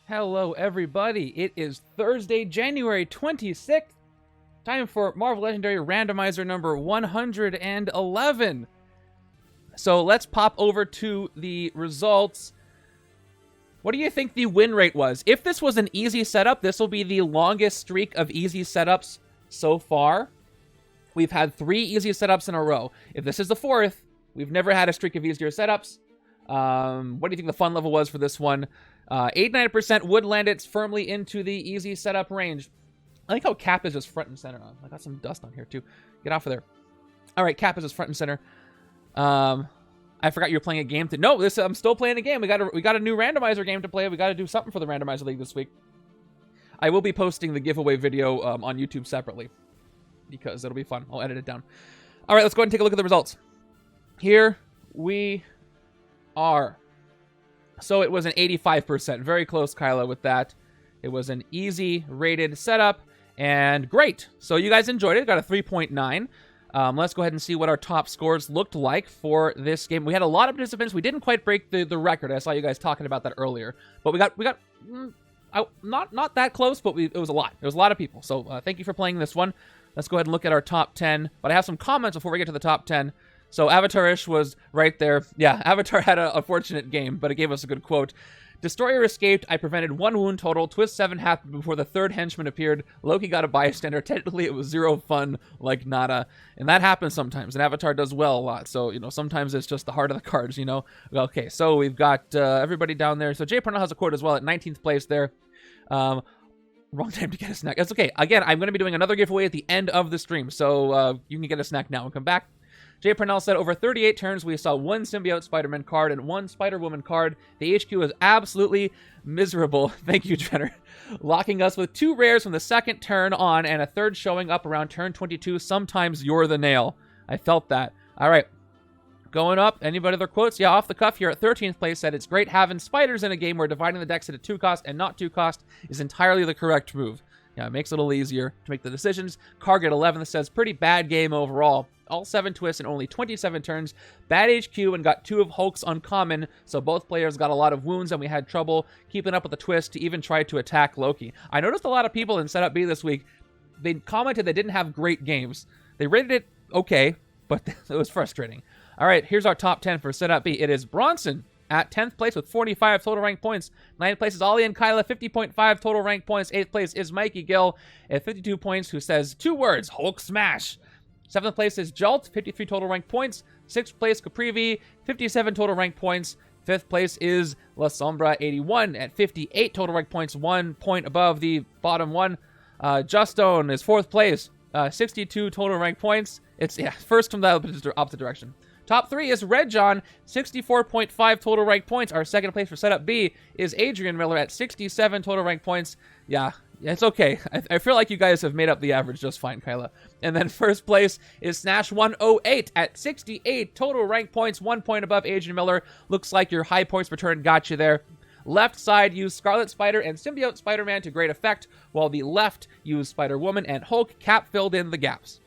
Hello, everybody. It is Thursday, January 26th. Time for Marvel Legendary Randomizer number 111. So let's pop over to the results. What do you think the win rate was? If this was an easy setup, this will be the longest streak of easy setups so far. We've had 3 easy setups in a row. If this is the 4th, we've never had a streak of easier setups. What do you think the fun level was for this one? 89% would land it firmly into the easy setup range. I like how Cap is just front and center. I got some dust on here too. Get off of there. All right, Cap is just front and center. I forgot you were playing a game. No, I'm still playing a game. We got a new randomizer game to play. We got to do something for the randomizer league this week. I will be posting the giveaway video on YouTube separately because it'll be fun. I'll edit it down. All right, let's go ahead and take a look at the results. Here we are. So it was an 85%. Very close, Kyla, with that. It was an easy rated setup, and great. So you guys enjoyed it. Got a 3.9. Let's go ahead and see what our top scores looked like for this game. We had a lot of participants. We didn't quite break the record. I saw you guys talking about that earlier. But we got not that close, but it was a lot. It was a lot of people. So thank you for playing this one. Let's go ahead and look at our top 10. But I have some comments before we get to the top 10. So Avatar-ish was right there. Yeah, Avatar had a fortunate game, but it gave us a good quote. Destroyer escaped. I prevented 1 wound total. Twist 7 happened before the 3rd henchman appeared. Loki got a bystander. Technically, it was 0 fun, like nada. And that happens sometimes. And Avatar does well a lot. So, sometimes it's just the heart of the cards, Okay, so we've got everybody down there. So Jay Parnell has a quote as well at 19th place there. Wrong time to get a snack. That's okay. Again, I'm going to be doing another giveaway at the end of the stream. So you can get a snack now and come back. Jay Parnell said, over 38 turns, we saw 1 Symbiote Spider-Man card and 1 Spider-Woman card. The HQ is absolutely miserable. Thank you, Jenner. Locking us with 2 rares from the 2nd turn on and a 3rd showing up around turn 22. Sometimes you're the nail. I felt that. All right. Going up. Anybody other quotes? Yeah, off the cuff here at 13th place said, it's great having spiders in a game where dividing the decks into 2 cost and not 2 cost is entirely the correct move. Yeah, it makes it a little easier to make the decisions. Carg at 11th says, pretty bad game overall. All 7 twists and only 27 turns. Bad HQ and got 2 of Hulk's uncommon, so both players got a lot of wounds and we had trouble keeping up with the twist to even try to attack Loki. I noticed a lot of people in Setup B this week, they commented they didn't have great games. They rated it okay, but it was frustrating. All right, here's our top 10 for Setup B. It is Bronson at 10th place with 45 total rank points. 9th place is Ollie and Kyla, 50.5 total rank points. 8th place is Mikey Gill at 52 points, who says 2 words, Hulk smash. 7th place is Jalt, 53 total rank points. 6th place, Caprivi, 57 total rank points. 5th place is La Sombra, 81 at 58 total rank points, 1 point above the bottom one. Justone is 4th place, 62 total rank points. It's first from the opposite direction. Top 3 is Red John, 64.5 total rank points. Our 2nd place for Setup B is Adrian Miller at 67 total rank points. Yeah, it's okay. I feel like you guys have made up the average just fine, Kyla. And then 1st place is Snash108 at 68 total rank points, 1 point above Adrian Miller. Looks like your high points per turn got you there. Left side used Scarlet Spider and Symbiote Spider-Man to great effect, while the left used Spider-Woman and Hulk. Cap filled in the gaps,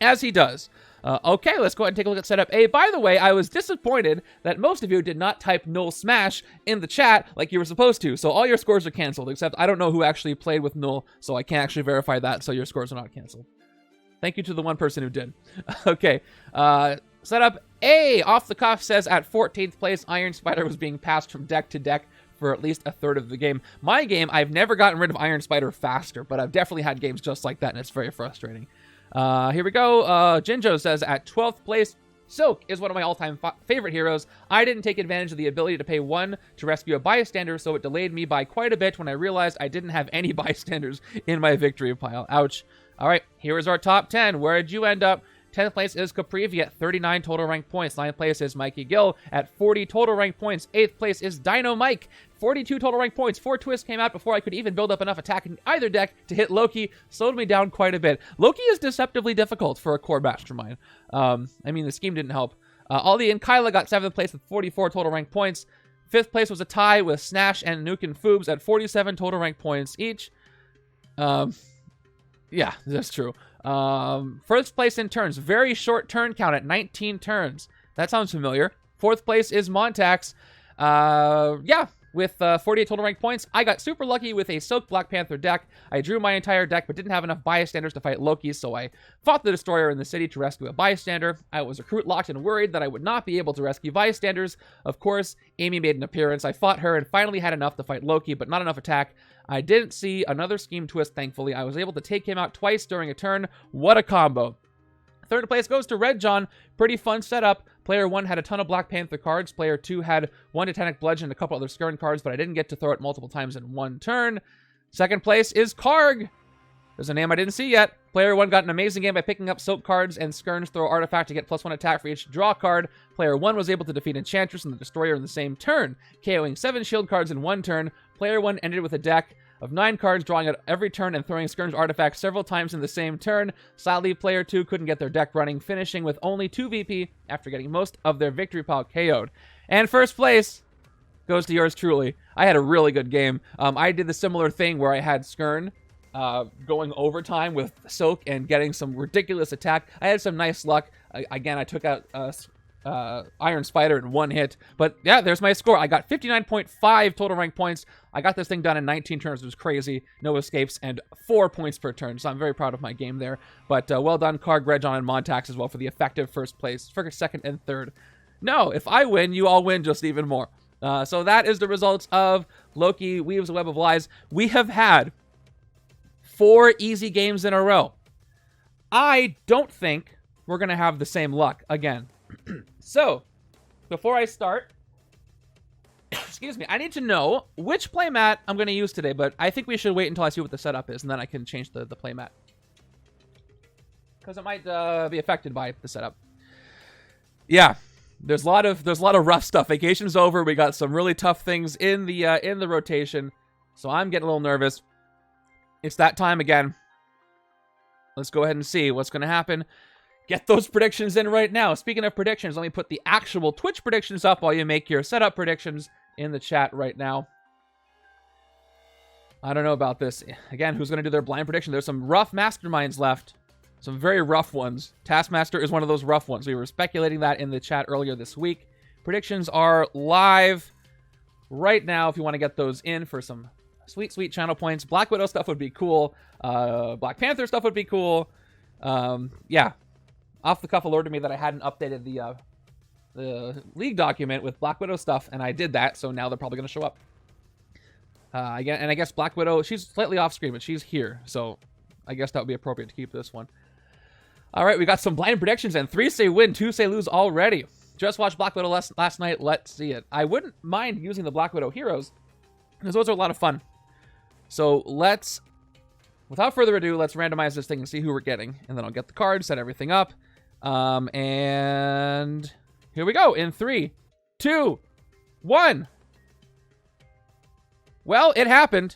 as he does. Okay, let's go ahead and take a look at Setup A. By the way, I was disappointed that most of you did not type Null Smash in the chat like you were supposed to. So all your scores are canceled, except I don't know who actually played with Null, so I can't actually verify that, so your scores are not canceled. Thank you to the one person who did. Okay, Setup A, off the cuff, says at 14th place, Iron Spider was being passed from deck to deck for at least a 1/3 of the game. My game, I've never gotten rid of Iron Spider faster, but I've definitely had games just like that, and it's very frustrating. Here we go. Jinjo says at 12th place, Silk is one of my all-time favorite heroes. I didn't take advantage of the ability to pay 1 to rescue a bystander, so it delayed me by quite a bit when I realized I didn't have any bystanders in my victory pile. Ouch. All right, here is our top 10. Where did you end up? 10th place is Caprivi at 39 total rank points. 9th place is Mikey Gill at 40 total rank points. 8th place is Dino Mike, 42 total rank points. 4 twists came out before I could even build up enough attack in either deck to hit Loki. Slowed me down quite a bit. Loki is deceptively difficult for a core mastermind. The scheme didn't help. Ollie and Kyla got 7th place with 44 total rank points. 5th place was a tie with Snash and Nuke and Foobs at 47 total rank points each. Yeah, that's true. First place in turns. Very short turn count at 19 turns. That sounds familiar. 4th place is Montax. Yeah, with 48 total rank points. I got super lucky with a Soaked Black Panther deck. I drew my entire deck, but didn't have enough bystanders to fight Loki, so I fought the Destroyer in the city to rescue a bystander. I was recruit locked and worried that I would not be able to rescue bystanders. Of course, Amy made an appearance. I fought her and finally had enough to fight Loki, but not enough attack. I didn't see another scheme twist, thankfully. I was able to take him out twice during a turn. What a combo. Third place goes to Red John. Pretty fun setup. Player 1 had a ton of Black Panther cards. Player 2 had 1 Titanic Bludgeon and a couple other Skarn cards, but I didn't get to throw it multiple times in one turn. Second place is Karg. There's a name I didn't see yet. Player 1 got an amazing game by picking up Soak cards and Skarn's Throw Artifact to get +1 attack for each draw card. Player 1 was able to defeat Enchantress and the Destroyer in the same turn, KOing 7 shield cards in one turn. Player 1 ended with a deck of 9 cards, drawing it every turn and throwing Skarn's Artifact several times in the same turn. Sadly, player 2 couldn't get their deck running, finishing with only 2 VP after getting most of their victory pile KO'd. And first place goes to yours truly. I had a really good game. I did the similar thing where I had Skarn going overtime with Soak and getting some ridiculous attack. I had some nice luck. Again, I took out Iron Spider in one hit. But yeah, there's my score. I got 59.5 total rank points. I got this thing done in 19 turns. It was crazy. No escapes and 4 points per turn. So I'm very proud of my game there. But well done, Karg, Regjon, and Montax as well for the effective first place, for second and third. No, if I win, you all win just even more. So that is the results of Loki Weaves a Web of Lies. We have had 4 easy games in a row. I don't think we're going to have the same luck again. So, before I start, excuse me, I need to know which playmat I'm going to use today, but I think we should wait until I see what the setup is, and then I can change the playmat. Because it might be affected by the setup. Yeah, there's a lot of rough stuff. Vacation's over. We got some really tough things in the rotation, so I'm getting a little nervous. It's that time again. Let's go ahead and see what's going to happen. Get those predictions in right now. Speaking of predictions, let me put the actual Twitch predictions up while you make your setup predictions in the chat right now. I don't know about this. Again, who's going to do their blind prediction? There's some rough masterminds left. Some very rough ones. Taskmaster is one of those rough ones. We were speculating that in the chat earlier this week. Predictions are live right now if you want to get those in for some sweet, sweet channel points. Black Widow stuff would be cool. Black Panther stuff would be cool. Yeah. Off the cuff alerted me that I hadn't updated the league document with Black Widow stuff, and I did that, so now they're probably going to show up. I guess Black Widow, she's slightly off screen, but she's here, so I guess that would be appropriate to keep this one. All right, we got some blind predictions, and 3 say win, 2 say lose already. Just watched Black Widow last night. Let's see it. I wouldn't mind using the Black Widow heroes, because those are a lot of fun. So let's, without further ado, let's randomize this thing and see who we're getting, and then I'll get the cards, set everything up. And here we go in 3, 2, 1. Well, it happened.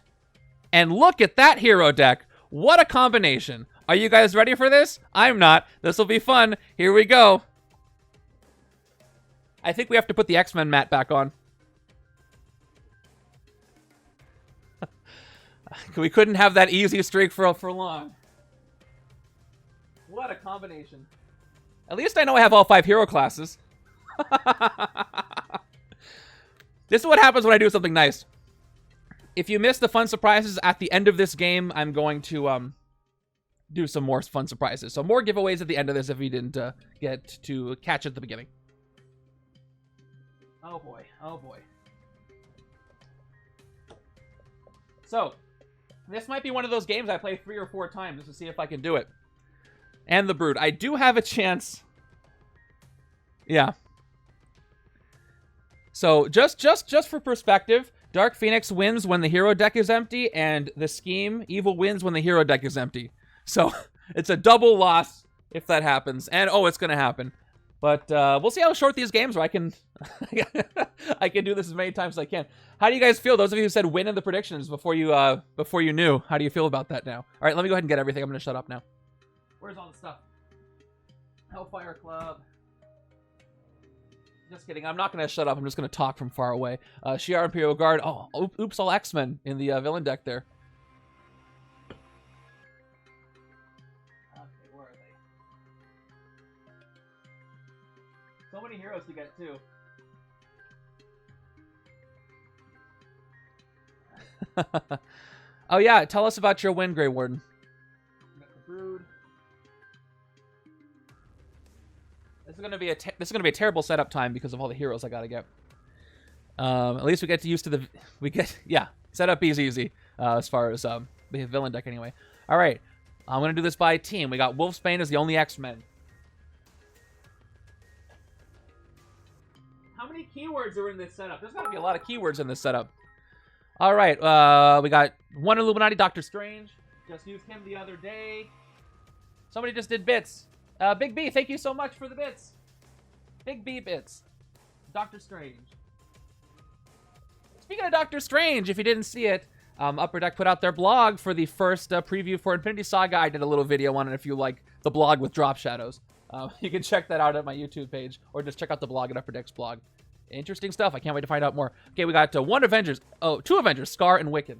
And look at that hero deck. What a combination. Are you guys ready for this? I'm not. This will be fun. Here we go. I think we have to put the X-Men mat back on. We couldn't have that easy streak for long. What a combination. At least I know I have all 5 hero classes. This is what happens when I do something nice. If you miss the fun surprises at the end of this game, I'm going to do some more fun surprises. So more giveaways at the end of this if you didn't get to catch it at the beginning. Oh boy, oh boy. So, this might be one of those games I play 3 or 4 times just to see if I can do it. And the Brood. I do have a chance. Yeah. So, just for perspective, Dark Phoenix wins when the hero deck is empty, and the Scheme, Evil wins when the hero deck is empty. So, it's a double loss if that happens. And, oh, it's going to happen. But we'll see how short these games are. I can I can do this as many times as I can. How do you guys feel? Those of you who said win in the predictions before you knew. How do you feel about that now? All right, let me go ahead and get everything. I'm going to shut up now. Where's all the stuff? Hellfire Club. Just kidding. I'm not going to shut up. I'm just going to talk from far away. Shi'ar Imperial Guard. Oh, oops, all X-Men in the villain deck there. Okay, where are they? So many heroes to get, too. Oh yeah, tell us about your win, Grey Warden. This is gonna be a terrible setup time because of all the heroes I gotta get. At least we get used to the setup is easy as far as the villain deck anyway. All right, I'm gonna do this by team. We got Wolfsbane as the only X-Men. How many keywords are in this setup? There's gotta be a lot of keywords in this setup. All right, we got one Illuminati, Doctor Strange. Just used him the other day. Somebody just did bits. Big B, thank you so much for the bits. Big B bits. Doctor Strange. Speaking of Doctor Strange, if you didn't see it, Upper Deck put out their blog for the first preview for Infinity Saga. I did a little video on it if you like the blog with drop shadows. You can check that out at my YouTube page, or just check out the blog at Upper Deck's blog. Interesting stuff. I can't wait to find out more. Okay, we got two Avengers, Skarr and Wiccan.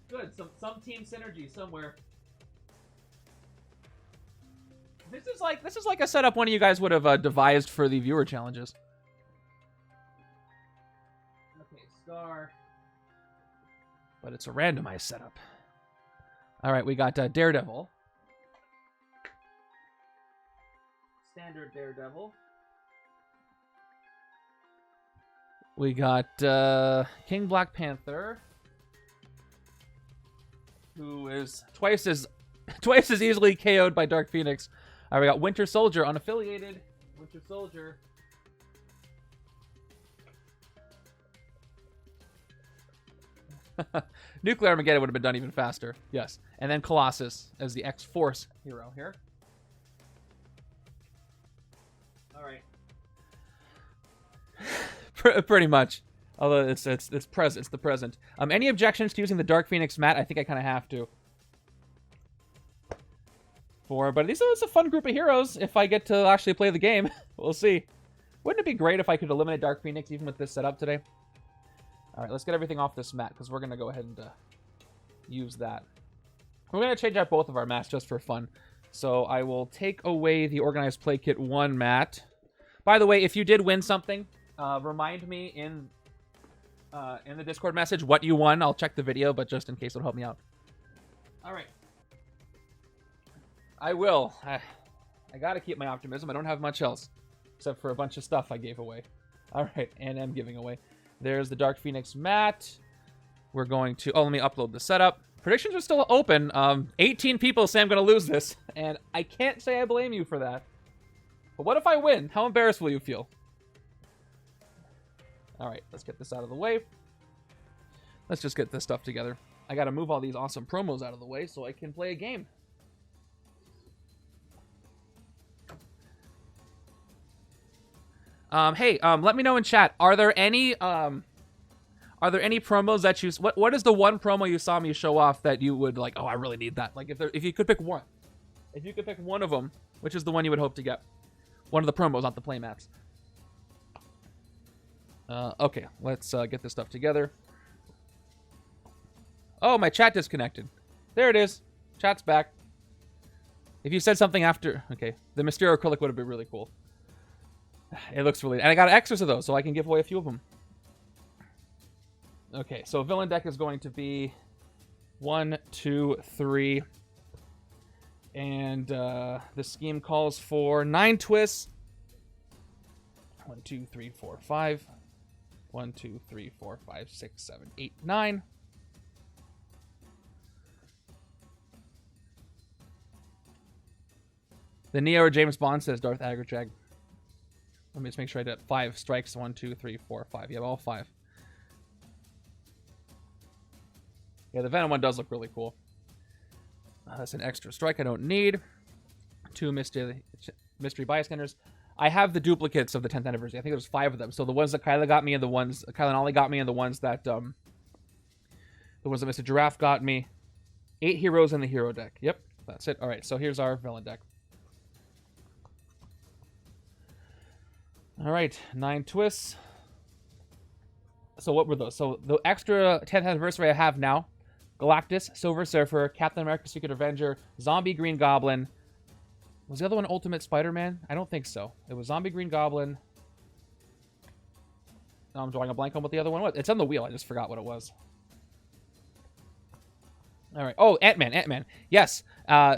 Good, some team synergy somewhere. This is like a setup one of you guys would have devised for the viewer challenges. Okay, Skarr. But it's a randomized setup. All right, we got Daredevil. Standard Daredevil. We got King Black Panther, who is twice as easily KO'd by Dark Phoenix. All right, we got Winter Soldier, unaffiliated. Winter Soldier. Nuclear Armageddon would have been done even faster. Yes. And then Colossus as the X-Force hero here. All right. Pretty much. Although it's the present. Any objections to using the Dark Phoenix mat? I think I kind of have to. But at least it's a fun group of heroes if I get to actually play the game. We'll see. Wouldn't it be great if I could eliminate Dark Phoenix even with this setup today? All right, let's get everything off this mat because we're going to go ahead and use that. We're going to change out both of our mats just for fun. So I will take away the Organized Play Kit 1 mat. By the way, if you did win something, remind me in the Discord message what you won. I'll check the video, but just in case it'll help me out. All right. I will. I gotta keep my optimism. I don't have much else. Except for a bunch of stuff I gave away. Alright, and I'm giving away. There's the Dark Phoenix mat. We're going to... Oh, let me upload the setup. Predictions are still open. 18 people say I'm gonna lose this. And I can't say I blame you for that. But what if I win? How embarrassed will you feel? Alright, let's get this out of the way. Let's just get this stuff together. I gotta move all these awesome promos out of the way so I can play a game. Hey, let me know in chat. Are there any promos that you... What is the one promo you saw me show off that you would like, oh, I really need that? Like, if you could pick one. If you could pick one of them, which is the one you would hope to get? One of the promos, not the playmats. Okay, let's get this stuff together. Oh, my chat disconnected. There it is. Chat's back. If you said something after... Okay, the Mysterio acrylic would have been really cool. It looks really... And I got extras of those, so I can give away a few of them. Okay, so villain deck is going to be 1, 2, 3. And the scheme calls for 9 twists. 1, 2, 3, 4, 5. 1, 2, 3, 4, 5, 6, 7, 8, 9. The Neo or James Bond says Darth Agrajag. Let me just make sure I did 5 strikes. 1, 2, 3, 4, 5. Yeah, all 5. Yeah, the Venom one does look really cool. That's an extra strike I don't need. 2 mystery bystanders. I have the duplicates of the 10th anniversary. I think there's 5 of them. So the ones that Kyla got me, and the ones Kyla and Ollie got me, and the ones that Mr. Giraffe got me. 8 heroes in the hero deck. Yep, that's it. All right, so here's our villain deck. All right, 9 twists. So what were those? So the extra 10th anniversary I have now: Galactus, Silver Surfer, Captain America: Secret Avenger, Zombie Green Goblin. Was the other one Ultimate Spider-Man? I don't think so. It was Zombie Green Goblin. Now I'm drawing a blank on what the other one was. It's on the wheel. I just forgot what it was. All right. Oh, Ant-Man. Yes.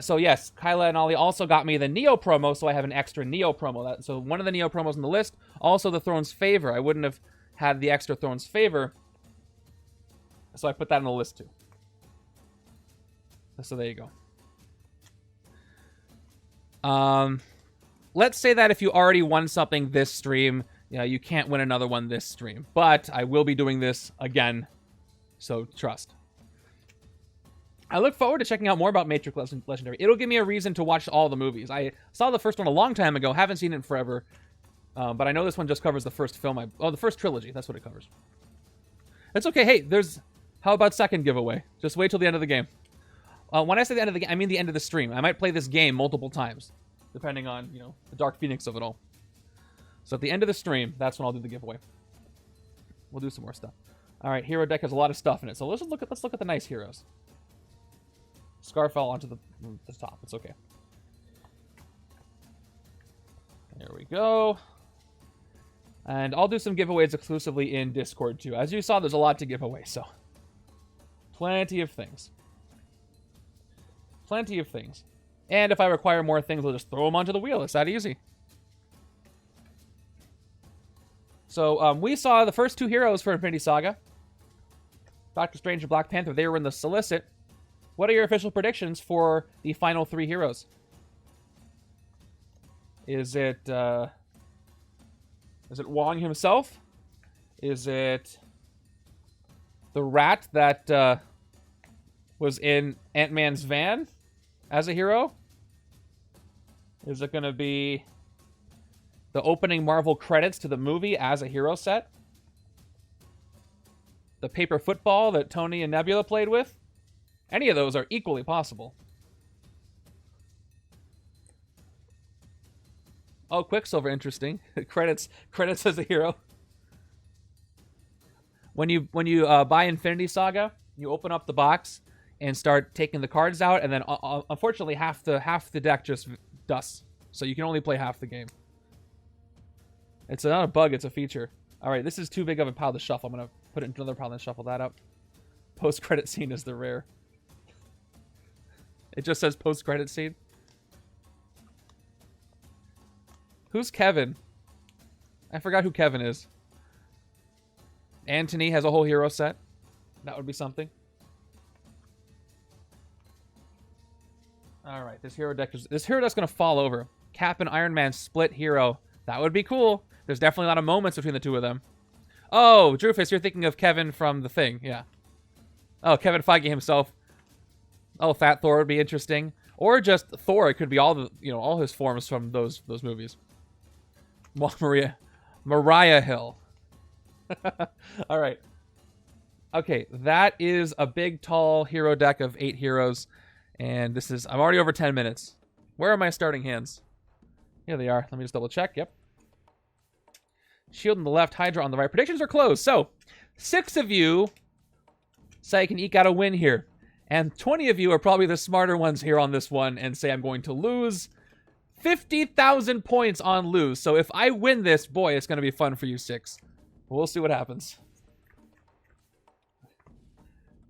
So yes, Kyla and Ollie also got me the Neo promo, so I have an extra Neo promo. So one of the Neo promos on the list. Also the Throne's Favor. I wouldn't have had the extra Throne's Favor, so I put that on the list too. So there you go. Let's say that if you already won something this stream, you can't win another one this stream. But I will be doing this again, so trust. I look forward to checking out more about Matrix Legendary. It'll give me a reason to watch all the movies. I saw the first one a long time ago, haven't seen it in forever. But I know this one just covers the first film. The first trilogy. That's what it covers. It's okay. Hey, how about second giveaway? Just wait till the end of the game. When I say the end of the game, I mean the end of the stream. I might play this game multiple times, depending on, the Dark Phoenix of it all. So at the end of the stream, that's when I'll do the giveaway. We'll do some more stuff. All right, hero deck has a lot of stuff in it. So let's look at the nice heroes. Skarr fell onto the top. It's okay. There we go. And I'll do some giveaways exclusively in Discord too. As you saw, there's a lot to give away, so plenty of things. Plenty of things. And if I require more things, I'll just throw them onto the wheel. It's that easy. So we saw the first two heroes for Infinity Saga. Doctor Strange and Black Panther. They were in the solicit. What are your official predictions for the final three heroes? Is it Wong himself? Is it the rat that was in Ant-Man's van as a hero? Is it going to be the opening Marvel credits to the movie as a hero set? The paper football that Tony and Nebula played with? Any of those are equally possible. Oh, Quicksilver, interesting. credits as a hero. When you buy Infinity Saga, you open up the box and start taking the cards out, and then unfortunately half the deck just dusts, so you can only play half the game. It's not a bug; it's a feature. All right, this is too big of a pile to shuffle. I'm gonna put it into another pile and shuffle that up. Post-credit scene is the rare. It just says post-credit scene. Who's Kevin? I forgot who Kevin is. Anthony has a whole hero set. That would be something. All right, this hero deck's gonna fall over. Cap and Iron Man split hero. That would be cool. There's definitely a lot of moments between the two of them. Oh, Drufus, you're thinking of Kevin from The Thing, yeah. Oh, Kevin Feige himself. Oh, Fat Thor would be interesting, or just Thor. It could be all all his forms from those movies. Well, Mariah Hill. All right. Okay, that is a big, tall hero deck of 8 heroes, and I'm already over 10 minutes. Where are my starting hands? Here they are. Let me just double check. Yep. Shield on the left, Hydra on the right. Predictions are closed. So, 6 of you say I can eke out a win here. And 20 of you are probably the smarter ones here on this one and say I'm going to lose 50,000 points on lose. So if I win this, boy, it's going to be fun for you 6. We'll see what happens.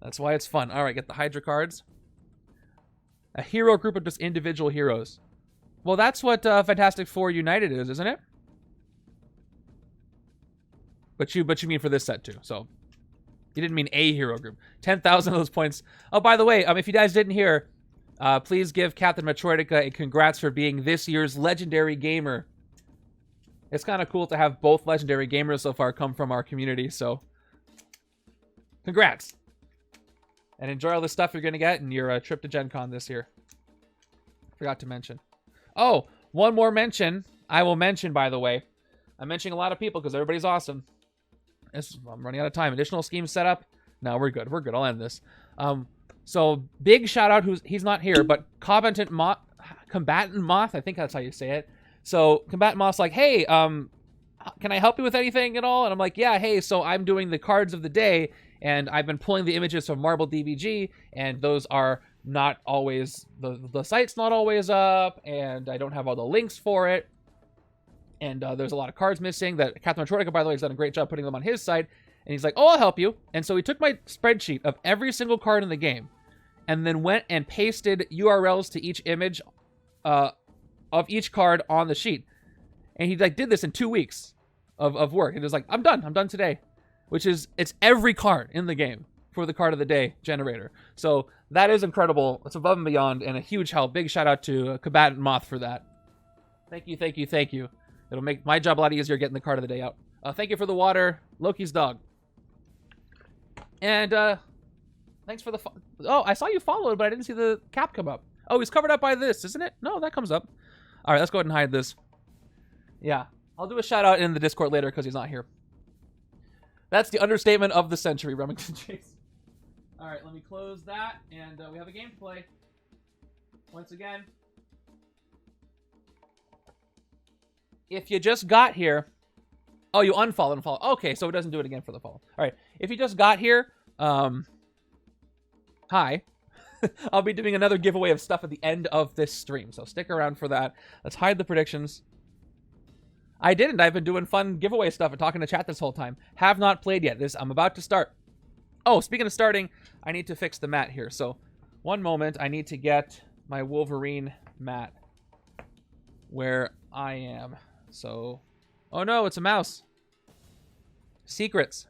That's why it's fun. All right, get the Hydra cards. A hero group of just individual heroes. Well, that's what Fantastic Four United is, isn't it? But you mean for this set too, so... You didn't mean a hero group. 10,000 of those points. Oh, by the way, if you guys didn't hear, please give Captain Metroidica a congrats for being this year's Legendary Gamer. It's kind of cool to have both Legendary Gamers so far come from our community, so... Congrats! And enjoy all the stuff you're going to get in your trip to Gen Con this year. Forgot to mention. Oh, one more mention. I will mention, by the way. I'm mentioning a lot of people because everybody's awesome. I'm running out of time. Additional scheme setup. No, we're good. We're good. I'll end this. So big shout out. He's not here, but Combatant Moth. I think that's how you say it. So Combatant Moth's like, hey, can I help you with anything at all? And I'm like, yeah. Hey, so I'm doing the cards of the day, and I've been pulling the images from Marble DBG, and those are not always the site's not always up, and I don't have all the links for it. And there's a lot of cards missing that Captain Antarctica, by the way, has done a great job putting them on his side. And he's like, oh, I'll help you. And so he took my spreadsheet of every single card in the game and then went and pasted URLs to each image of each card on the sheet. And he like did this in 2 weeks of work. And it was like, I'm done today. Which is, it's every card in the game for the card of the day generator. So that is incredible. It's above and beyond and a huge help. Big shout out to Combatant Moth for that. Thank you, thank you, thank you. It'll make my job a lot easier getting the card of the day out. Thank you for the water, Loki's dog. And thanks for the... Oh, I saw you followed, but I didn't see the cap come up. Oh, he's covered up by this, isn't it? No, that comes up. All right, let's go ahead and hide this. Yeah, I'll do a shout out in the Discord later because he's not here. That's the understatement of the century, Remington Chase. All right, let me close that, and we have a game to play. Once again, if you just got here... Oh, you unfollow and follow. Okay, so it doesn't do it again for the follow. All right, if you just got here, hi. I'll be doing another giveaway of stuff at the end of this stream, so stick around for that. Let's hide the predictions. I didn't. I've been doing fun giveaway stuff and talking to chat this whole time. Have not played yet. I'm about to start. Oh, speaking of starting, I need to fix the mat here. So, one moment. I need to get my Wolverine mat where I am. So... Oh no, it's a mouse. Secrets.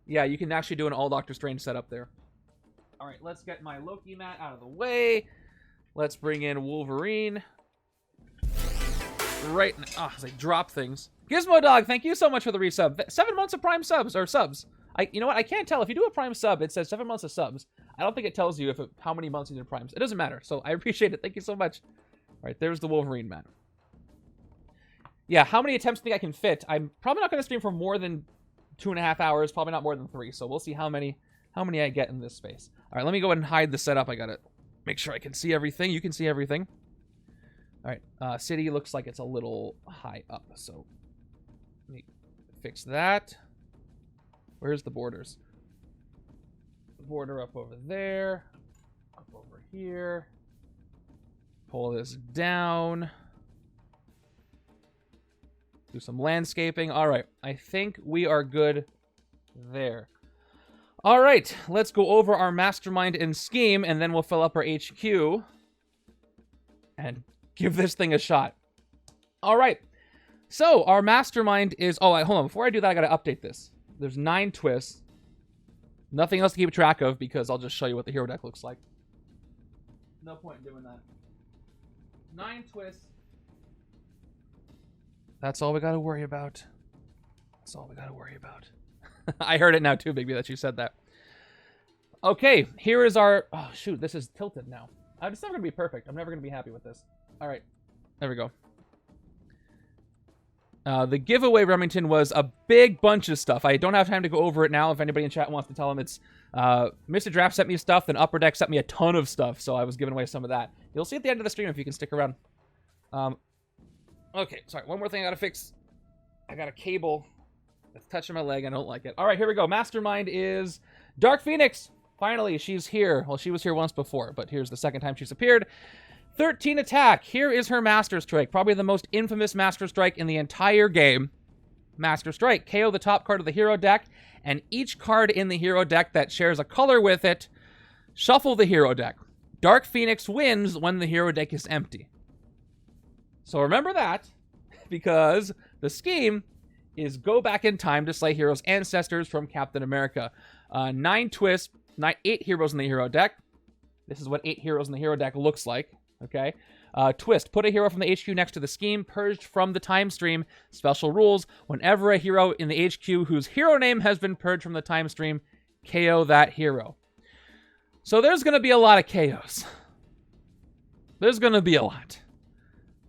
Yeah, you can actually do an all Doctor Strange setup there. Alright, let's get my Loki mat out of the way. Let's bring in Wolverine. Right now. Oh, as I drop things. Gizmo Dog, thank you so much for the resub. 7 months of Prime subs, or subs. You know what, I can't tell. If you do a Prime sub, it says 7 months of subs. I don't think it tells you how many months you did Primes. It doesn't matter, so I appreciate it. Thank you so much. Alright, there's the Wolverine mat. Yeah, how many attempts do you think I can fit? I'm probably not going to stream for more than 2.5 hours. Probably not more than 3. So we'll see how many I get in this space. All right, let me go ahead and hide the setup. I got to make sure I can see everything. You can see everything. All right, city looks like it's a little high up. So let me fix that. Where's the borders? The border up over there. Up over here. Pull this down. Do some landscaping. All right. I think we are good there. All right. Let's go over our mastermind and scheme, and then we'll fill up our HQ and give this thing a shot. All right. So our mastermind is... Oh, hold on. Before I do that, I got to update this. There's 9 twists. Nothing else to keep track of because I'll just show you what the hero deck looks like. No point in doing that. 9 twists. That's all we got to worry about. That's all we got to worry about. I heard it now too, Bigby, that you said that. Okay, here is our... Oh, shoot, this is tilted now. It's never going to be perfect. I'm never going to be happy with this. All right, there we go. The giveaway, Remington, was a big bunch of stuff. I don't have time to go over it now. If anybody in chat wants to tell them, it's... Mr. Draft sent me stuff, then Upper Deck sent me a ton of stuff, so I was giving away some of that. You'll see at the end of the stream if you can stick around. Okay, sorry. One more thing I gotta fix. I got a cable that's touching my leg. I don't like it. All right, here we go. Mastermind is Dark Phoenix. Finally, she's here. Well, she was here once before, but here's the second time she's appeared. 13 attack. Here is her Master Strike. Probably the most infamous Master Strike in the entire game. Master Strike. KO the top card of the hero deck, and each card in the hero deck that shares a color with it, shuffle the hero deck. Dark Phoenix wins when the hero deck is empty. So remember that, because the scheme is go back in time to slay heroes' ancestors from Captain America. 9 twists, 8 heroes in the hero deck. This is what 8 heroes in the hero deck looks like, okay? Twist, put a hero from the HQ next to the scheme, purged from the time stream. Special rules, whenever a hero in the HQ whose hero name has been purged from the time stream, KO that hero. So there's going to be a lot of KOs. There's going to be a lot.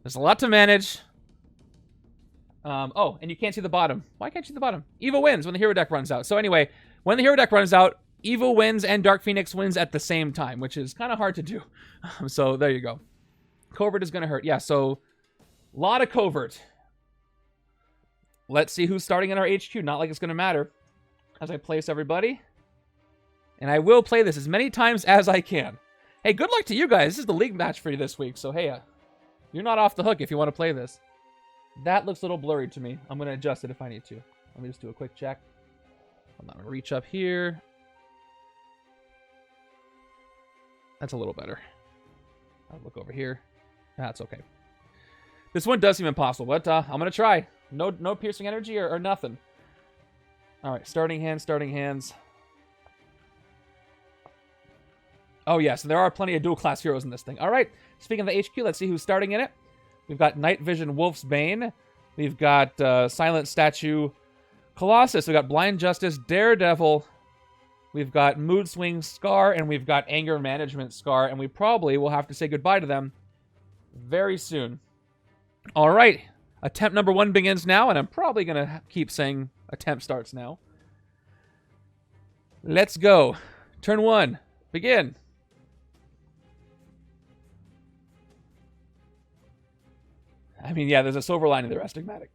There's a lot to manage. Oh, and you can't see the bottom. Why can't you see the bottom? Evil wins when the hero deck runs out. So anyway, when the hero deck runs out, Evil wins and Dark Phoenix wins at the same time, which is kind of hard to do. So there you go. Covert is going to hurt. Yeah, so a lot of covert. Let's see who's starting in our HQ. Not like it's going to matter as I place everybody. And I will play this as many times as I can. Hey, good luck to you guys. This is the league match for you this week. So hey, you're not off the hook if you want to play this. That looks a little blurry to me. I'm going to adjust it if I need to. Let me just do a quick check. I'm going to reach up here. That's a little better. I'll look over here. That's okay. This one does seem impossible, but I'm going to try. No piercing energy or nothing. All right, starting hands. Oh, yes, yeah, so there are plenty of dual-class heroes in this thing. All right, speaking of the HQ, let's see who's starting in it. We've got Night Vision Wolfsbane. We've got Silent Statue Colossus. We've got Blind Justice Daredevil. We've got Mood Swing Skarr, and we've got Anger Management Skarr, and we probably will have to say goodbye to them very soon. All right, attempt number 1 begins now, and I'm probably going to keep saying attempt starts now. Let's go. Turn 1. Begin. I mean, yeah, there's a silver lining there, astigmatic.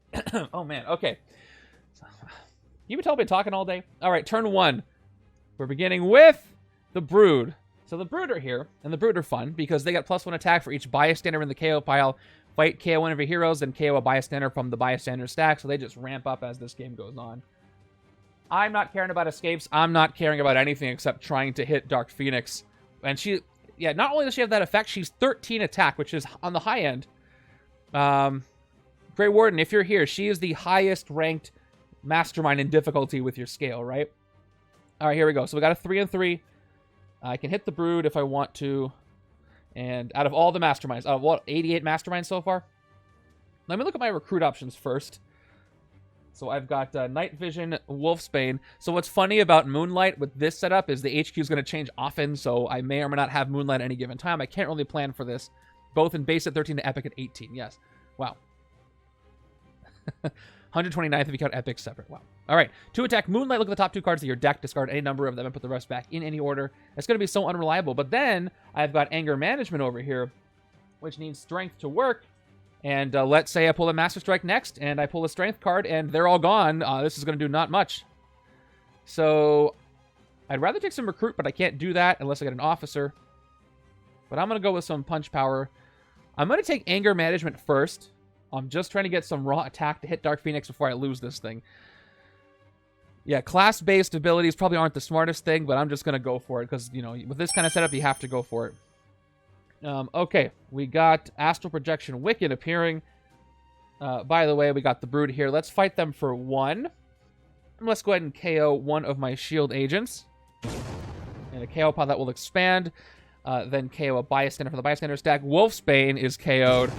Oh, man, okay. You would tell me talking all day? All right, turn 1. We're beginning with the Brood. So the Brood are here, and the Brood are fun because they got +1 attack for each bystander in the KO pile. Fight KO one of your heroes, then KO a bystander from the bystander stack, so they just ramp up as this game goes on. I'm not caring about escapes. I'm not caring about anything except trying to hit Dark Phoenix. And she, yeah, not only does she have that effect, she's 13 attack, which is on the high end. Grey Warden, if you're here, she is the highest ranked Mastermind in difficulty with your scale, right? All right, here we go. So we got a 3 and 3. I can hit the Brood if I want to. And out of all the Masterminds, out of what, 88 Masterminds so far? Let me look at my recruit options first. So I've got Night Vision, Wolfsbane. So what's funny about Moonlight with this setup is the HQ is going to change often, so I may or may not have Moonlight at any given time. I can't really plan for this. Both in base at 13 to epic at 18, yes. Wow. 129th if you count epic separate. Wow. All right. To attack Moonlight, look at the top 2 cards of your deck, discard any number of them, and put the rest back in any order. It's going to be so unreliable. But then I've got Anger Management over here, which needs Strength to work. And let's say I pull a Master Strike next, and I pull a Strength card, and they're all gone. This is going to do not much. So I'd rather take some Recruit, but I can't do that unless I get an Officer. But I'm going to go with some Punch Power. I'm going to take Anger Management first. I'm just trying to get some raw attack to hit Dark Phoenix before I lose this thing. Yeah, class-based abilities probably aren't the smartest thing, but I'm just going to go for it because, you know, with this kind of setup, you have to go for it. Okay, we got Astral Projection Wiccan appearing. By the way, we got the Brood here. Let's fight them for 1. And let's go ahead and KO one of my shield agents. And a KO pile that will expand. Then KO a bystander from the bystander stack. Wolfsbane is KO'd.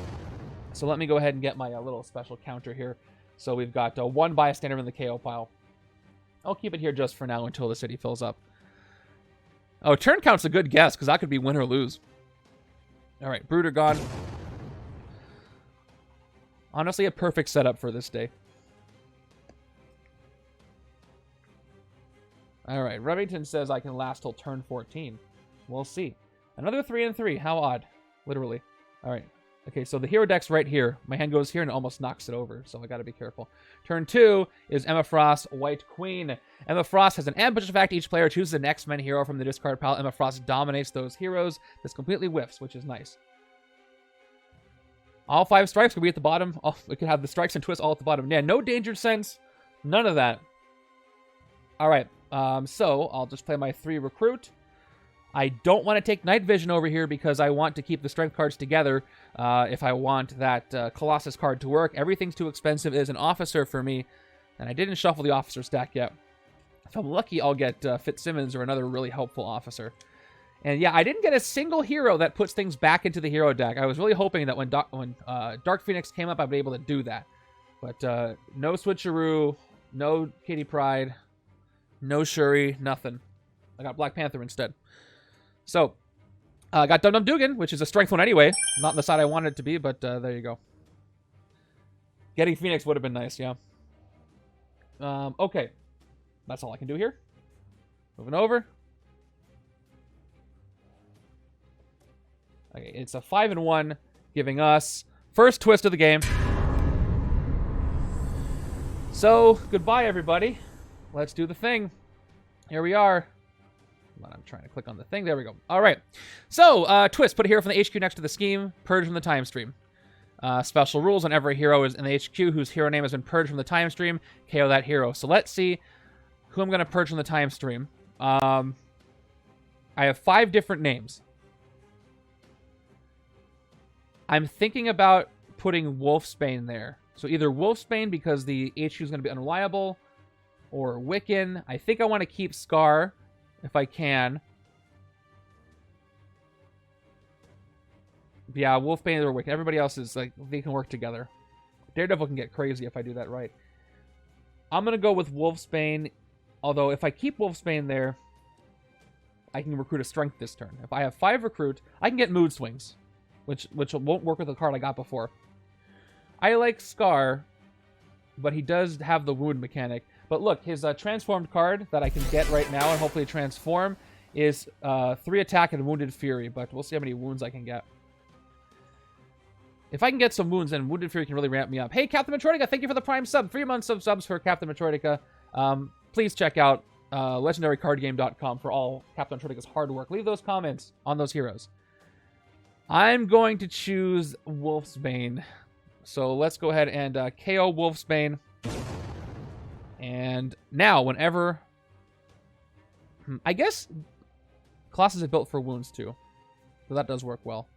So let me go ahead and get my little special counter here. So we've got 1 bystander in the KO pile. I'll keep it here just for now until the city fills up. Oh, turn count's a good guess, because that could be win or lose. All right, Brood are gone. Honestly, a perfect setup for this day. All right, Remington says I can last till turn 14. We'll see. Another 3 and 3. How odd. Literally. All right. Okay, so the hero deck's right here. My hand goes here and it almost knocks it over, so I gotta be careful. Turn 2 is Emma Frost, White Queen. Emma Frost has an ambush effect. Each player chooses an X-Men hero from the discard pile. Emma Frost dominates those heroes. This completely whiffs, which is nice. All 5 strikes could be at the bottom. Oh, we could have the strikes and twists all at the bottom. Yeah, no danger sense. None of that. All right, so I'll just play my 3 recruit. I don't want to take Night Vision over here because I want to keep the strength cards together if I want that Colossus card to work. Everything's too expensive as an officer for me, and I didn't shuffle the officer stack yet. If I'm lucky, I'll get Fitzsimmons or another really helpful officer. And yeah, I didn't get a single hero that puts things back into the hero deck. I was really hoping that when Dark Phoenix came up, I'd be able to do that. But no Switcheroo, no Kitty Pryde, no Shuri, nothing. I got Black Panther instead. So, I got Dum Dum Dugan, which is a strength one anyway. Not on the side I wanted it to be, but there you go. Getting Phoenix would have been nice, yeah. Okay. That's all I can do here. Moving over. Okay, it's a 5 and 1, giving us first twist of the game. So, goodbye, everybody. Let's do the thing. Here we are. I'm trying to click on the thing. There we go. All right. So, twist. Put a hero from the HQ next to the scheme. Purge from the time stream. Special rules: whenever a hero is in the HQ whose hero name has been purged from the time stream, KO that hero. So let's see who I'm going to purge from the time stream. I have 5 different names. I'm thinking about putting Wolfsbane there. So either Wolfsbane because the HQ is going to be unreliable, or Wiccan. I think I want to keep Skarr if I can. Yeah, Wolfsbane or Wiccan. Everybody else is like, they can work together. Daredevil can get crazy if I do that right. I'm going to go with Wolfsbane. Although if I keep Wolfsbane there, I can recruit a strength this turn. If I have 5 recruit, I can get mood swings, which won't work with the card I got before. I like Skarr, but he does have the wound mechanic. But look, his transformed card that I can get right now and hopefully transform is 3 attack and Wounded Fury, but we'll see how many wounds I can get. If I can get some wounds, then Wounded Fury can really ramp me up. Hey, Captain Metroidica, thank you for the Prime sub. 3 months of subs for Captain Metroidica. Please check out legendarycardgame.com for all Captain Metroidica's hard work. Leave those comments on those heroes. I'm going to choose Wolfsbane. So let's go ahead and KO Wolfsbane. And now, whenever... I guess Colossus is built for wounds too. So that does work well.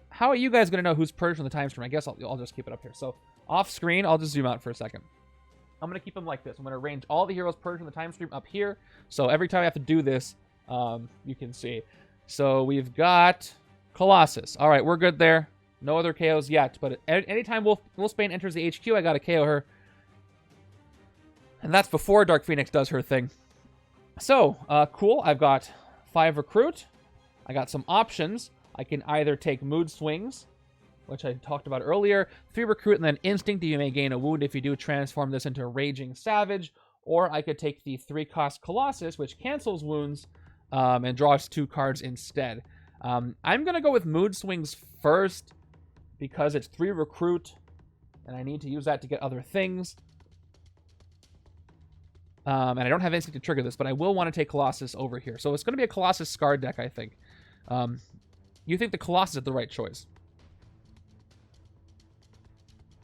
How are you guys going to know who's purged from the time stream? I guess I'll just keep it up here. So off screen, I'll just zoom out for a second. I'm going to keep them like this. I'm going to arrange all the heroes purged from the time stream up here. So every time I have to do this, you can see. So we've got Colossus. All right, we're good there. No other KOs yet. But anytime Wolfsbane enters the HQ, I got to KO her. And that's before Dark Phoenix does her thing. So, cool. I've got 5 recruit. I got some options. I can either take mood swings, which I talked about earlier, 3 recruit, and then instinct. You may gain a wound if you do transform this into Raging Savage. Or I could take the 3-cost Colossus, which cancels wounds, and draws 2 cards instead. I'm going to go with mood swings first, because it's 3 recruit, and I need to use that to get other things. And I don't have instinct to trigger this, but I will want to take Colossus over here. So it's going to be a Colossus Skarr deck, I think. You think the Colossus is the right choice.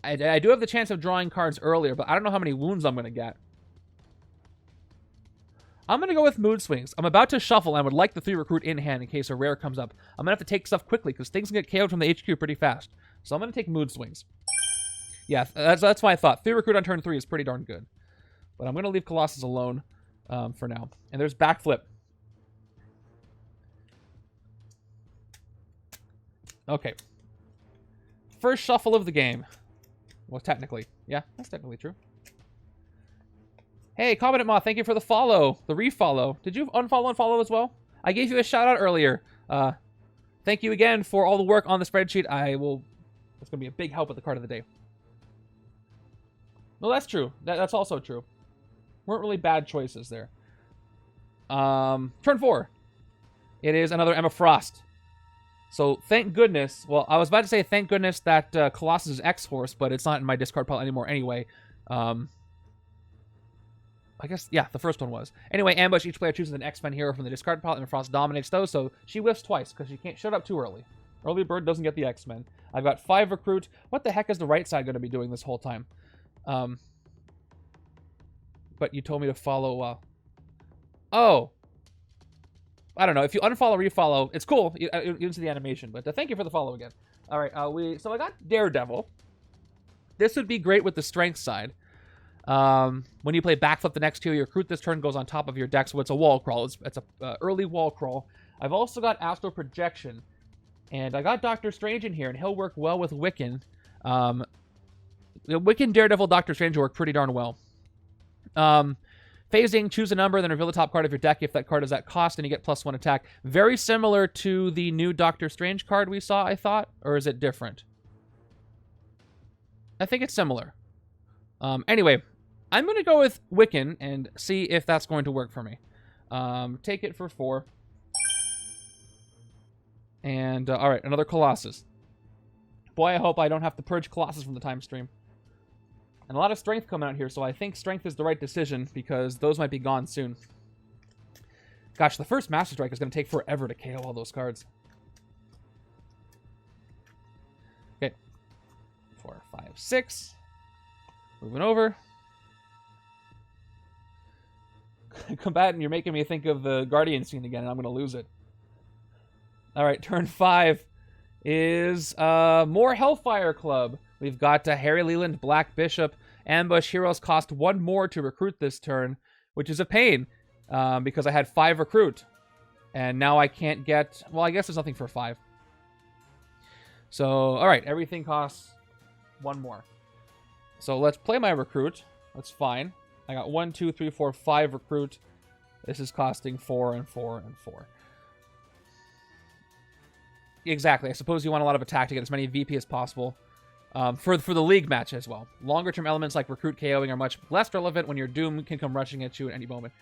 I do have the chance of drawing cards earlier, but I don't know how many wounds I'm going to get. I'm going to go with mood swings. I'm about to shuffle, and I would like the 3 recruit in hand in case a rare comes up. I'm going to have to take stuff quickly, because things can get KO'd from the HQ pretty fast. So I'm going to take mood swings. Yeah, that's why I thought. 3 recruit on turn 3 is pretty darn good. But I'm going to leave Colossus alone for now. And there's backflip. Okay. First shuffle of the game. Well, technically. Yeah, that's technically true. Hey, Covenant Moth, thank you for the follow. The refollow. Did you unfollow and follow as well? I gave you a shout out earlier. Thank you again for all the work on the spreadsheet. It's going to be a big help with the card of the day. No, that's true. That's also true. Weren't really bad choices there. Turn 4. It is another Emma Frost. So, thank goodness. Well, I was about to say thank goodness that Colossus is X-Force, but it's not in my discard pile anymore anyway. I guess, yeah, the first one was. Anyway, Ambush, each player chooses an X-Men hero from the discard pile, and Frost dominates those, so she whiffs twice, because she can't shut up too early. Early bird doesn't get the X-Men. I've got 5 recruit. What the heck is the right side going to be doing this whole time? But you told me to follow, Oh. I don't know. If you unfollow, refollow, it's cool. You can see the animation, but thank you for the follow again. All right, so I got Daredevil. This would be great with the strength side. When you play backflip the next 2, your recruit this turn goes on top of your deck, so it's a wall crawl. It's a early wall crawl. I've also got Astral Projection, and I got Doctor Strange in here, and he'll work well with Wiccan. Wiccan, Daredevil, Doctor Strange work pretty darn well. Phasing, choose a number, then reveal the top card of your deck if that card is at cost, and you get +1 attack. Very similar to the new Doctor Strange card we saw, I thought. Or is it different? I think it's similar. Anyway, I'm going to go with Wiccan and see if that's going to work for me. Take it for 4. And, alright, another Colossus. Boy, I hope I don't have to purge Colossus from the time stream. And a lot of strength coming out here, so I think strength is the right decision, because those might be gone soon. Gosh, the first Master Strike is going to take forever to KO all those cards. 6. Moving over. Combatant, you're making me think of the Guardian scene again, and I'm going to lose it. All right, turn 5 is more Hellfire Club. We've got Harry Leland, Black Bishop, Ambush. Heroes cost 1 more to recruit this turn, which is a pain because I had 5 recruit. And now I can't get... Well, I guess there's nothing for 5. So, all right, everything costs 1 more. So let's play my recruit. That's fine. I got 1, 2, 3, 4, 5 recruit. This is costing 4 and 4 and 4. Exactly. I suppose you want a lot of attack to get as many VP as possible for the league match as well. Longer term elements like recruit KOing are much less relevant when your Doom can come rushing at you at any moment.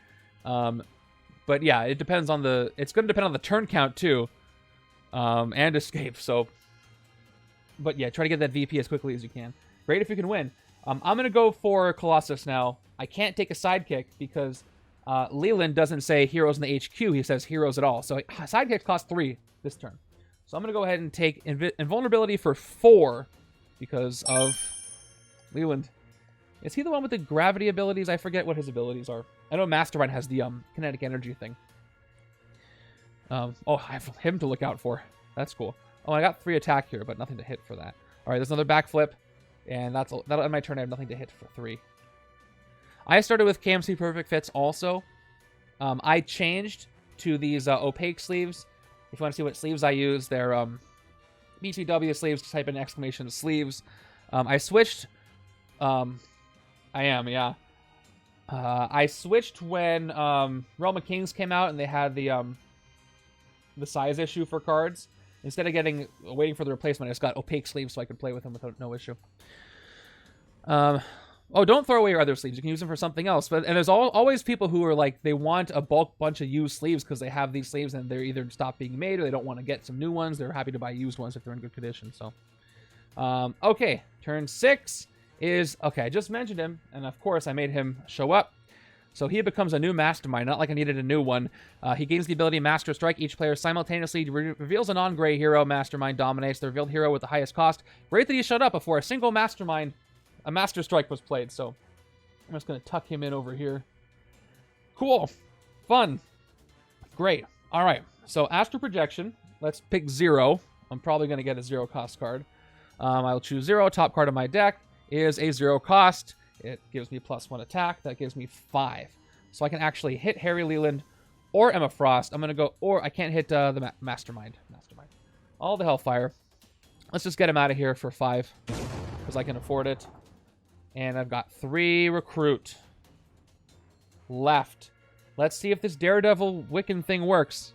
But yeah, it depends on the... It's going to depend on the turn count too. And escape, so... But yeah, try to get that VP as quickly as you can. Great if you can win. I'm going to go for Colossus now. I can't take a sidekick because Leland doesn't say heroes in the HQ. He says heroes at all. So sidekicks cost 3 this turn. So I'm going to go ahead and take Invulnerability for 4 because of Leland. Is he the one with the gravity abilities? I forget what his abilities are. I know Mastermind has the kinetic energy thing. Oh, I have him to look out for. That's cool. Oh, I got 3 attack here, but nothing to hit for that. All right, there's another backflip. And that'll end my turn. I have nothing to hit for 3. I started with KMC Perfect Fits also. I changed to these opaque sleeves. If you want to see what sleeves I use, they're BTW sleeves. Type in exclamation sleeves. I switched. I am, yeah. I switched when Realm of Kings came out and they had the size issue for cards. Instead of waiting for the replacement, I just got opaque sleeves so I could play with them without no issue. Oh, don't throw away your other sleeves. You can use them for something else. And there's always people who are like, they want a bulk bunch of used sleeves because they have these sleeves and they're either stopped being made or they don't want to get some new ones. They're happy to buy used ones if they're in good condition. So, okay, turn 6 is... Okay, I just mentioned him, and of course I made him show up. So he becomes a new Mastermind, not like I needed a new one. He gains the ability Master Strike. Each player simultaneously reveals a non-gray hero. Mastermind dominates the revealed hero with the highest cost. Great that he showed up before a single Mastermind, a Master Strike was played. So I'm just going to tuck him in over here. Cool. Fun. Great. All right. So Astral Projection. Let's pick 0. I'm probably going to get a 0 cost card. I'll choose 0. Top card of my deck is a 0 cost. It gives me +1 attack. That gives me 5. So I can actually hit Harry Leland or Emma Frost. I'm going to go... Or I can't hit the Mastermind. All the Hellfire. Let's just get him out of here for 5. Because I can afford it. And I've got 3 recruit left. Let's see if this Daredevil Wiccan thing works.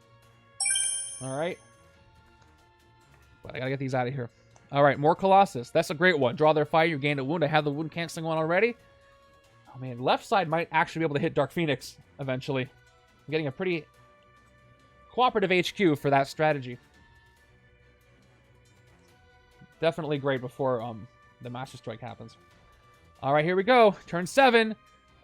Alright. But I gotta get these out of here. Alright, more Colossus. That's a great one. Draw their fire, you gain a wound. I have the wound canceling one already. Oh man, left side might actually be able to hit Dark Phoenix eventually. I'm getting a pretty cooperative HQ for that strategy. Definitely great before the Master Strike happens. Alright, here we go. Turn 7.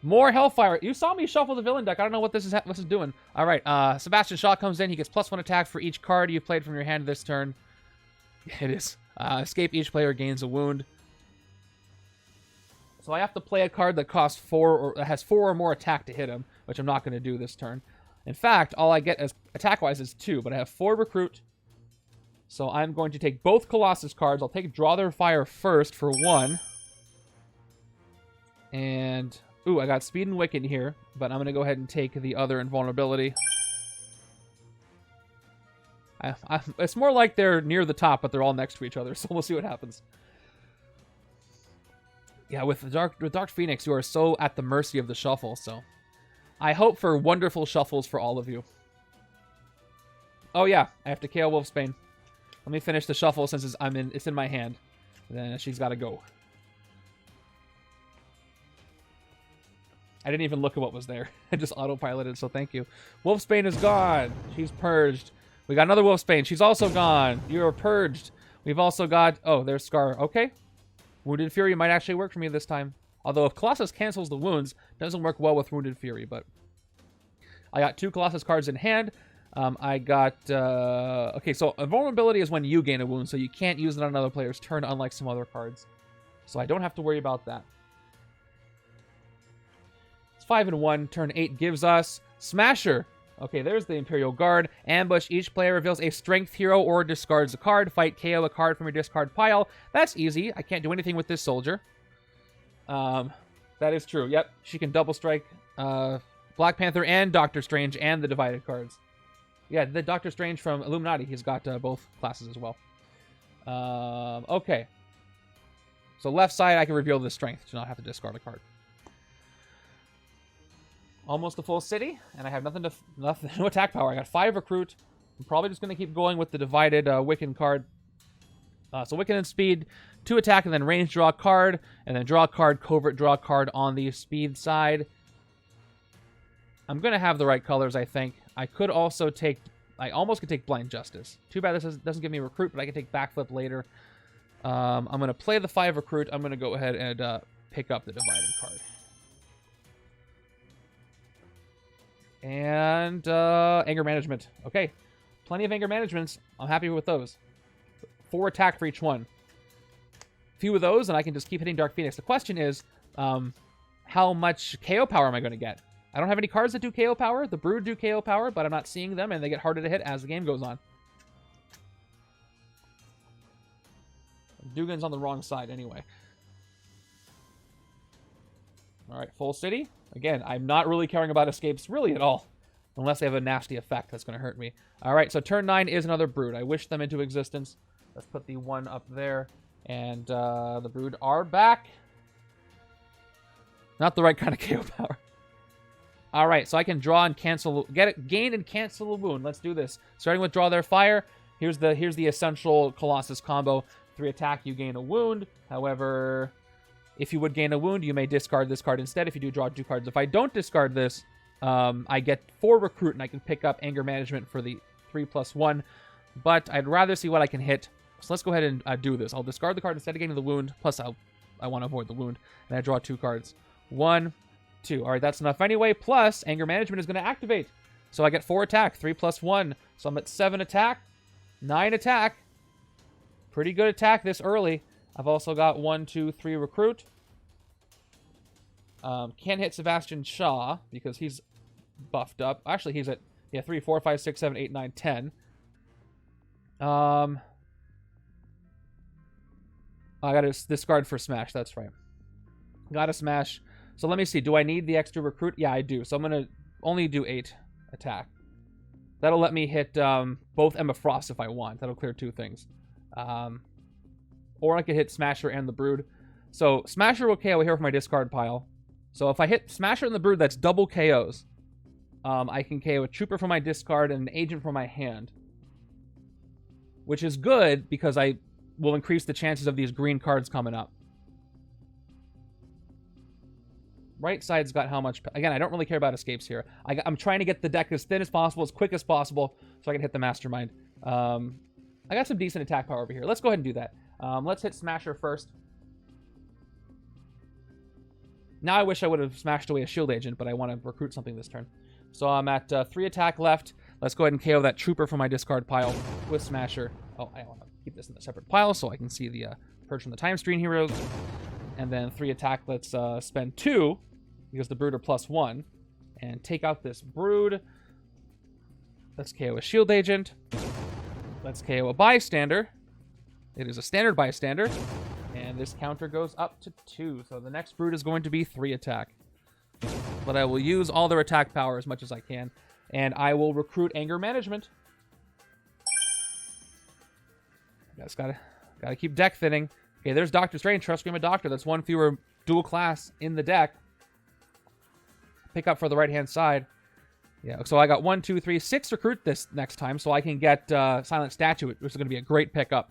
More Hellfire. You saw me shuffle the villain deck. I don't know what this is doing. Alright, Sebastian Shaw comes in. He gets +1 attack for each card you've played from your hand this turn. It is. Escape, each player gains a wound. So I have to play a card that costs 4 or that has 4 or more attack to hit him, which I'm not going to do this turn. In fact, all I get as attack-wise is 2, but I have 4 recruit. So I'm going to take both Colossus cards. I'll take Draw Their Fire first for 1. And, ooh, I got Speed and Wiccan here, but I'm going to go ahead and take the other Invulnerability. It's more like they're near the top, but they're all next to each other, so we'll see what happens. Yeah, with Dark Phoenix, you are so at the mercy of the shuffle, so I hope for wonderful shuffles for all of you. Oh yeah, I have to KO Wolfsbane. Let me finish the shuffle since it's in my hand. Then she's got to go. I didn't even look at what was there. I just autopiloted, so thank you. Wolfsbane is gone. She's purged. We got another Wolfsbane. She's also gone. You are purged. We've also got... Oh, there's Skarr. Okay. Wounded Fury might actually work for me this time. Although if Colossus cancels the wounds, it doesn't work well with Wounded Fury, but... I got 2 Colossus cards in hand. I got... Okay, so Invulnerability is when you gain a wound, so you can't use it on another player's turn, unlike some other cards. So I don't have to worry about that. It's 5 and 1. Turn 8 gives us Smasher. Okay, there's the Imperial Guard. Ambush. Each player reveals a strength hero or discards a card. Fight, KO a card from your discard pile. That's easy. I can't do anything with this soldier. That is true. Yep, she can double strike Black Panther and Doctor Strange and the divided cards. Yeah, the Doctor Strange from Illuminati. He's got both classes as well. Okay. So left side, I can reveal the strength to not have to discard a card. Almost a full city, and I have nothing no attack power. I got 5 recruit. I'm probably just going to keep going with the divided Wiccan card. So Wiccan and speed, 2 attack, and then range draw a card, and then draw a card, covert draw a card on the speed side. I'm going to have the right colors, I think. I could also take... I almost could take Blind Justice. Too bad this doesn't give me recruit, but I can take Backflip later. I'm going to play the 5 recruit. I'm going to go ahead and pick up the divided card. And anger management. Okay. Plenty of anger managements. I'm happy with those. 4 attack for each one. Few of those, and I can just keep hitting Dark Phoenix. The question is, how much KO power am I going to get? I don't have any cards that do KO power. The Brood do KO power, but I'm not seeing them, and they get harder to hit as the game goes on. Dugan's on the wrong side anyway. Alright, full city. Again, I'm not really caring about escapes really at all. Unless they have a nasty effect that's going to hurt me. Alright, so turn 9 is another Brood. I wish them into existence. Let's put the 1 up there. And the Brood are back. Not the right kind of KO power. Alright, so I can draw and cancel... gain and cancel a wound. Let's do this. Starting with draw their fire. Here's the essential Colossus combo. 3 attack, you gain a wound. However... if you would gain a wound, you may discard this card instead. If you do, draw 2 cards. If I don't discard this, I get 4 recruit, and I can pick up anger management for the 3+1. But I'd rather see what I can hit. So let's go ahead and do this. I'll discard the card instead of gaining the wound. Plus, I want to avoid the wound. And I draw 2 cards. 1, 2. All right, that's enough anyway. Plus, anger management is going to activate. So I get 4 attack, 3+1. So I'm at 7 attack, 9 attack. Pretty good attack this early. I've also got 1, 2, 3 recruit. Can't hit Sebastian Shaw because he's buffed up. Actually, he's at 3, 4, 5, 6, 7, 8, 9, 10. I got to discard for smash. That's right. Got to smash. So let me see. Do I need the extra recruit? Yeah, I do. So I'm going to only do 8 attack. That'll let me hit both Emma Frost if I want. That'll clear 2 things. Or I could hit Smasher and the Brood. So Smasher will KO here from my discard pile. So if I hit Smasher and the Brood, that's double KOs. I can KO a Trooper from my discard and an Agent from my hand. Which is good because I will increase the chances of these green cards coming up. Right side's got how much... Again, I don't really care about escapes here. I'm trying to get the deck as thin as possible, as quick as possible, so I can hit the Mastermind. I got some decent attack power over here. Let's go ahead and do that. Let's hit Smasher first. Now I wish I would have smashed away a Shield Agent, but I want to recruit something this turn. So I'm at 3 attack left. Let's go ahead and KO that Trooper from my discard pile with Smasher. Oh, I want to keep this in a separate pile so I can see the Purge from the Time Stream heroes. And then 3 attack, let's spend 2, because the Brood are +1. And take out this Brood. Let's KO a Shield Agent. Let's KO a Bystander. It is a standard Bystander. And this counter goes up to 2. So the next Brood is going to be 3 attack. But I will use all their attack power as much as I can. And I will recruit Anger Management. Just gotta keep deck thinning. Okay, there's Doctor Strange. Trust Scream a Doctor. That's 1 fewer dual class in the deck. Pick up for the right-hand side. Yeah, so I got 1, 2, 3, 6 recruit this next time, so I can get Silent Statue, which is going to be a great pickup.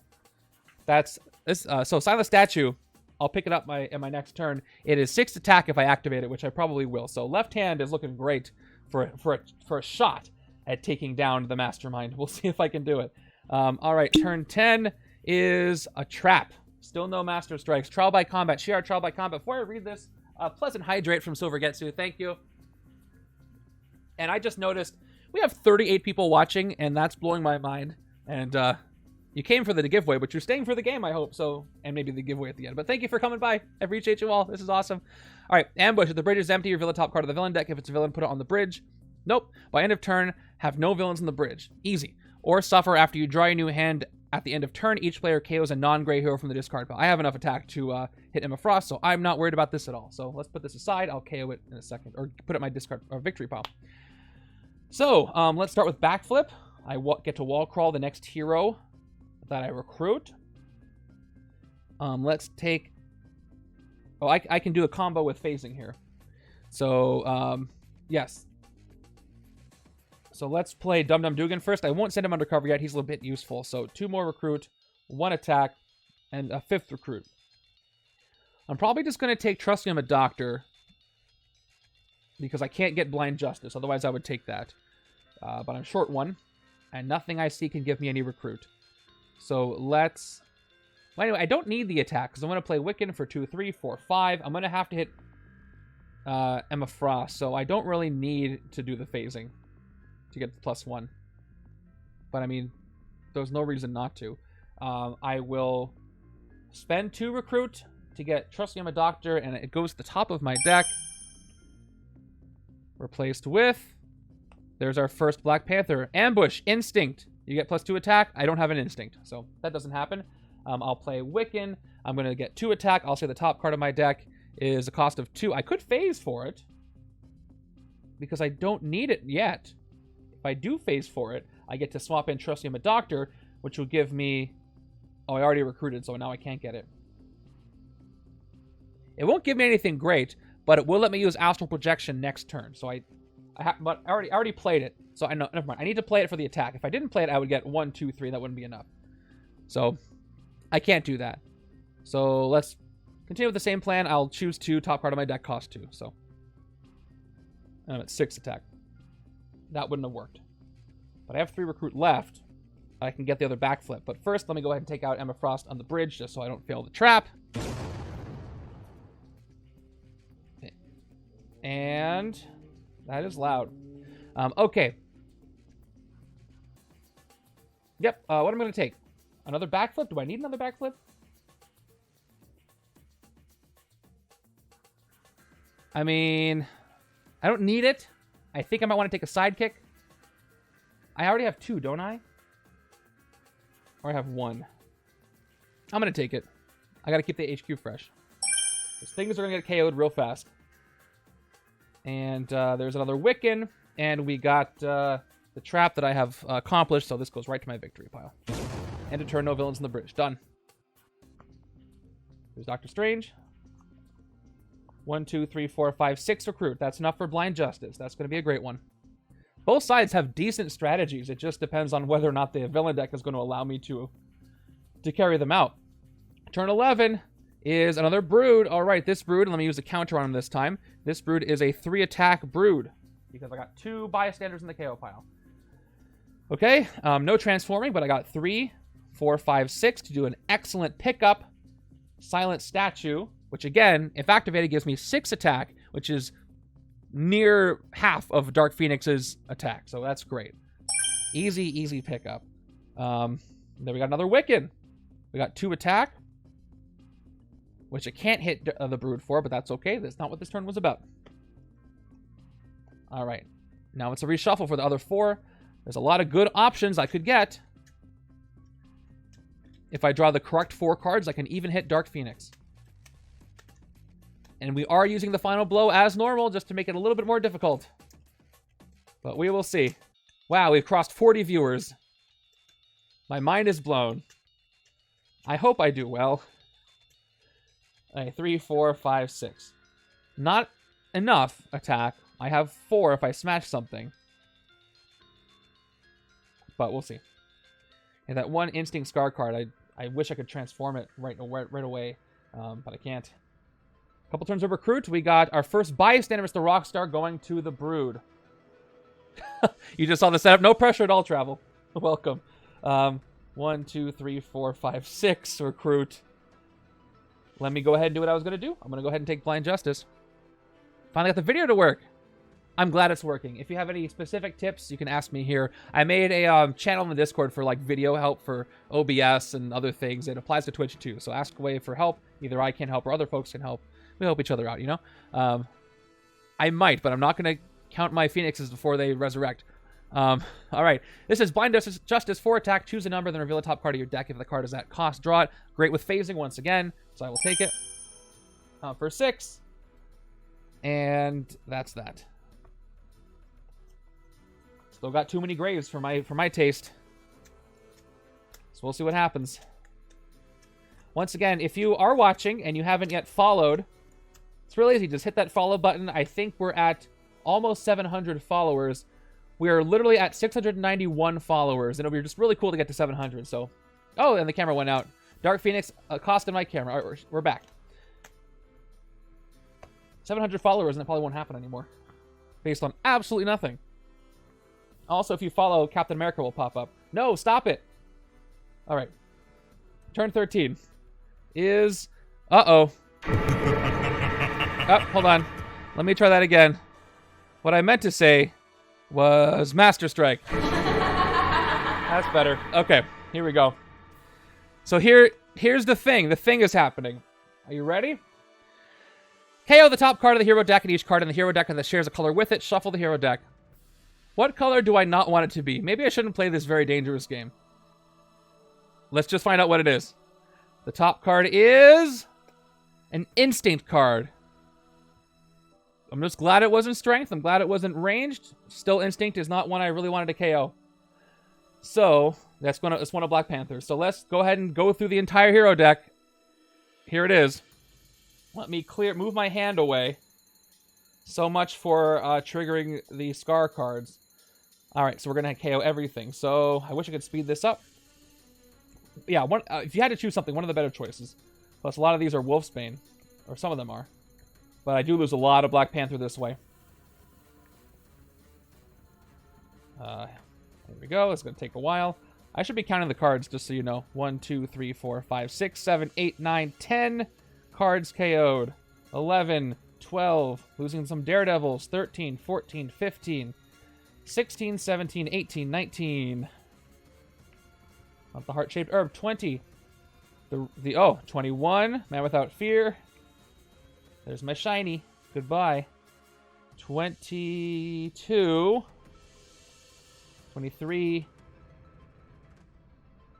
That's this. So Silent Statue, I'll pick it up in my next turn. It is 6 attack if I activate it, which I probably will. So left hand is looking great for a shot at taking down the Mastermind. We'll see if I can do it. All right, turn 10 is a trap. Still no Master Strikes. Trial by Combat. Shi'ar Trial by Combat. Before I read this, Pleasant Hydrate from Silver Getsu. Thank you. And I just noticed we have 38 people watching, and that's blowing my mind. And You came for the giveaway, but you're staying for the game, I hope. So, and maybe the giveaway at the end. But thank you for coming by. I appreciate you all. This is awesome. All right, ambush. If the bridge is empty, reveal the top card of the villain deck. If it's a villain, put it on the bridge. Nope. By end of turn, have no villains on the bridge. Easy. Or suffer after you draw your new hand at the end of turn. Each player KOs a non-gray hero from the discard pile. I have enough attack to hit Emma Frost, so I'm not worried about this at all. So let's put this aside. I'll KO it in a second, or put it in my discard or victory pile. So let's start with backflip. I get to wall crawl the next hero that I recruit. Let's take... Oh, I can do a combo with phasing here. So, yes. So let's play Dum Dum Dugan first. I won't send him undercover yet. He's a little bit useful. So 2 more recruit, 1 attack, and a 5th recruit. I'm probably just going to take Trusting I'm a Doctor because I can't get Blind Justice. Otherwise, I would take that. But I'm short 1, and nothing I see can give me any recruit. So let's... Well, anyway, I don't need the attack because I'm going to play Wiccan for 2, 3, 4, 5. I'm going to have to hit Emma Frost, so I don't really need to do the phasing to get the +1. But, I mean, there's no reason not to. I will spend 2 recruit to get Trusting I'm a Doctor, and it goes to the top of my deck. Replaced with... There's our first Black Panther. Ambush. Instinct. You get +2 attack. I don't have an instinct, so that doesn't happen. I'll play Wiccan. I'm going to get 2 attack. I'll say the top card of my deck is a cost of 2. I could phase for it because I don't need it yet. If I do phase for it, I get to swap in Trusting I'm a Doctor, which will give me... Oh, I already recruited, so now I can't get it. It won't give me anything great, but it will let me use Astral Projection next turn. So but I already played it, so I know. Never mind. I need to play it for the attack. If I didn't play it, I would get 1, 2, 3. That wouldn't be enough. So I can't do that. So let's continue with the same plan. I'll choose 2. Top card of my deck costs 2. So I'm at 6 attack. That wouldn't have worked. But I have 3 recruit left. I can get the other backflip. But first, let me go ahead and take out Emma Frost on the bridge just so I don't fail the trap. And that is loud. Okay. Yep. What am I going to take? Another backflip? Do I need another backflip? I mean, I don't need it. I think I might want to take a sidekick. I already have 2, don't I? Or I have 1. I'm going to take it. I got to keep the HQ fresh. These things are going to get KO'd real fast. And there's another Wiccan. And we got the trap that I have accomplished. So this goes right to my victory pile. End of turn, no villains in the bridge. Done. There's Doctor Strange. 1, 2, 3, 4, 5, 6 recruit. That's enough for Blind Justice. That's going to be a great one. Both sides have decent strategies. It just depends on whether or not the villain deck is going to allow me to carry them out. Turn 11 is another Brood. All right, this Brood, let me use a counter on him this time. This Brood is a 3-attack Brood because I got 2 bystanders in the KO pile. Okay, no transforming, but I got 3, 4, 5, 6 to do an excellent pickup. Silent Statue, which again, if activated, gives me 6 attack, which is near half of Dark Phoenix's attack. So that's great. Easy, easy pickup. Then we got another Wiccan. We got 2 attack, which I can't hit the Brood for, but that's okay. That's not what this turn was about. All right. Now it's a reshuffle for the other 4. There's a lot of good options I could get. If I draw the correct 4 cards, I can even hit Dark Phoenix. And we are using the final blow as normal just to make it a little bit more difficult. But we will see. Wow, we've crossed 40 viewers. My mind is blown. I hope I do well. Okay, 3, 4, 5, 6. Not enough attack. I have 4 if I smash something. But we'll see. And that 1 Instinct Skarr card, I wish I could transform it right away, but I can't. A couple turns of recruit. We got our first bystander, Mr. Rockstar, going to the Brood. You just saw the setup. No pressure at all, Travel. Welcome. 1, 2, 3, 4, 5, 6 recruit. Let me go ahead and do what I was going to do. I'm going to go ahead and take Blind Justice. Finally got the video to work. I'm glad it's working. If you have any specific tips, you can ask me here. I made a channel in the Discord for like video help for OBS and other things. It applies to Twitch too. So ask away for help. Either I can help or other folks can help. We help each other out, you know? I might, but I'm not going to count my phoenixes before they resurrect. All right. This is Blind Justice 4 attack. Choose a number, then reveal the top card of your deck. If the card is at cost, draw it. Great with phasing once again, so I will take it for 6. And that's that. Still got too many graves for my taste. So we'll see what happens. Once again, if you are watching and you haven't yet followed, it's really easy. Just hit that follow button. I think we're at almost 700 followers. We are literally at 691 followers, and it'll be just really cool to get to 700. So, oh, and the camera went out. Dark Phoenix accosted my camera. All right, we're back. 700 followers, and it probably won't happen anymore, based on absolutely nothing. Also, if you follow, Captain America will pop up. No, stop it. All right. Turn 13 is... Uh-oh. Oh, hold on. Let me try that again. What I meant to say was Master Strike. That's better. Okay, here we go. So here's the thing. The thing is happening. Are you ready? KO the top card of the hero deck, and each card in the hero deck that shares a color with it. Shuffle the hero deck. What color do I not want it to be? Maybe I shouldn't play this very dangerous game. Let's just find out what it is. The top card is an instinct card. I'm just glad it wasn't strength. I'm glad it wasn't ranged. Still, instinct is not one I really wanted to KO. So, it's one of Black Panther. So let's go ahead and go through the entire hero deck. Here it is. Let me move my hand away. So much for triggering the Skarr cards. Alright, so we're going to KO everything. So, I wish I could speed this up. Yeah, if you had to choose something, one of the better choices. Plus, a lot of these are Wolfsbane. Or some of them are. But I do lose a lot of Black Panther this way. Here we go. It's going to take a while. I should be counting the cards, just so you know. 1, 2, 3, 4, 5, 6, 7, 8, 9, 10 cards KO'd. 11, 12. Losing some Daredevils. 13, 14, 15. 16, 17, 18, 19. Not the heart-shaped herb. 20. 21. Man Without Fear. There's my shiny. Goodbye. 22. 23.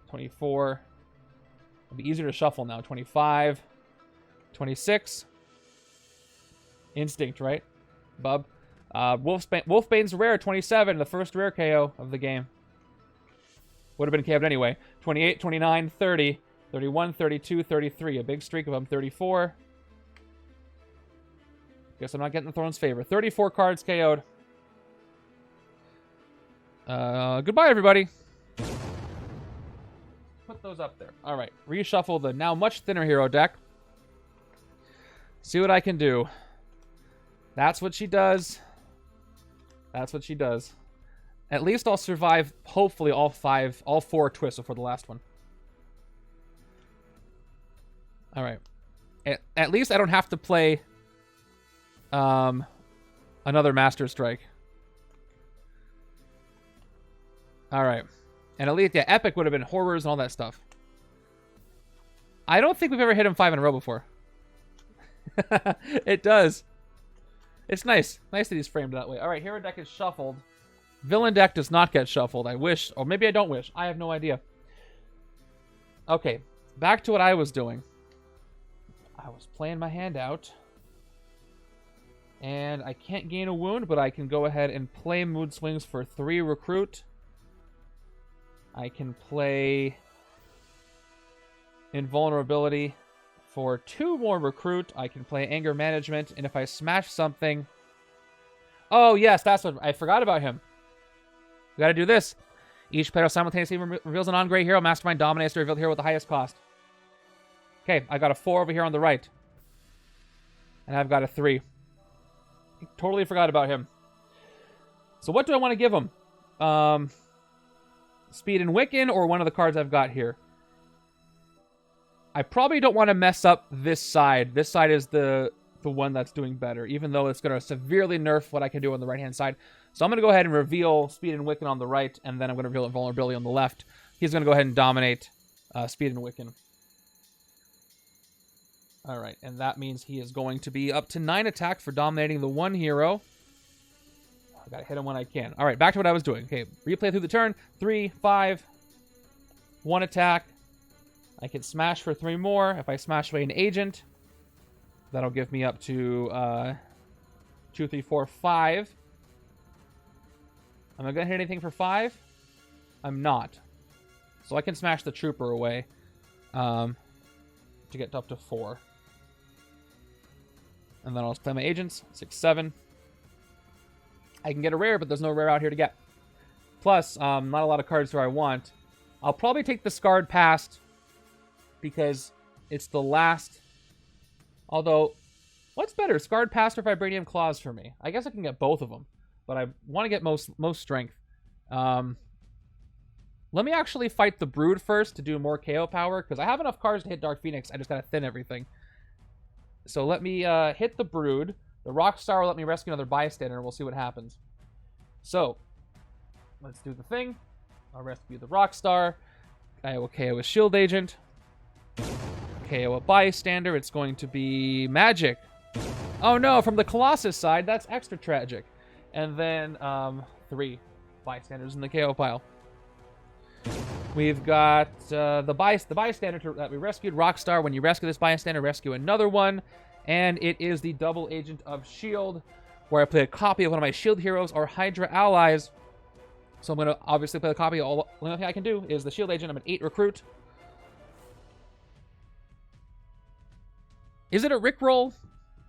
24. It'll be easier to shuffle now. 25. 26. Instinct, right? Bub. Wolfbane's rare. 27. The first rare KO of the game. Would have been KO'd anyway. 28, 29, 30. 31, 32, 33. A big streak of them. 34. Guess I'm not getting the Throne's favor. 34 cards KO'd. Goodbye, everybody. Put those up there. All right. Reshuffle the now much thinner hero deck. See what I can do. That's what she does. That's what she does. At least I'll survive, hopefully, all 4 twists before the last one. All right. At least I don't have to play another Master Strike. All right. And at least, yeah, Epic would have been horrors and all that stuff. I don't think we've ever hit him 5 in a row before. It does. It's nice. Nice that he's framed that way. All right, hero deck is shuffled. Villain deck does not get shuffled. I wish, or maybe I don't wish. I have no idea. Okay, back to what I was doing. I was playing my hand out. And I can't gain a wound, but I can go ahead and play Mood Swings for 3 recruit. I can play Invulnerability for 2 more recruit. I can play Anger Management, and if I smash something... Oh, yes, that's what... I forgot about him. We gotta do this. Each player simultaneously reveals a non-gray hero. Mastermind dominates to reveal the hero with the highest cost. Okay, I got a 4 over here on the right. And I've got a 3. Totally forgot about him. So what do I want to give him? Speed and Wiccan or one of the cards I've got here? I probably don't want to mess up this side. This side is the the one that's doing better, even though it's going to severely nerf what I can do on the right-hand side. So I'm going to go ahead and reveal Speed and Wiccan on the right, and then I'm going to reveal Invulnerability on the left. He's going to go ahead and dominate Speed and Wiccan. All right, and that means he is going to be up to 9 attack for dominating the one hero. I got to hit him when I can. All right, back to what I was doing. Okay, replay through the turn. 3, 5, 1 attack. I can smash for 3 more. If I smash away an agent, that'll give me up to 2, 3, 4, 5. Am I going to hit anything for 5? I'm not. So I can smash the trooper away to get up to 4. And then I'll play my agents. 6, 7. I can get a rare, but there's no rare out here to get. Plus, not a lot of cards where I want. I'll probably take the Skarred Past because it's the last. Although, what's better, Skarred Past or Vibranium Claws for me? I guess I can get both of them, but I want to get most strength. Let me actually fight the Brood first to do more KO power, because I have enough cards to hit Dark Phoenix. I just gotta thin everything. So let me hit the Brood. The Rockstar will let me rescue another bystander, and we'll see what happens. So, let's do the thing. I'll rescue the Rockstar. I will KO a Shield Agent. KO a bystander. It's going to be magic. Oh no, from the Colossus side, that's extra tragic. And then 3 bystanders in the KO pile. We've got the bystander that we rescued, Rockstar. When you rescue this bystander, rescue another one. And it is the double agent of S.H.I.E.L.D., where I play a copy of one of my S.H.I.E.L.D. heroes or Hydra allies. So I'm going to obviously play the copy. The only thing I can do is the S.H.I.E.L.D. agent. I'm an 8 recruit. Is it a Rickroll?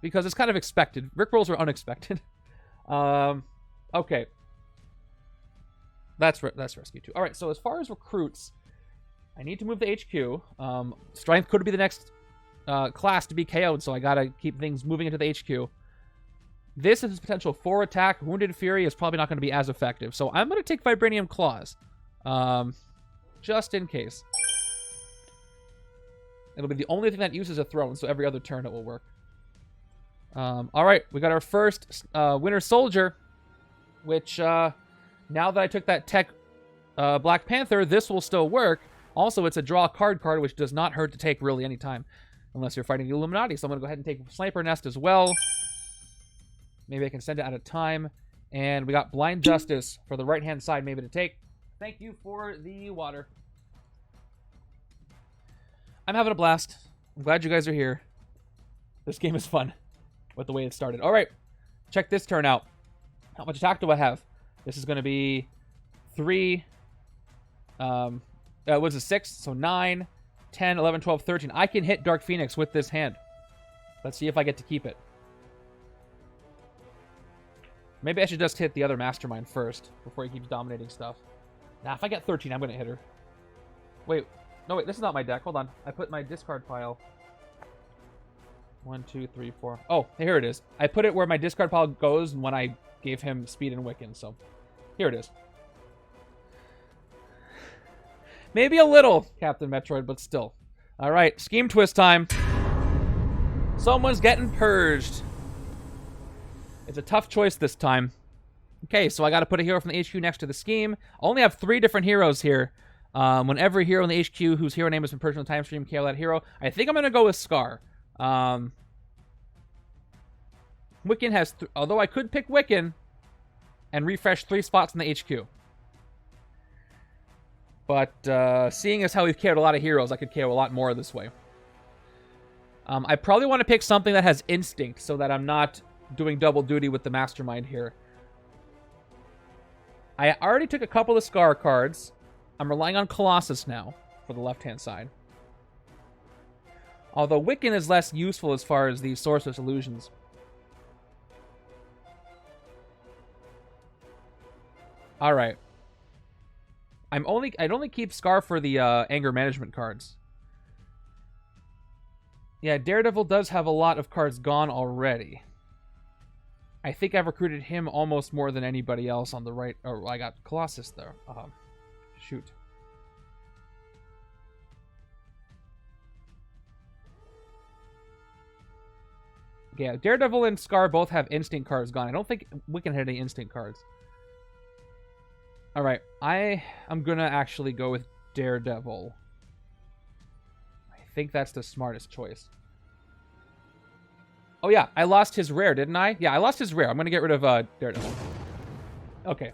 Because it's kind of expected. Rickrolls are unexpected. Okay. That's rescue 2. All right, so as far as recruits, I need to move the HQ. Strength could be the next class to be KO'd, so I gotta keep things moving into the HQ. This is potential 4 attack. Wounded Fury is probably not going to be as effective, so I'm going to take Vibranium Claws. Just in case. It'll be the only thing that uses a throne, so every other turn it will work. Alright, we got our first Winter Soldier, which, now that I took that tech Black Panther, this will still work. Also, it's a draw card, which does not hurt to take really any time, unless you're fighting the Illuminati. So I'm going to go ahead and take Sniper Nest as well. Maybe I can send it out of time. And we got Blind Justice for the right-hand side maybe to take. Thank you for the water. I'm having a blast. I'm glad you guys are here. This game is fun with the way it started. All right, check this turn out. How much attack do I have? This is going to be 3. Was a 6, so 9, 10, 11, 12, 13. I can hit Dark Phoenix with this hand. Let's see if I get to keep it. Maybe I should just hit the other Mastermind first before he keeps dominating stuff. Now, if I get 13, I'm going to hit her. Wait. No, wait. This is not my deck. Hold on. I put my discard pile. 1, 2, 3, 4. Oh, here it is. I put it where my discard pile goes when I gave him Speed and Wiccan. So, here it is. Maybe a little, Captain Metroid, but still. All right. Scheme twist time. Someone's getting purged. It's a tough choice this time. Okay, so I got to put a hero from the HQ next to the scheme. I only have 3 different heroes here. Whenever a hero in the HQ whose hero name has been purged on the time stream, KO that hero. I think I'm going to go with Skarr. Wiccan has... although I could pick Wiccan and refresh 3 spots in the HQ. But seeing as how we've KO'd a lot of heroes, I could KO a lot more this way. I probably want to pick something that has Instinct so that I'm not doing double duty with the Mastermind here. I already took a couple of Skarr cards. I'm relying on Colossus now for the left-hand side. Although Wiccan is less useful as far as the Sorceress Illusions. Alright. I'd only keep Skarr for the anger management cards. Yeah, Daredevil does have a lot of cards gone already. I think I've recruited him almost more than anybody else on the right. Oh, I got Colossus there. Shoot. Yeah, Daredevil and Skarr both have instinct cards gone. I don't think Wiccan had any instinct cards. All right, I am going to actually go with Daredevil. I think that's the smartest choice. Oh, yeah, I lost his rare, didn't I? Yeah, I lost his rare. I'm going to get rid of Daredevil. Okay.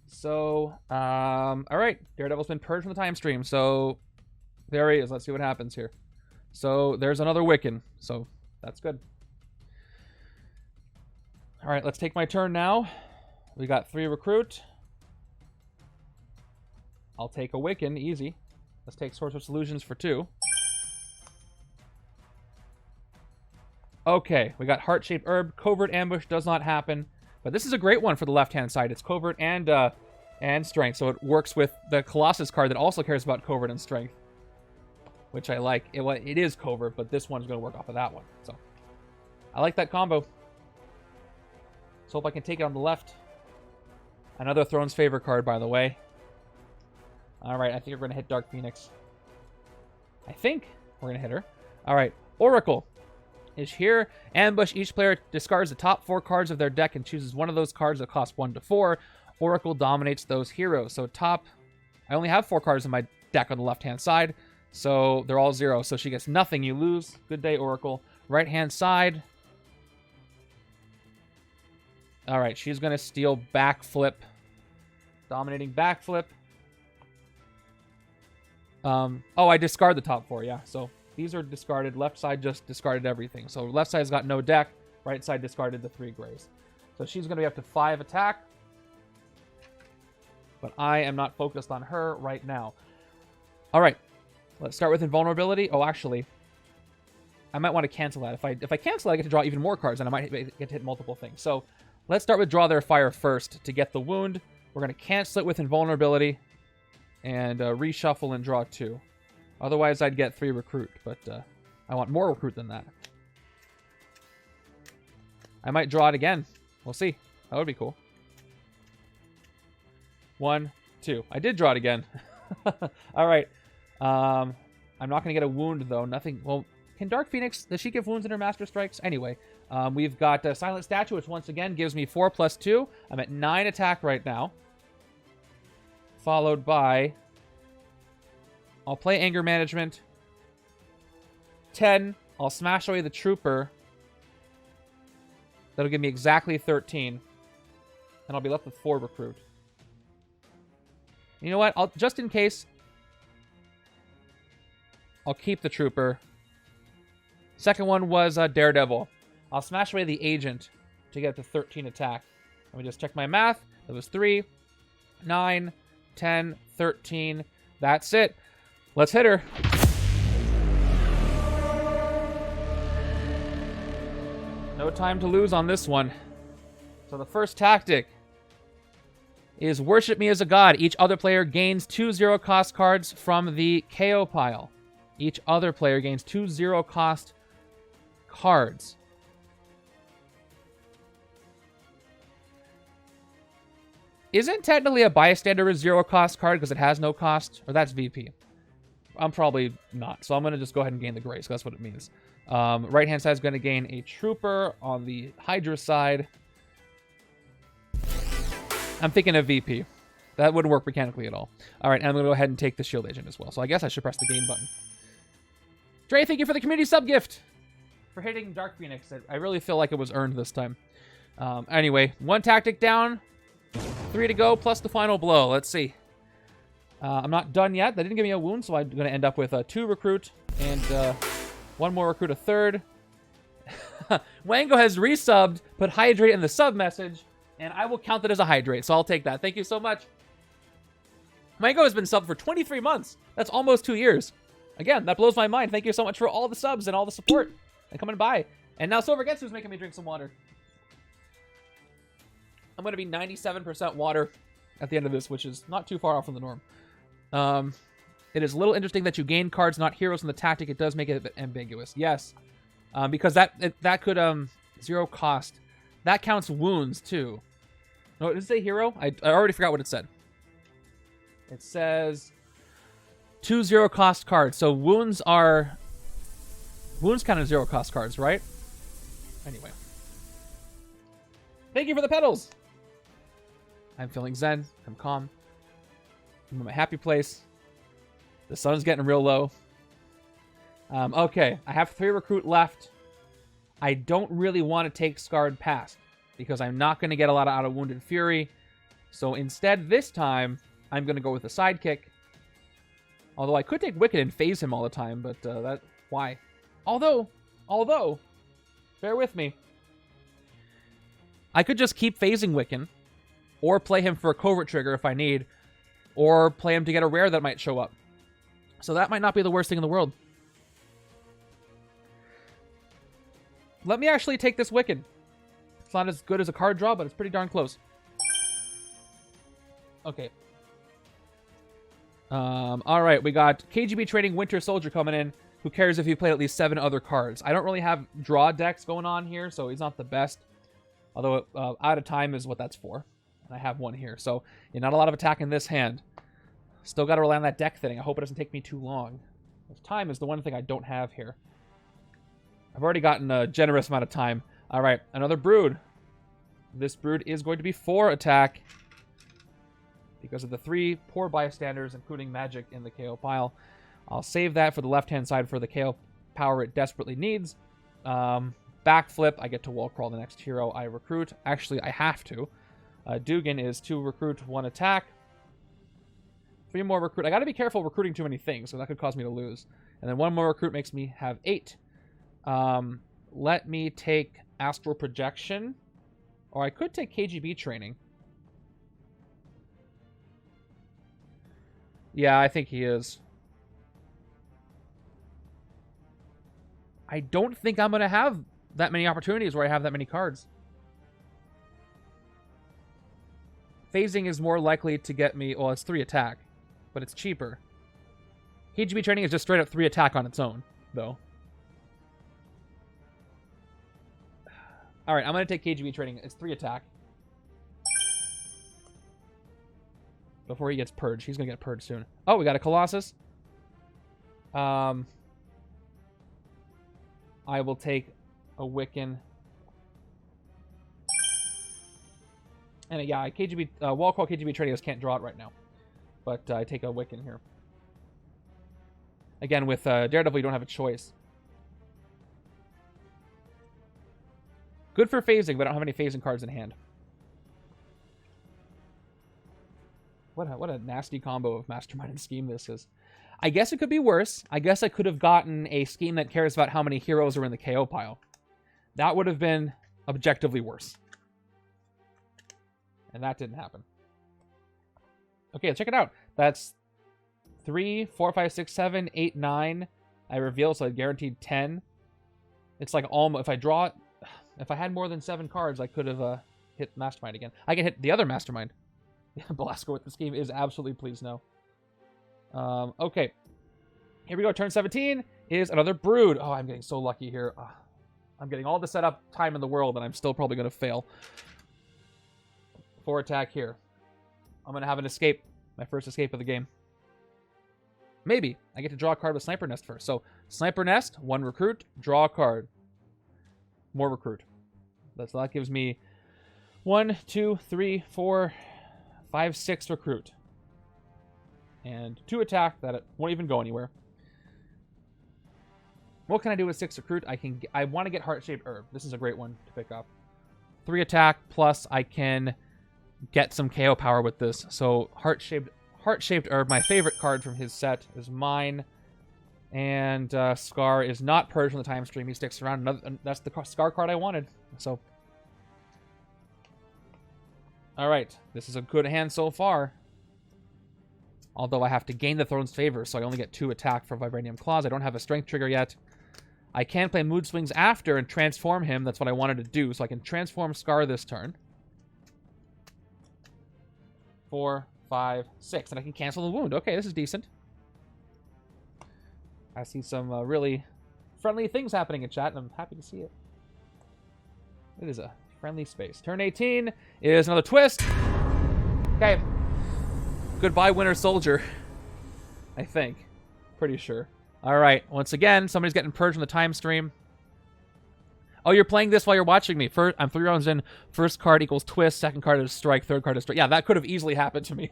So, all right. Daredevil's been purged from the time stream, so there he is. Let's see what happens here. So, there's another Wiccan, so that's good. All right, let's take my turn now. We got 3 recruit. I'll take a Wiccan, easy. Let's take Sorcerer Solutions for 2. Okay, we got Heart-Shaped Herb. Covert Ambush does not happen. But this is a great one for the left-hand side. It's Covert and Strength, so it works with the Colossus card that also cares about Covert and Strength, which I like. It is Covert, but this one's going to work off of that one. So I like that combo. Let's hope I can take it on the left. Another Throne's Favor card, by the way. All right, I think we're going to hit Dark Phoenix. I think we're going to hit her. All right, Oracle is here. Ambush. Each player discards the top 4 cards of their deck and chooses one of those cards that cost 1 to 4. Oracle dominates those heroes. So top, I only have 4 cards in my deck on the left-hand side, so they're all 0. So she gets nothing. You lose. Good day, Oracle. Right-hand side. All right, she's going to steal Backflip. Dominating Backflip. Oh, I discard the top 4, yeah. So these are discarded. Left side just discarded everything. So left side's got no deck. Right side discarded the 3 grays. So she's going to be up to 5 attack. But I am not focused on her right now. All right. Let's start with Invulnerability. Oh, actually, I might want to cancel that. If I cancel it, I get to draw even more cards, and I might get to hit multiple things. So let's start with Draw Their Fire first to get the wound. We're going to cancel it with Invulnerability and reshuffle and draw 2. Otherwise, I'd get 3 recruit, but I want more recruit than that. I might draw it again. We'll see. That would be cool. 1, 2. I did draw it again. All right. I'm not going to get a wound, though. Nothing. Well, can Dark Phoenix, does she give wounds in her Master Strikes? Anyway, we've got Silent Statue, which once again gives me 4 plus 2. I'm at 9 attack right now. Followed by, I'll play Anger Management. 10. I'll smash away the Trooper. That'll give me exactly 13. And I'll be left with 4 recruit. You know what? Just in case, I'll keep the Trooper. Second one was Daredevil. I'll smash away the Agent to get up to 13 attack. Let me just check my math. That was 3, 9, 10, 13. That's it. Let's hit her. No time to lose on this one. So the first tactic is Worship Me as a God. Each other player gains 2 0-cost cards from the KO pile. Each other player gains 2 0-cost cards. Isn't technically a Bystander a 0-cost card because it has no cost? Or that's VP. I'm probably not. So I'm going to just go ahead and gain the Grace. That's what it means. Right-hand side is going to gain a Trooper on the Hydra side. I'm thinking of VP. That wouldn't work mechanically at all. All right, and I'm going to go ahead and take the Shield Agent as well. So I guess I should press the gain button. Dre, thank you for the community sub gift. For hitting Dark Phoenix. I really feel like it was earned this time. Anyway, 1 tactic down. 3 to go, plus the final blow. Let's see. I'm not done yet. That didn't give me a wound, so I'm going to end up with a 2 recruit and 1 more recruit, a 3rd. Wango has resubbed, put Hydrate in the sub message, and I will count that as a Hydrate, so I'll take that. Thank you so much. Wango has been subbed for 23 months. That's almost 2 years. Again, that blows my mind. Thank you so much for all the subs and all the support and coming by. And now Silver Getsu's making me drink some water. I'm going to be 97% water at the end of this, which is not too far off from the norm. It is a little interesting that you gain cards, not heroes, in the tactic. It does make it a bit ambiguous. Yes, because that could 0 cost. That counts wounds too. No, did it say hero? I already forgot what it said. It says 2 0-cost cards. So wounds are Wounds count as 0 cost cards, right? Anyway. Thank you for the pedals! I'm feeling zen. I'm calm. I'm in my happy place. The sun's getting real low. Okay, I have 3 recruit left. I don't really want to take Scarred past because I'm not going to get a lot out of Wounded Fury. So instead, this time, I'm going to go with a sidekick. Although I could take Wiccan and phase him all the time, but why? Although, bear with me. I could just keep phasing Wiccan, or play him for a covert trigger if I need, or play him to get a rare that might show up. So that might not be the worst thing in the world. Let me actually take this Wiccan. It's not as good as a card draw, but it's pretty darn close. Okay. Alright, we got KGB Trading Winter Soldier coming in. Who cares if you played at least 7 other cards? I don't really have draw decks going on here, so he's not the best. Although, out of time is what that's for. And I have one here, so not a lot of attack in this hand. Still got to rely on that deck thinning. I hope it doesn't take me too long. Time is the one thing I don't have here. I've already gotten a generous amount of time. Alright, another Brood. This Brood is going to be 4 attack. Because of the 3 poor bystanders, including magic in the KO pile. I'll save that for the left-hand side for the KO power it desperately needs. Backflip, I get to wall crawl the next hero I recruit. Actually, I have to. Dugan is 2 recruit, 1 attack. 3 more recruit. I got to be careful recruiting too many things, so that could cause me to lose. And then 1 more recruit makes me have 8. Let me take Astral Projection. Or I could take KGB Training. Yeah, I think he is. I don't think I'm going to have that many opportunities where I have that many cards. Phasing is more likely to get me... Well, it's 3 attack, but it's cheaper. KGB Training is just straight up 3 attack on its own, though. Alright, I'm going to take KGB Training. It's 3 attack. Before he gets purged. He's going to get purged soon. Oh, we got a Colossus. I will take a Wiccan. And yeah, KGB wall call KGB Trading can't draw it right now. But I take a Wiccan here. Again, with Daredevil, you don't have a choice. Good for phasing, but I don't have any phasing cards in hand. What a nasty combo of Mastermind and Scheme this is. I guess it could be worse. I guess I could have gotten a scheme that cares about how many heroes are in the KO pile. That would have been objectively worse. And that didn't happen. Okay, check it out. That's 3, 4, 5, 6, 7, 8, 9. I reveal, so I guaranteed 10. It's like almost... If I draw it... If I had more than 7 cards, I could have hit Mastermind again. I can hit the other Mastermind. Belasco with the scheme is absolutely pleased now. Okay. Here we go. Turn 17 is another Brood. Oh, I'm getting so lucky here. I'm getting all the setup time in the world, and I'm still probably going to fail. 4 attack here. I'm going to have an escape. My first escape of the game. Maybe. I get to draw a card with Sniper Nest first. So, Sniper Nest, 1 recruit, draw a card. More recruit. So that gives me 1, 2, 3, 4, 5, 6 recruit. And 2 attack that it won't even go anywhere. What can I do with 6 recruit? I want to get Heart-Shaped Herb. This is a great one to pick up. 3 attack, plus I can get some KO power with this. So Heart-Shaped Herb, my favorite card from his set, is mine. And Skarr is not purged from the time stream. He sticks around. That's the Skarr card I wanted. So, alright. This is a good hand so far. Although I have to gain the Throne's favor, so I only get 2 attack for Vibranium Claws. I don't have a strength trigger yet. I can play Mood Swings after and transform him. That's what I wanted to do. So I can transform Skarr this turn. 4, 5, 6. And I can cancel the wound. Okay, this is decent. I see some really friendly things happening in chat, and I'm happy to see it. It is a friendly space. Turn 18 is another twist. Okay. Goodbye, Winter Soldier. I think. Pretty sure. All right. Once again, somebody's getting purged from the time stream. Oh, you're playing this while you're watching me. First, I'm 3 rounds in. First card equals twist. Second card is strike. Third card is strike. Yeah, that could have easily happened to me.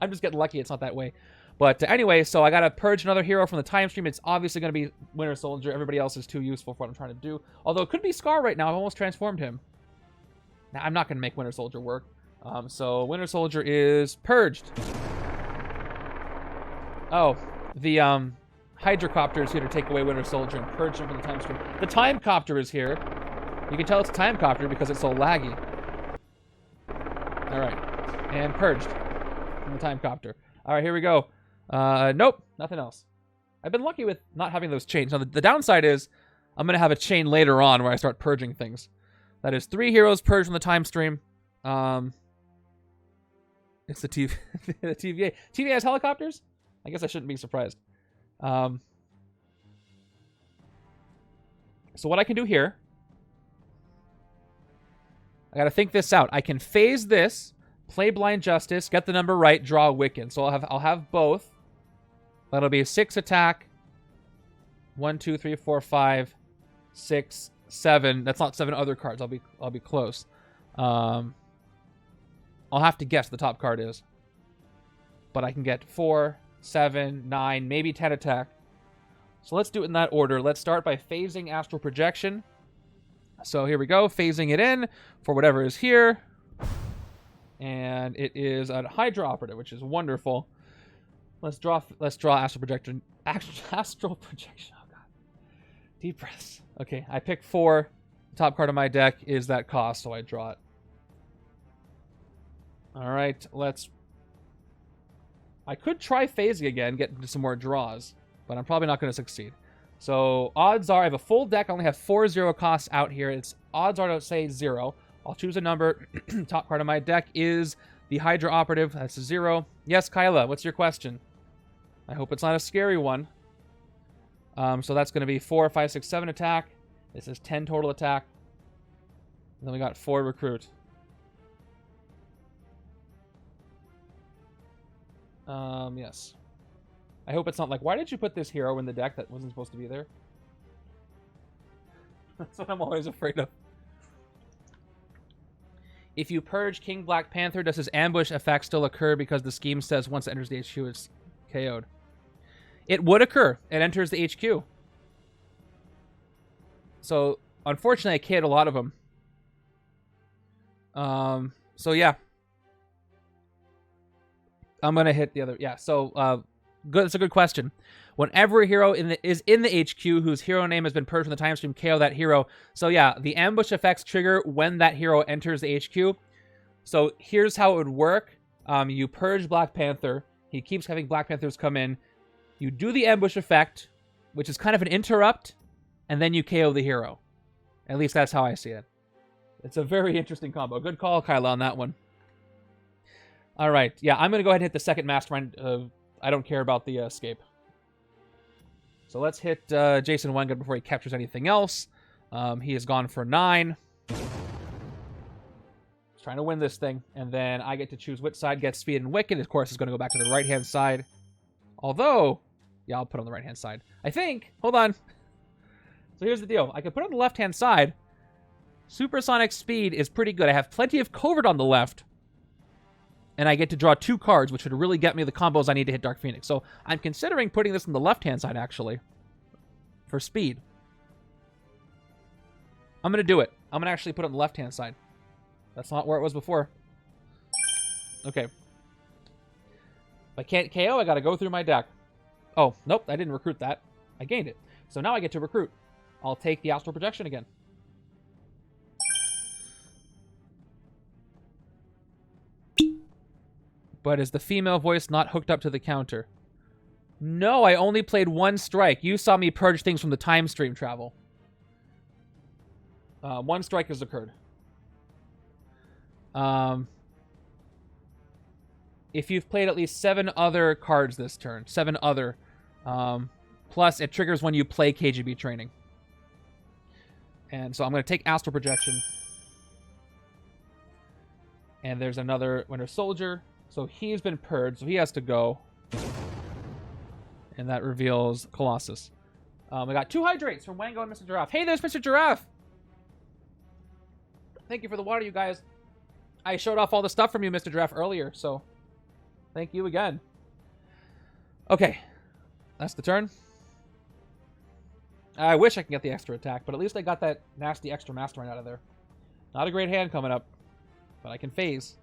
I'm just getting lucky it's not that way. But anyway, so I got to purge another hero from the time stream. It's obviously going to be Winter Soldier. Everybody else is too useful for what I'm trying to do. Although it could be Skarr right now. I've almost transformed him. Now, I'm not going to make Winter Soldier work. So Winter Soldier is purged. Oh, the Hydrocopter is here to take away Winter Soldier and purge him from the time stream. The Timecopter is here. You can tell it's a Timecopter because it's so laggy. All right, and purged from the Timecopter. All right, here we go. Nope, nothing else. I've been lucky with not having those chains. Now, the downside is I'm going to have a chain later on where I start purging things. That is 3 heroes purged from the time stream. It's the TVA. The TVA. TVA has helicopters? I guess I shouldn't be surprised. So what I can do here, I got to think this out. I can phase this, play Blind Justice, get the number right, draw a Wiccan. So I'll have both. That'll be a 6 attack. 1, 2, 3, 4, 5, 6, 7. That's not 7 other cards. I'll be close. I'll have to guess what the top card is. But I can get 4, 7, 9, maybe 10 attack. So let's do it in that order. Let's start by phasing Astral Projection. So here we go, phasing it in for whatever is here. And it is a Hydra Operative, which is wonderful. Let's draw Astral Projection. Astral Projection. Oh god. Deep breaths. Okay, I picked 4. The top card of my deck is that cost, so I draw it. Alright, I could try phasing again, get into some more draws, but I'm probably not going to succeed. So, odds are, I have a full deck, I only have 4 0 costs out here. Odds are to say 0. I'll choose a number. Top card of my deck is the Hydra Operative. That's a 0. Yes, Kyla, what's your question? I hope it's not a scary one. So that's going to be 4, 5, 6, 7 attack. This is 10 total attack. And then we got 4 recruit. Yes. I hope it's not like, why did you put this hero in the deck that wasn't supposed to be there? That's what I'm always afraid of. If you purge King Black Panther, does his ambush effect still occur because the scheme says once it enters the HQ, it's KO'd? It would occur. It enters the HQ. So, unfortunately, I KO'd a lot of them. So yeah. I'm going to hit the other... Yeah, so, good. That's a good question. Whenever a hero is in the HQ whose hero name has been purged from the time stream, KO that hero. So yeah, the ambush effects trigger when that hero enters the HQ. So here's how it would work. You purge Black Panther. He keeps having Black Panthers come in. You do the ambush effect, which is kind of an interrupt, and then you KO the hero. At least that's how I see it. It's a very interesting combo. Good call, Kyla, on that one. All right. Yeah, I'm going to go ahead and hit the second Mastermind. I don't care about the escape. So let's hit Jason Wenga before he captures anything else. He has gone for 9. He's trying to win this thing. And then I get to choose which side gets speed and wicked. Of course, it's going to go back to the right-hand side. Although, yeah, I'll put on the right-hand side. I think. Hold on. So here's the deal. I can put it on the left-hand side. Supersonic speed is pretty good. I have plenty of covert on the left. And I get to draw 2 cards, which would really get me the combos I need to hit Dark Phoenix. So I'm considering putting this on the left-hand side, actually, for speed. I'm going to do it. I'm going to actually put it on the left-hand side. That's not where it was before. Okay. If I can't KO, I got to go through my deck. Oh, nope, I didn't recruit that. I gained it. So now I get to recruit. I'll take the Astral Projection again. But is the female voice not hooked up to the counter? No, I only played 1 strike. You saw me purge things from the time stream travel. 1 strike has occurred. If you've played at least 7 other cards this turn, 7 other, plus it triggers when you play KGB training. And so I'm going to take Astral Projection. And there's another Winter Soldier. So he's been purged, so he has to go. And that reveals Colossus. We got 2 hydrates from Wango and Mr. Giraffe. Hey, there's Mr. Giraffe! Thank you for the water, you guys. I showed off all the stuff from you, Mr. Giraffe, earlier, so thank you again. Okay. That's the turn. I wish I could get the extra attack, but at least I got that nasty extra Mastermind out of there. Not a great hand coming up, but I can phase.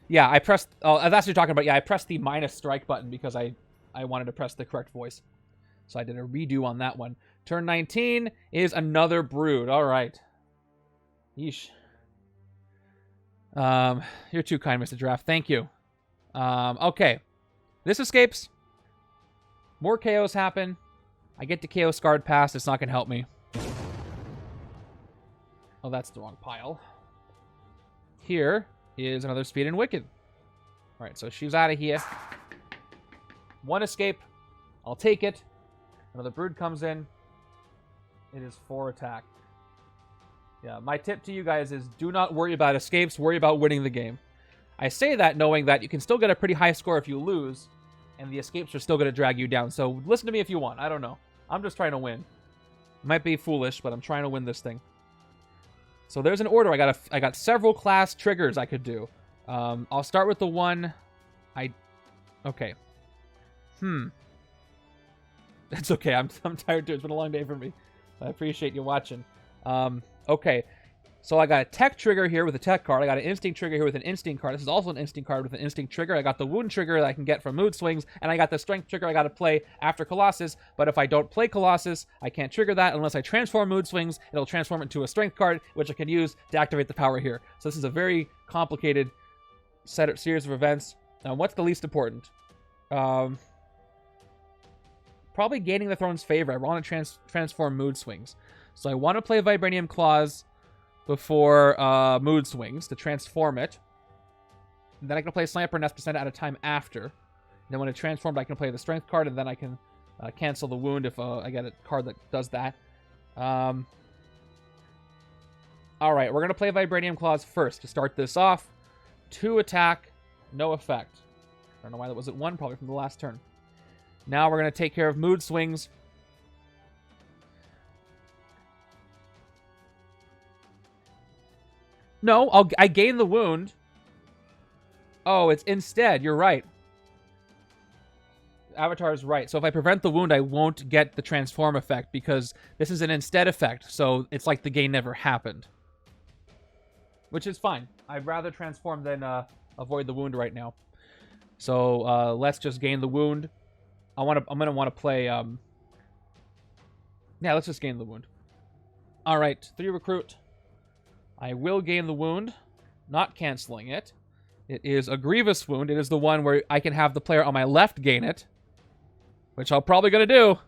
Yeah, I pressed... Oh, that's what you're talking about. Yeah, I pressed the minus strike button because I wanted to press the correct voice. So I did a redo on that one. Turn 19 is another Brood. All right. Yeesh. You're too kind, Mr. Giraffe. Thank you. Okay. This escapes. More KOs happen. I get to KO Skarred past. It's not going to help me. Oh, that's the wrong pile. Here is another Speed and Wicked. All right, so she's out of here. 1 escape. I'll take it. Another Brood comes in. It is 4 attack. Yeah, my tip to you guys is do not worry about escapes. Worry about winning the game. I say that knowing that you can still get a pretty high score if you lose, and the escapes are still going to drag you down. So listen to me if you want. I don't know. I'm just trying to win. It might be foolish, but I'm trying to win this thing. So there's an order. I got several class triggers I could do. I'll start with the one okay. That's okay. I'm tired too. It's been a long day for me. I appreciate you watching. Okay. So I got a tech trigger here with a tech card. I got an instinct trigger here with an instinct card. This is also an instinct card with an instinct trigger. I got the wound trigger that I can get from mood swings, and I got the strength trigger I got to play after Colossus. But if I don't play Colossus, I can't trigger that unless I transform mood swings. It'll transform it into a strength card, which I can use to activate the power here. So this is a very complicated series of events. Now, what's the least important? Probably gaining the throne's favor. I want to transform mood swings. So I want to play Vibranium Claws before mood swings to transform it. And then I can play Slamper Nest % at a time after. And then when it transformed, I can play the strength card, and then I can cancel the wound if I get a card that does that. All right, we're going to play Vibranium Claws first to start this off. 2 attack, no effect. I don't know why that was at 1, probably from the last turn. Now we're going to take care of mood swings. No, I gain the wound. Oh, it's instead. You're right. Avatar's right. So if I prevent the wound, I won't get the transform effect because this is an instead effect. So it's like the gain never happened. Which is fine. I'd rather transform than avoid the wound right now. So let's just gain the wound. I'm gonna want to play. Yeah, let's just gain the wound. All right, 3 recruit. I will gain the wound, not canceling it. It is a grievous wound. It is the one where I can have the player on my left gain it, which I'm probably gonna do.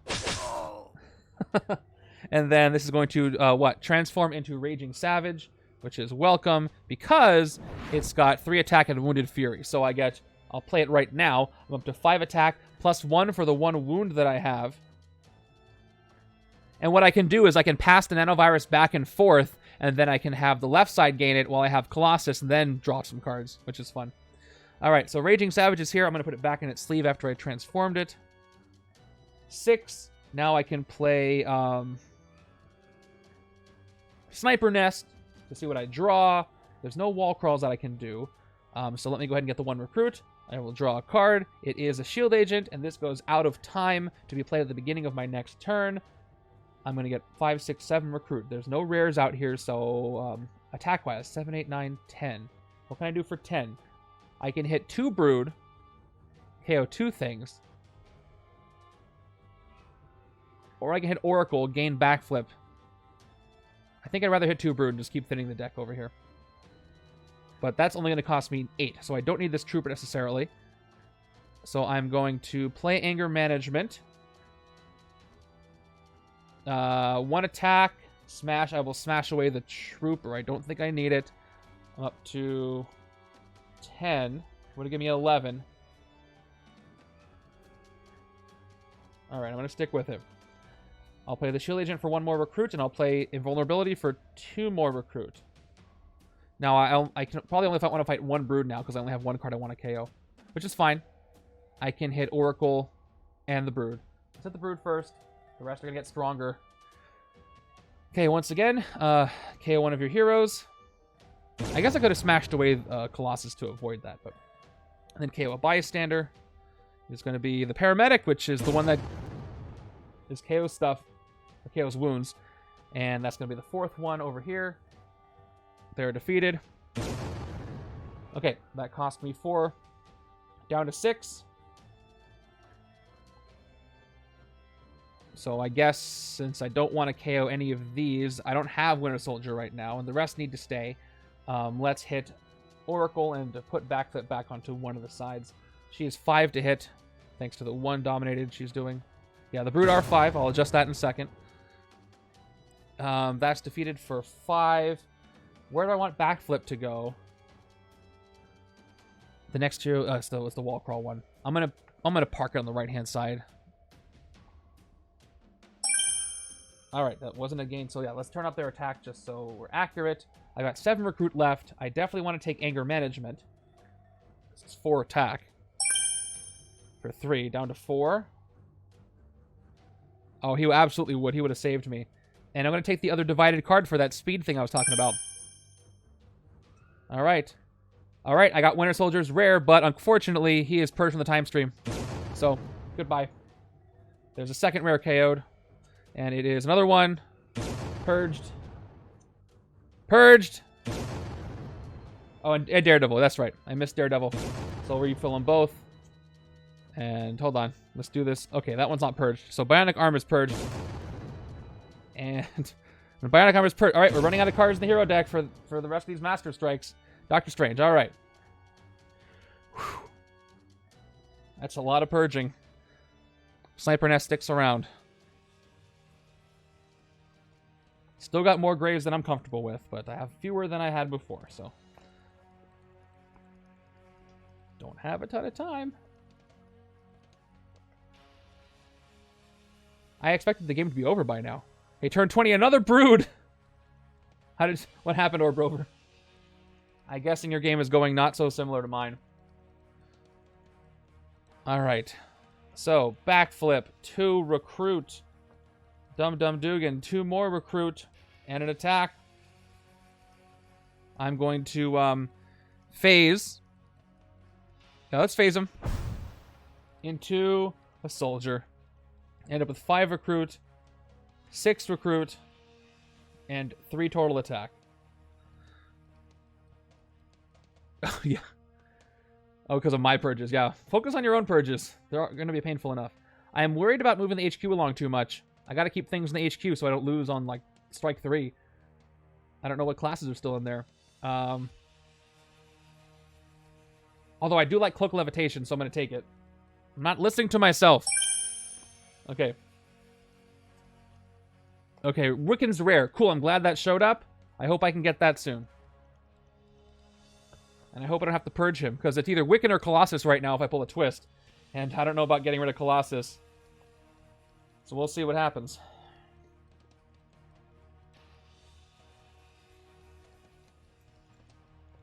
And then this is going to transform into Raging Savage, which is welcome because it's got 3 attack and Wounded Fury. So I'll play it right now. I'm up to 5 attack, plus 1 for the 1 wound that I have. And what I can do is I can pass the nanovirus back and forth, and then I can have the left side gain it while I have Colossus, and then draw some cards, which is fun. All right, so Raging Savage is here. I'm going to put it back in its sleeve after I transformed it. 6. Now I can play Sniper Nest to see what I draw. There's no wall crawls that I can do. So let me go ahead and get the 1 recruit. I will draw a card. It is a shield agent, and this goes out of time to be played at the beginning of my next turn. I'm going to get 5, 6, 7 recruit. There's no rares out here, so attack-wise, 7, 8, 9, 10. What can I do for 10? I can hit 2 Brood, KO 2 things. Or I can hit Oracle, gain backflip. I think I'd rather hit 2 Brood and just keep thinning the deck over here. But that's only going to cost me 8, so I don't need this Trooper necessarily. So I'm going to play Anger Management. 1 attack, smash. I will smash away the Trooper. I don't think I need it. I'm up to 10. Would have given me 11. Alright, I'm going to stick with it. I'll play the Shield Agent for 1 more recruit, and I'll play Invulnerability for 2 more recruit. Now, I can probably only want to fight one Brood now because I only have one card I want to KO, which is fine. I can hit Oracle and the Brood. Let's hit the Brood first. The rest are going to get stronger. Okay, once again, KO one of your heroes. I guess I could have smashed away Colossus to avoid that, but... And then KO a bystander. It's going to be the Paramedic, which is the one that is KO's stuff, or KO's wounds. And that's going to be the fourth one over here. They're defeated. Okay, that cost me 4. Down to 6. So I guess since I don't want to KO any of these, I don't have Winter Soldier right now, and the rest need to stay. Let's hit Oracle and put Backflip back onto one of the sides. She is 5 to hit, thanks to the 1 dominated she's doing. Yeah, the Brood are 5. I'll adjust that in a second. That's defeated for 5. Where do I want Backflip to go? The next two, still is the wall crawl one. I'm gonna park it on the right hand side. All right, that wasn't a gain. So yeah, let's turn up their attack just so we're accurate. I got 7 recruit left. I definitely want to take anger management. This is 4 attack for 3, down to 4. Oh, he absolutely would. He would have saved me. And I'm going to take the other divided card for that speed thing I was talking about. All right. All right, I got Winter Soldier's rare, but unfortunately, he is purged from the time stream. So, goodbye. There's a second rare KO'd. And it is another one. Purged. Purged! Oh, and Daredevil. That's right. I missed Daredevil. So I'll refill them both. And hold on. Let's do this. Okay, that one's not purged. So Bionic Arm is purged. And when Bionic Arm is purged. All right, we're running out of cards in the hero deck for the rest of these Master Strikes. Doctor Strange. All right. Whew. That's a lot of purging. Sniper Nest sticks around. Still got more graves than I'm comfortable with, but I have fewer than I had before, so. Don't have a ton of time. I expected the game to be over by now. Hey, turn 20, another Brood! What happened, Orbrover? I'm guessing your game is going not so similar to mine. Alright. So, Backflip, 2 recruit. Dum Dum Dugan, 2 more recruit. And an attack. I'm going to phase. Now let's phase him into a soldier. End up with 5 recruit, 6 recruit, and 3 total attack. Oh, yeah. Oh, because of my purges. Yeah. Focus on your own purges. They're going to be painful enough. I am worried about moving the HQ along too much. I got to keep things in the HQ so I don't lose on, like, Strike 3. I don't know what classes are still in there. Although I do like Cloak Levitation, so I'm going to take it. I'm not listening to myself. Okay. Okay, Wiccan's rare. Cool, I'm glad that showed up. I hope I can get that soon. And I hope I don't have to purge him, because it's either Wiccan or Colossus right now if I pull a twist. And I don't know about getting rid of Colossus. So we'll see what happens.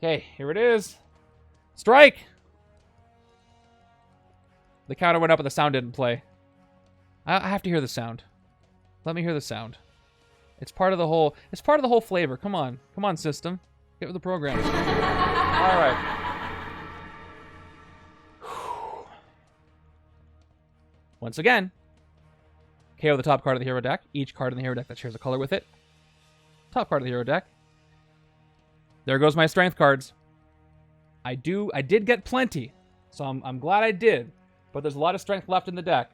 Okay, here it is. Strike! The counter went up, but the sound didn't play. I have to hear the sound. Let me hear the sound. It's part of the whole. It's part of the whole flavor. Come on, come on, system. Get with the program. All right. Once again, KO the top card of the hero deck. Each card in the hero deck that shares a color with it. Top card of the hero deck. There goes my strength cards. I did get plenty, so I'm glad I did. But there's a lot of strength left in the deck.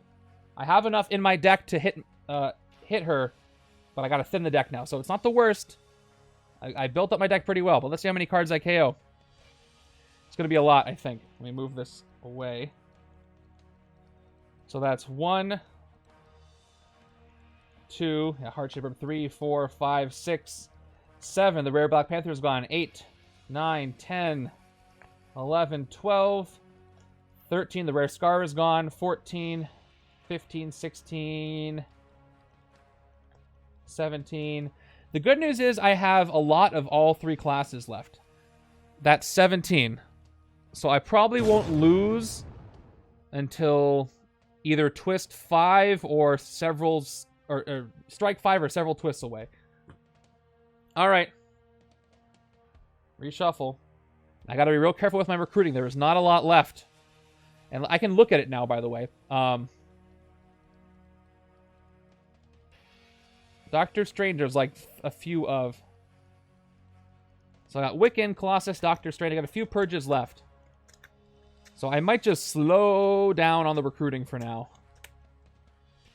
I have enough in my deck to hit her, but I gotta thin the deck now, so it's not the worst. I built up my deck pretty well, but let's see how many cards I KO. It's gonna be a lot, I think. Let me move this away. So that's 1, 2, yeah, Heart Shaper, 3, 4, 5, 6, 7. The rare Black Panther is gone. 8, 9, 10, 11, 12, 13. The rare Skarr is gone. 14, 15, 16, 17. The good news is I have a lot of all 3 classes left. That's 17. So I probably won't lose until either twist 5 or several... Or strike 5 or several twists away. Alright. Reshuffle. I gotta be real careful with my recruiting. There is not a lot left. And I can look at it now, by the way. Doctor Strange, there's like a few of... So I got Wiccan, Colossus, Doctor Strange. I got a few purges left. So I might just slow down on the recruiting for now.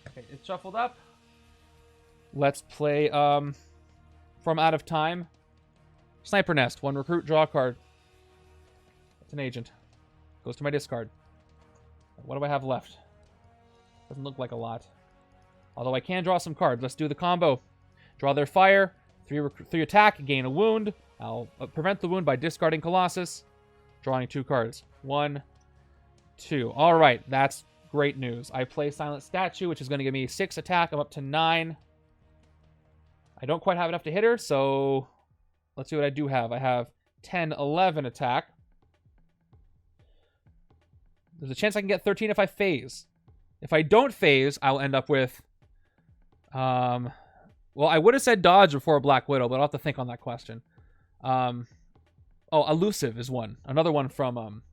Okay, it's shuffled up. Let's play from Out of Time. Sniper Nest. 1 recruit, draw a card. It's an agent. Goes to my discard. What do I have left? Doesn't look like a lot. Although I can draw some cards. Let's do the combo. Draw their fire. 3 attack. Gain a wound. I'll prevent the wound by discarding Colossus. Drawing 2 cards. 1, 2. Alright, that's great news. I play Silent Statue, which is going to give me 6 attack. I'm up to 9. I don't quite have enough to hit her, so let's see what I do have. I have 10, 11 attack. There's a chance I can get 13 if I phase. If I don't phase, I'll end up with... well, I would have said dodge before Black Widow, but I'll have to think on that question. Oh, Elusive is one. Another one from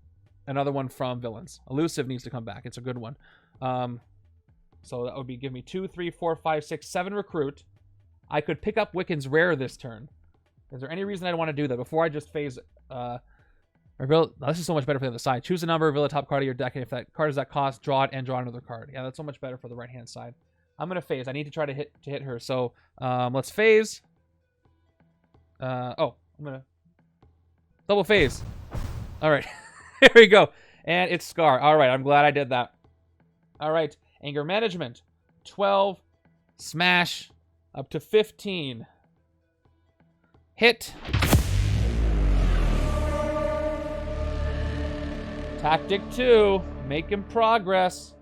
Villains. Elusive needs to come back. It's a good one. So that would be give me 2, 3, 4, 5, 6, 7 recruit. I could pick up Wiccan's Rare this turn. Is there any reason I'd want to do that before I just phase... this is so much better for the other side. Choose a number, reveal the top card of your deck, and if that card is that cost, draw it and draw another card. Yeah, that's so much better for the right-hand side. I'm going to phase. I need to try to hit her. So let's phase. I'm going to... Double phase. All right. Here we go. And it's Skarr. All right, I'm glad I did that. All right, Anger Management. 12. Smash. Up to 15. Hit. Tactic 2. Making progress.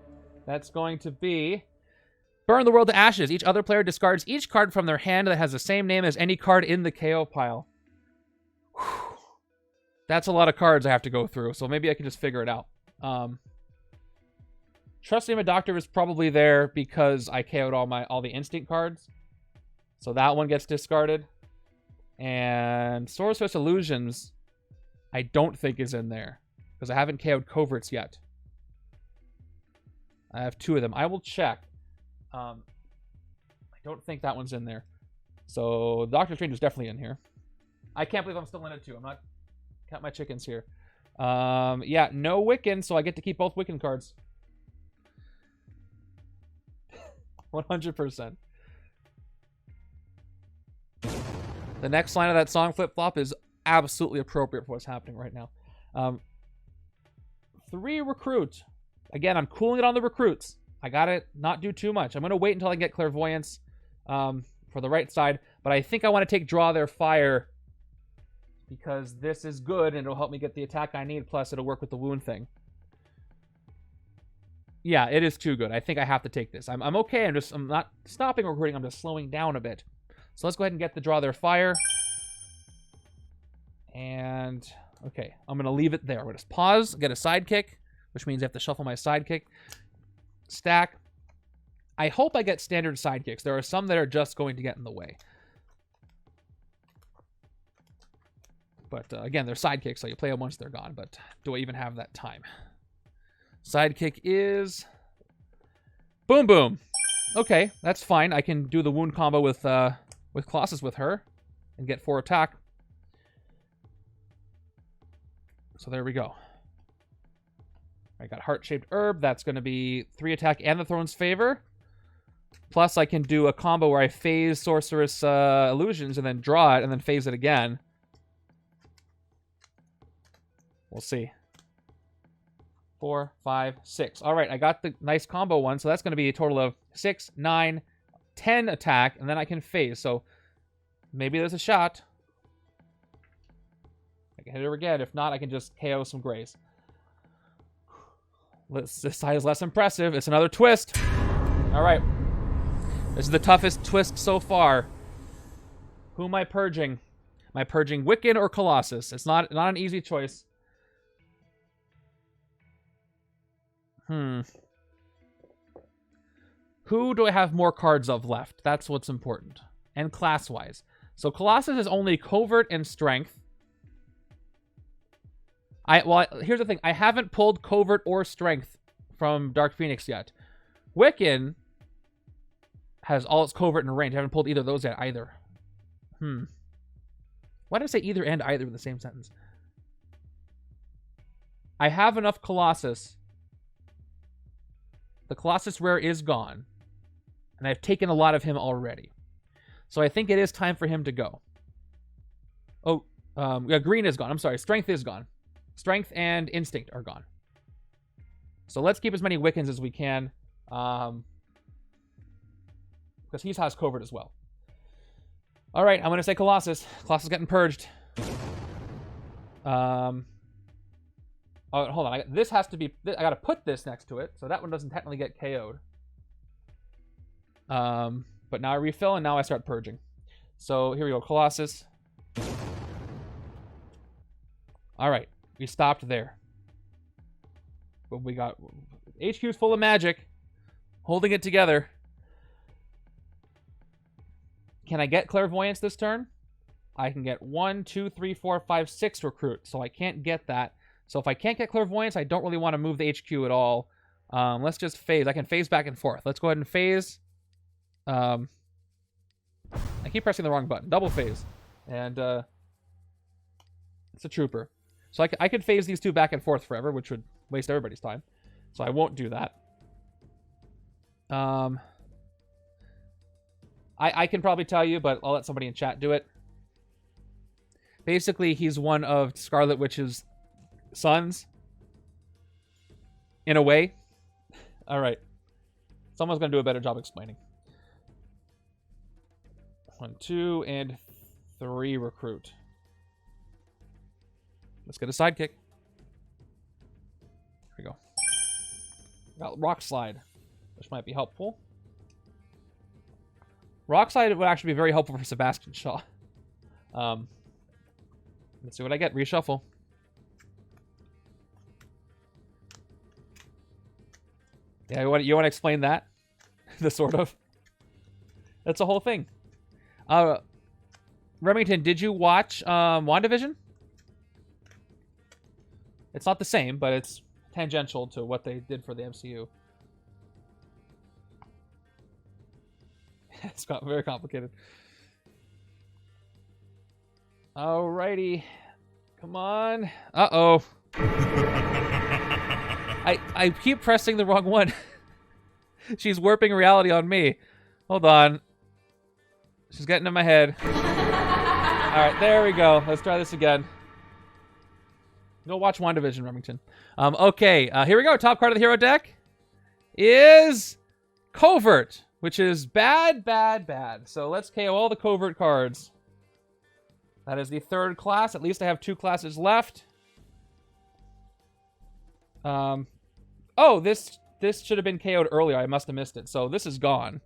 That's going to be... Burn the world to ashes. Each other player discards each card from their hand that has the same name as any card in the KO pile. Whew. That's a lot of cards I have to go through, so maybe I can just figure it out. Trust Name a Doctor is probably there because I KO'd all the instinct cards. So that one gets discarded. And Sorcerous Illusions, I don't think is in there. Because I haven't KO'd Coverts yet. I have 2 of them. I will check. I don't think that one's in there. So Doctor Strange is definitely in here. I can't believe I'm still in it too. I'm not... Count my chickens here. Yeah, no Wiccan, so I get to keep both Wiccan cards. 100%. The next line of that song, Flip Flop, is absolutely appropriate for what's happening right now. 3 recruit. Again, I'm cooling it on the recruits. I gotta not do too much. I'm gonna wait until I get Clairvoyance for the right side, but I think I want to take Draw Their Fire because this is good and it'll help me get the attack I need, plus it'll work with the wound thing. Yeah, it is too good. I think I have to take this. I'm okay. I'm not stopping recruiting. I'm just slowing down a bit. So let's go ahead and get the Draw Their Fire. And, okay, I'm going to leave it there. I'm going to just pause, get a sidekick, which means I have to shuffle my sidekick. Stack. I hope I get standard sidekicks. There are some that are just going to get in the way. But, again, they're sidekicks, so you play them once they're gone. But do I even have that time? Sidekick is... Boom Boom. Okay, that's fine. I can do the wound combo with Colossus with her and get 4 attack. So there we go. I got Heart-Shaped Herb. That's going to be 3 attack and the Throne's Favor. Plus, I can do a combo where I phase Sorcerous Illusions and then draw it and then phase it again. We'll see. 4, 5, 6. All right, I got the nice combo one, so that's going to be a total of 6, 9, 10 attack, and then I can phase. So maybe there's a shot. I can hit her again. If not, I can just KO some grays. This side is less impressive. It's another twist. All right. This is the toughest twist so far. Who am I purging? Am I purging Wiccan or Colossus? It's not an easy choice. Who do I have more cards of left? That's what's important. And class-wise. So Colossus is only Covert and Strength. Here's the thing. I haven't pulled Covert or Strength from Dark Phoenix yet. Wiccan has all its Covert and Range. I haven't pulled either of those yet either. Why did I say either and either in the same sentence? I have enough Colossus. The Colossus rare is gone. And I've taken a lot of him already. So I think it is time for him to go. Oh, yeah, green is gone. I'm sorry. Strength is gone. Strength and Instinct are gone. So let's keep as many Wiccans as we can. Because he has Covert as well. All right, I'm going to say Colossus. Colossus getting purged. Oh, hold on. This has to be... I got to put this next to it, so that one doesn't technically get KO'd. But now I refill, and now I start purging. So here we go. Colossus. All right. We stopped there. But we got... HQ's full of magic. Holding it together. Can I get Clairvoyance this turn? I can get 1, 2, 3, 4, 5, 6 recruit. So I can't get that. So if I can't get Clairvoyance, I don't really want to move the HQ at all. Let's just phase. I can phase back and forth. Let's go ahead and phase. I keep pressing the wrong button. Double phase. And it's a trooper. So I could phase these two back and forth forever, which would waste everybody's time. So I won't do that. I can probably tell you, but I'll let somebody in chat do it. Basically, he's one of Scarlet Witch's sons. In a way. All right. Someone's going to do a better job explaining. 1, 2, and 3 recruit. Let's get a sidekick. Here we go. Got Rock Slide, which might be helpful. Rock Slide would actually be very helpful for Sebastian Shaw. Let's see what I get. Reshuffle. Yeah, you want to explain that? The sort of. That's the whole thing. Remington, did you watch WandaVision? It's not the same, but it's tangential to what they did for the MCU. It's got very complicated. Alrighty. Come on. Uh-oh. I keep pressing the wrong one. She's warping reality on me. Hold on. She's getting in my head. Alright, there we go. Let's try this again. Go watch WandaVision, Remington. Okay, here we go. Top card of the hero deck is Covert, which is bad, bad, bad. So let's KO all the Covert cards. That is the 3rd class. At least I have 2 classes left. Oh, this should have been KO'd earlier. I must have missed it. So this is gone.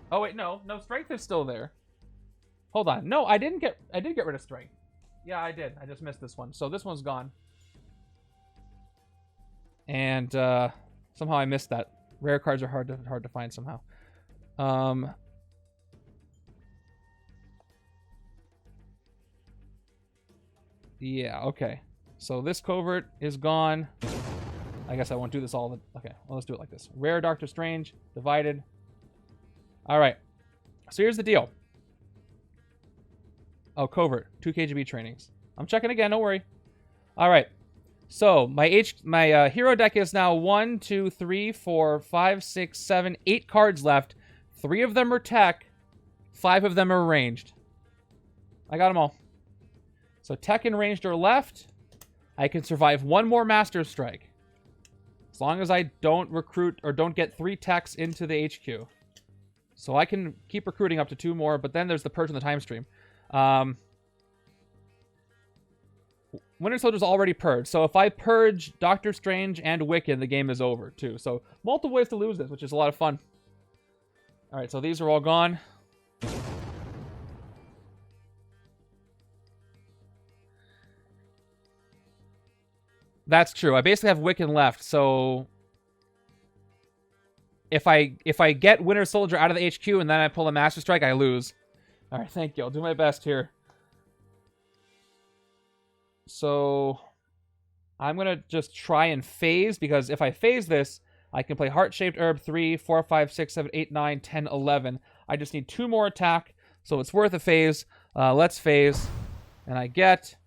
Oh wait, no, Strength is still there. Hold on. No, I did get rid of Strength. Yeah, I did. I just missed this one. So this one's gone. And somehow I missed that. Rare cards are hard to find somehow. Yeah, okay. So this Covert is gone. I guess I won't do this all. Okay, well, let's do it like this. Rare Doctor Strange, divided. All right. So here's the deal. Oh, Covert, 2 KGB trainings. I'm checking again, don't worry. All right. So my hero deck is now 1, 2, 3, 4, 5, 6, 7, 8 cards left. 3 of them are tech. 5 of them are ranged. I got them all. So tech and ranged are left. I can survive 1 more Master Strike. As long as I don't recruit or don't get 3 techs into the HQ. So I can keep recruiting up to 2 more, but then there's the purge in the time stream. Winter Soldier's already purged. So if I purge Doctor Strange and Wiccan, the game is over too. So multiple ways to lose this, which is a lot of fun. All right, so these are all gone. That's true. I basically have Wiccan left, so if I get Winter Soldier out of the HQ and then I pull a Master Strike, I lose. All right, thank you. I'll do my best here. So I'm going to just try and phase, because if I phase this, I can play Heart-Shaped Herb 3, 4, 5, 6, 7, 8, 9, 10, 11. I just need 2 more attack, so it's worth a phase. Let's phase. And I get...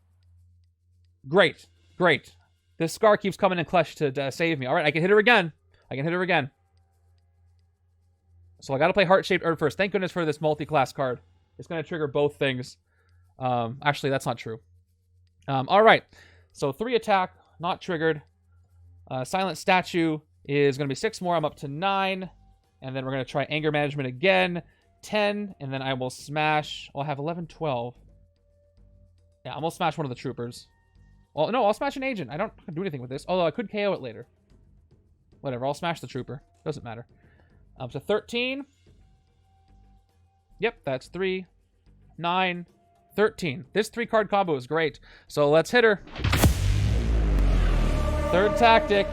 Great. Great. This Skarr keeps coming in clutch to save me. All right, I can hit her again. I can hit her again. So I got to play Heart-Shaped Herb first. Thank goodness for this multi-class card. It's going to trigger both things. Actually, that's not true. All right. So 3 attack, not triggered. Silent Statue is going to be 6 more. I'm up to 9. And then we're going to try Anger Management again. 10. And then I will smash... I'll have 11, 12. Yeah, I'm going to smash one of the troopers. Well, no, I'll smash an agent. I don't do anything with this. Although I could KO it later. Whatever, I'll smash the trooper. Doesn't matter. So 13. Yep, that's 3. 9. 13. This 3-card combo is great. So let's hit her. Third tactic.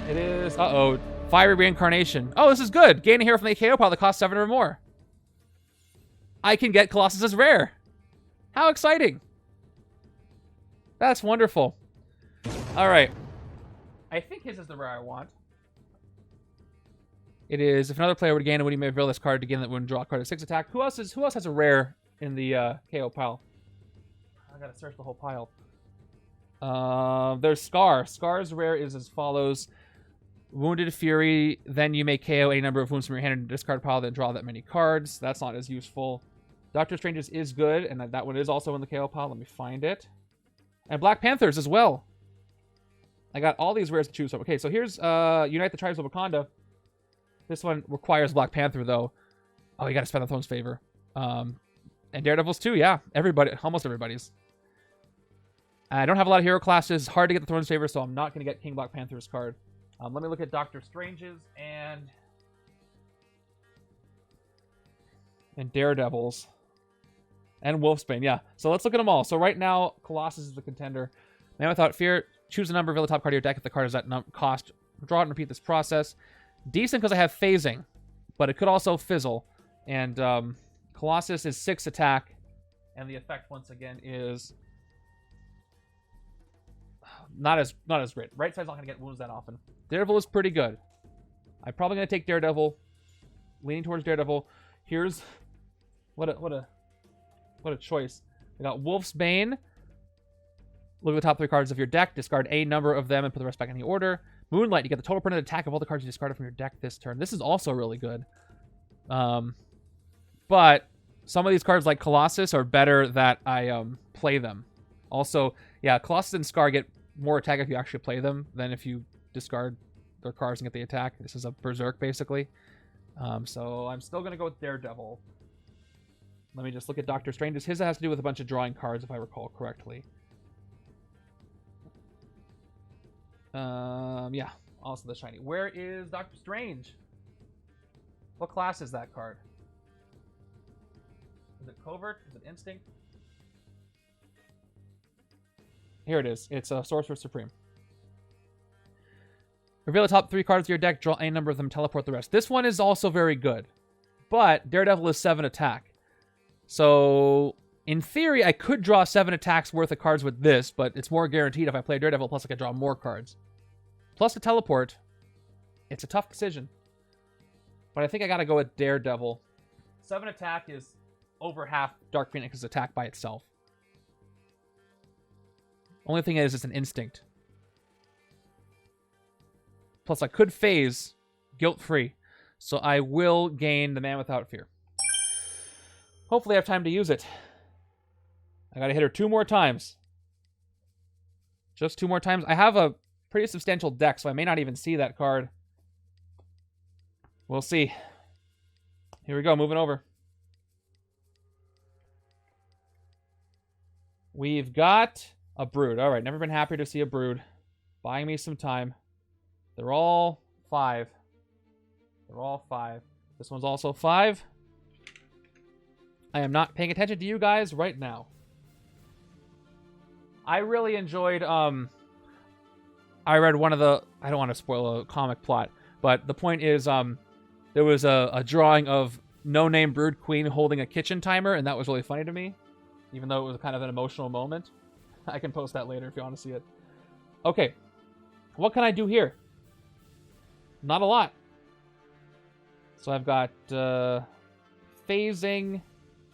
It is... Uh-oh. Fiery Reincarnation. Oh, this is good. Gain a hero from the KO pile that costs 7 or more. I can get Colossus as rare. How exciting. That's wonderful. All right. I think his is the rare I want. It is, if another player would gain a when you may reveal this card to gain that would draw a card at 6 attack. Who else has a rare in the KO pile? I gotta search the whole pile. There's Skarr. Skarr's rare is as follows. Wounded Fury, then you may KO any number of wounds from your hand and discard pile, then draw that many cards. That's not as useful. Doctor Strange's is good, and that one is also in the KO pile. Let me find it. And Black Panthers as well. I got all these rares to choose from. Okay, so here's Unite the Tribes of Wakanda. This one requires Black Panther, though. Oh, you gotta spend the Throne's favor. And Daredevil's too, yeah. Everybody, almost everybody's. I don't have a lot of hero classes. Hard to get the Throne's favor, so I'm not gonna get King Black Panther's card. Let me look at Doctor Strange's and Daredevil's. And Wolfsbane, yeah. So let's look at them all. So right now, Colossus is the contender. Man Without Fear, choose a number, reveal the top card of your deck. If the card is that cost, draw it and repeat this process. Decent because I have phasing, but it could also fizzle. And Colossus is 6 attack, and the effect once again is not as great. Right side's not gonna get wounds that often. Daredevil is pretty good. I'm probably gonna take Daredevil, leaning towards Daredevil. Here's what a choice. I got Wolfsbane. Look at the top 3 cards of your deck. Discard a number of them and put the rest back in the order. Moonlight, you get the total permanent attack of all the cards you discarded from your deck this turn. This is also really good. But some of these cards, like Colossus, are better that I play them. Also, yeah, Colossus and Skarr get more attack if you actually play them than if you discard their cards and get the attack. This is a Berserk, basically. So I'm still going to go with Daredevil. Let me just look at Doctor Strange's. His has to do with a bunch of drawing cards, if I recall correctly. Yeah, also the shiny. Where is Doctor Strange? What class is that card? Is it Covert? Is it Instinct? Here it is. It's a Sorcerer Supreme. Reveal the top 3 cards of your deck, draw a number of them, teleport the rest. This one is also very good. But Daredevil is 7 attack. So, in theory, I could draw 7 attacks worth of cards with this, but it's more guaranteed if I play Daredevil, plus I could draw more cards. Plus the teleport. It's a tough decision. But I think I gotta go with Daredevil. 7 attack is over half Dark Phoenix's attack by itself. Only thing is, it's an instinct. Plus, I could phase guilt-free. So I will gain the Man Without Fear. Hopefully I have time to use it. I gotta hit her 2 more times. Just 2 more times. I have a pretty substantial deck, so I may not even see that card. We'll see. Here we go, moving over. We've got a Brood. All right, never been happier to see a Brood. Buying me some time. They're all 5. They're all 5. This one's also 5. I am not paying attention to you guys right now. I really enjoyed I read one of the... I don't want to spoil a comic plot, but the point is there was a drawing of no-name Brood Queen holding a kitchen timer, and that was really funny to me, even though it was kind of an emotional moment. I can post that later if you want to see it. Okay. What can I do here? Not a lot. So I've got phasing,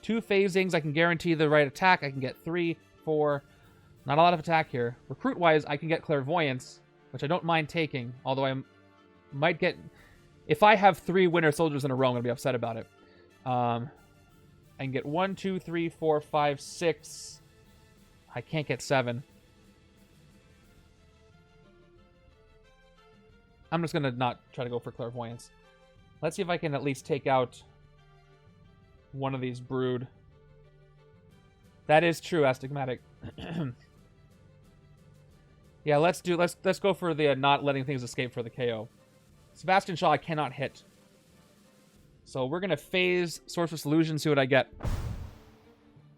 2 phasings. I can guarantee the right attack. I can get 3, 4. Not a lot of attack here. Recruit-wise, I can get Clairvoyance, which I don't mind taking, although I might get... If I have 3 Winter Soldiers in a row, I'm going to be upset about it. I can get 1, 2, 3, 4, 5, 6. I can't get 7. I'm just going to not try to go for Clairvoyance. Let's see if I can at least take out one of these Brood. That is true, Astigmatic. Yeah, let's go for the not letting things escape for the KO. Sebastian Shaw I cannot hit. So we're going to phase Sorcerous Illusion, see what I get.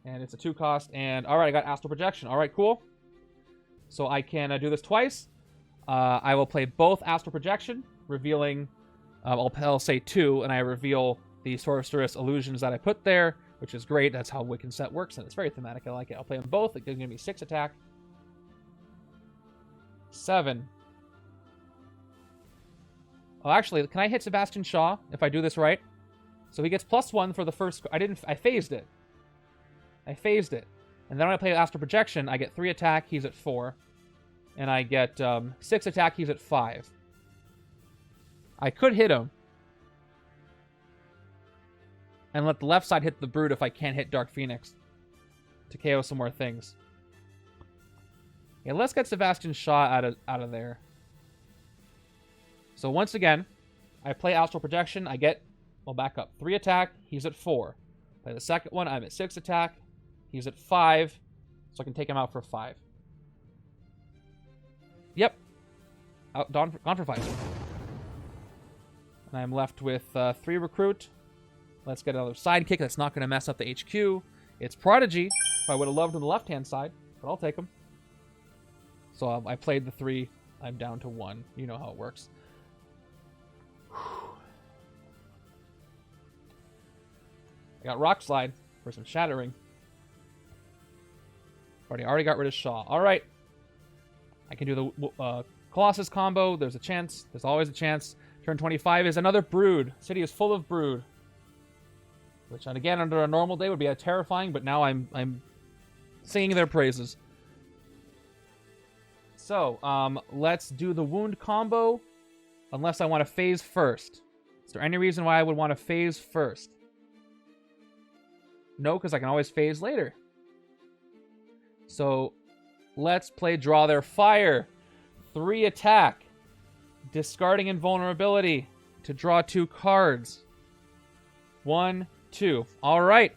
And it's a 2 cost. And alright, I got Astral Projection. Alright, cool. So I can do this twice. I will play both Astral Projection, revealing, I'll say 2, and I reveal the Sorcerous Illusions that I put there, which is great. That's how Wiccan set works, and it's very thematic. I like it. I'll play them both. It's going to be 6 attack. 7. Oh, actually, can I hit Sebastian Shaw if I do this right? So he gets +1 for the first... I phased it. I phased it. And then when I play Astral Projection, I get 3 attack, he's at 4. And I get 6 attack, he's at 5. I could hit him. And let the left side hit the Brood if I can't hit Dark Phoenix. To KO some more things. Yeah, let's get Sebastian Shaw out of there. So once again, I play Astral Projection. I get... I'll back up. 3 attack, he's at 4. Play the second one, I'm at 6 attack. He's at 5. So I can take him out for 5. Yep. Gone for 5. And I'm left with 3 recruit. Let's get another sidekick that's not going to mess up the HQ. It's Prodigy. If I would have loved on the left-hand side, but I'll take him. So I played the 3. I'm down to 1. You know how it works. I got Rock Slide for some shattering. Already got rid of Shaw. All right. I can do the Colossus combo. There's a chance. There's always a chance. Turn 25 is another Brood. City is full of Brood. Which, again, under a normal day would be terrifying, but now I'm singing their praises. So, let's do the wound combo. Unless I want to phase first. Is there any reason why I would want to phase first? No, because I can always phase later. So, let's play Draw Their Fire. 3 attack. Discarding Invulnerability to draw 2 cards. 1, 2. Alright.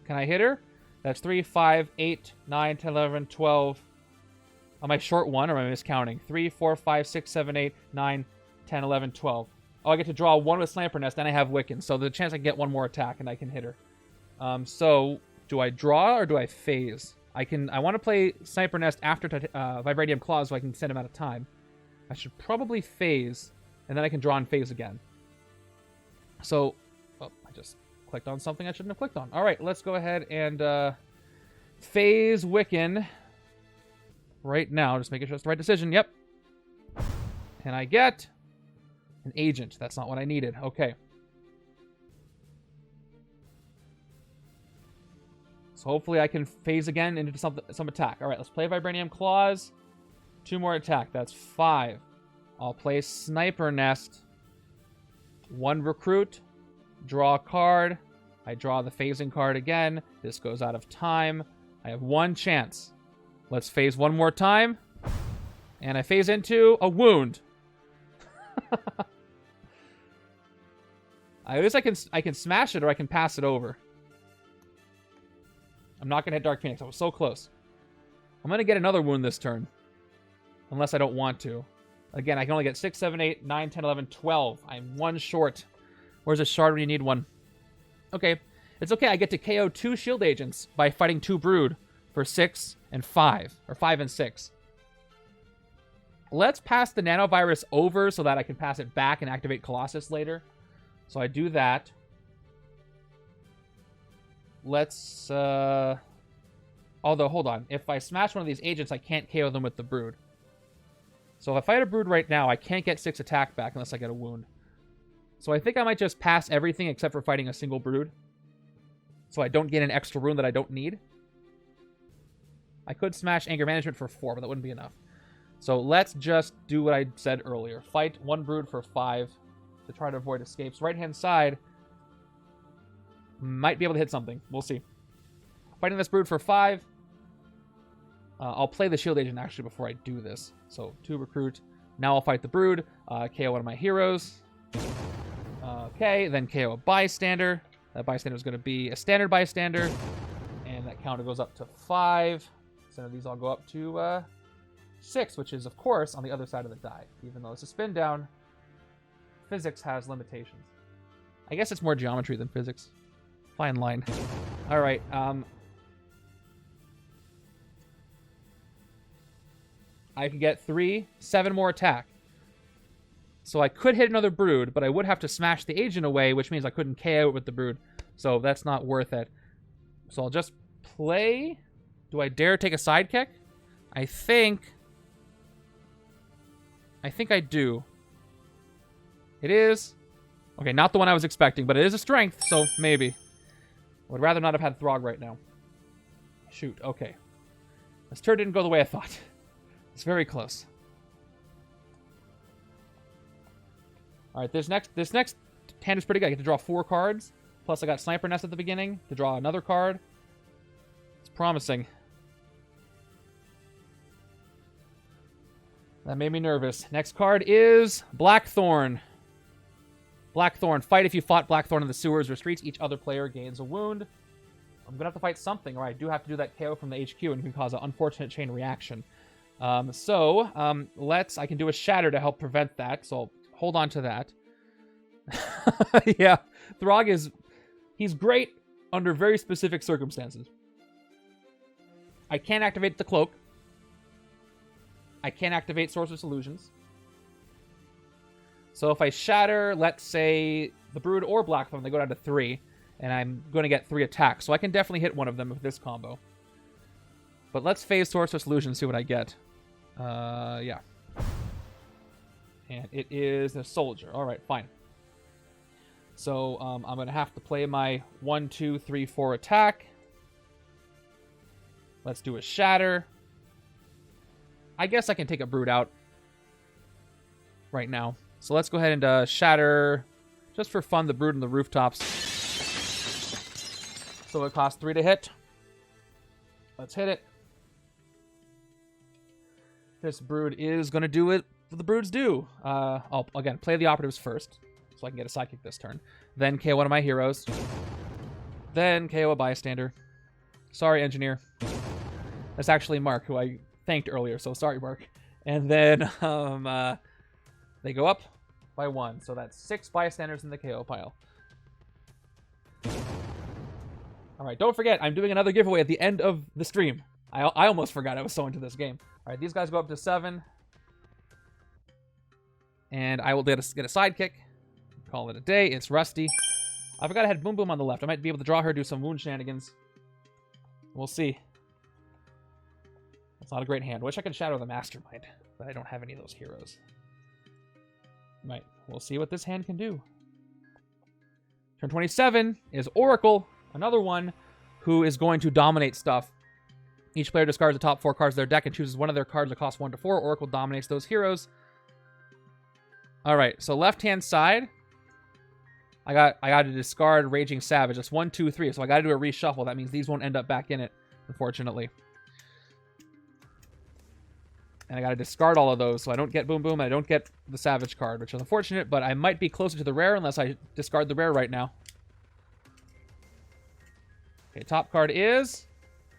Can I hit her? That's 3, 5, 8, 9, 10, 11, 12. Am I short 1 or am I miscounting? 3, 4, 5, 6, 7, 8, 9, 10, 11, 12. Oh, I get to draw 1 with Sniper Nest, and I have Wiccan. So the chance I can get 1 more attack and I can hit her. So, do I draw or do I phase? I want to play Sniper Nest after Vibranium Claws so I can send him out of time. I should probably phase, and then I can draw and phase again. So, oh, I just clicked on something I shouldn't have clicked on. All right, let's go ahead and phase Wiccan right now. Just making sure it's the right decision. Yep. And I get an agent. That's not what I needed. Okay. So hopefully I can phase again into some attack. All right, let's play Vibranium Claws. 2 more attack. That's 5. I'll play Sniper Nest. 1 recruit. Draw a card. I draw the phasing card again. This goes out of time. I have 1 chance. Let's phase 1 more time. And I phase into a wound. I guess I can smash it or I can pass it over. I'm not going to hit Dark Phoenix. I was so close. I'm going to get another wound this turn. Unless I don't want to. Again, I can only get 6, 7, 8, 9, 10, 11, 12. I'm 1 short. Where's a shard when you need one? Okay. It's okay. I get to KO 2 shield agents by fighting 2 Brood for 6 and 5. Or 5 and 6. let's pass the nanovirus over so that I can pass it back and activate Colossus later. So I do that. Let's, although, hold on. If I smash one of these agents, I can't KO them with the Brood. So if I fight a Brood right now, I can't get 6 attack back unless I get a wound. So I think I might just pass everything except for fighting a single Brood. So I don't get an extra wound that I don't need. I could smash Anger Management for 4, but that wouldn't be enough. So let's just do what I said earlier. Fight 1 Brood for 5 to try to avoid escapes. Right-hand side might be able to hit something. We'll see. Fighting this Brood for 5. I'll play the Shield Agent actually before I do this. So 2 Recruit. Now I'll fight the Brood. KO one of my heroes. Okay, then KO a Bystander. That Bystander is going to be a Standard Bystander. And that counter goes up to 5. So these all go up to 6, which is, of course, on the other side of the die. Even though it's a spin down, physics has limitations. I guess it's more geometry than physics. Fine line. All right. I could get 7 more attack. So I could hit another Brood, but I would have to smash the agent away, which means I couldn't KO it with the Brood. So that's not worth it. So I'll just play. Do I dare take a sidekick? I think I do. It is. Okay, not the one I was expecting, but it is a strength, so maybe. I would rather not have had Throg right now. Shoot, okay. This turn didn't go the way I thought. It's very close. Alright, this next hand is pretty good. I get to draw 4 cards. Plus I got Sniper Nest at the beginning to draw another card. It's promising. That made me nervous. Next card is Blackthorn. Blackthorn. Fight if you fought Blackthorn in the sewers or streets. Each other player gains a wound. I'm going to have to fight something, or I do have to do that KO from the HQ and can cause an unfortunate chain reaction. I can do a Shatter to help prevent that, so I'll hold on to that. Yeah, Throg he's great under very specific circumstances. I can't activate the Cloak. I can't activate Sorcerous Illusions. So if I Shatter, let's say, the Brood or Blackthorn, they go down to 3, and I'm going to get 3 attacks. So I can definitely hit one of them with this combo. But let's phase Sorcerous Illusion and see what I get. Yeah. And it is a Soldier. Alright, fine. So I'm going to have to play my 1, 2, 3, 4 attack. Let's do a Shatter. I guess I can take a Brood out right now. So let's go ahead and Shatter, just for fun, the Brood on the rooftops. So it costs 3 to hit. Let's hit it. This Brood is going to do it what the Broods do. I'll, again, play the Operatives first, so I can get a Psychic this turn. Then KO one of my heroes. Then KO a Bystander. Sorry, Engineer. That's actually Mark, who I thanked earlier, so sorry, Mark. And then they go up by 1, so that's 6 Bystanders in the KO pile. Alright, don't forget, I'm doing another giveaway at the end of the stream. I almost forgot I was so into this game. Alright, these guys go up to 7. And I will get a sidekick. Call it a day. It's Rusty. I forgot I had Boom Boom on the left. I might be able to draw her, do some wound shenanigans. We'll see. That's not a great hand. Wish I could Shadow the Mastermind, but I don't have any of those heroes. Right. We'll see what this hand can do. Turn 27 is Oracle, another one who is going to dominate stuff. Each player discards the top 4 cards of their deck and chooses one of their cards that costs 1 to 4. Oracle dominates those heroes. Alright, so left-hand side, I got to discard Raging Savage. That's 1, 2, 3. So I got to do a reshuffle. That means these won't end up back in it, unfortunately. And I got to discard all of those, so I don't get Boom Boom, and I don't get the Savage card, which is unfortunate, but I might be closer to the rare unless I discard the rare right now. Okay, top card is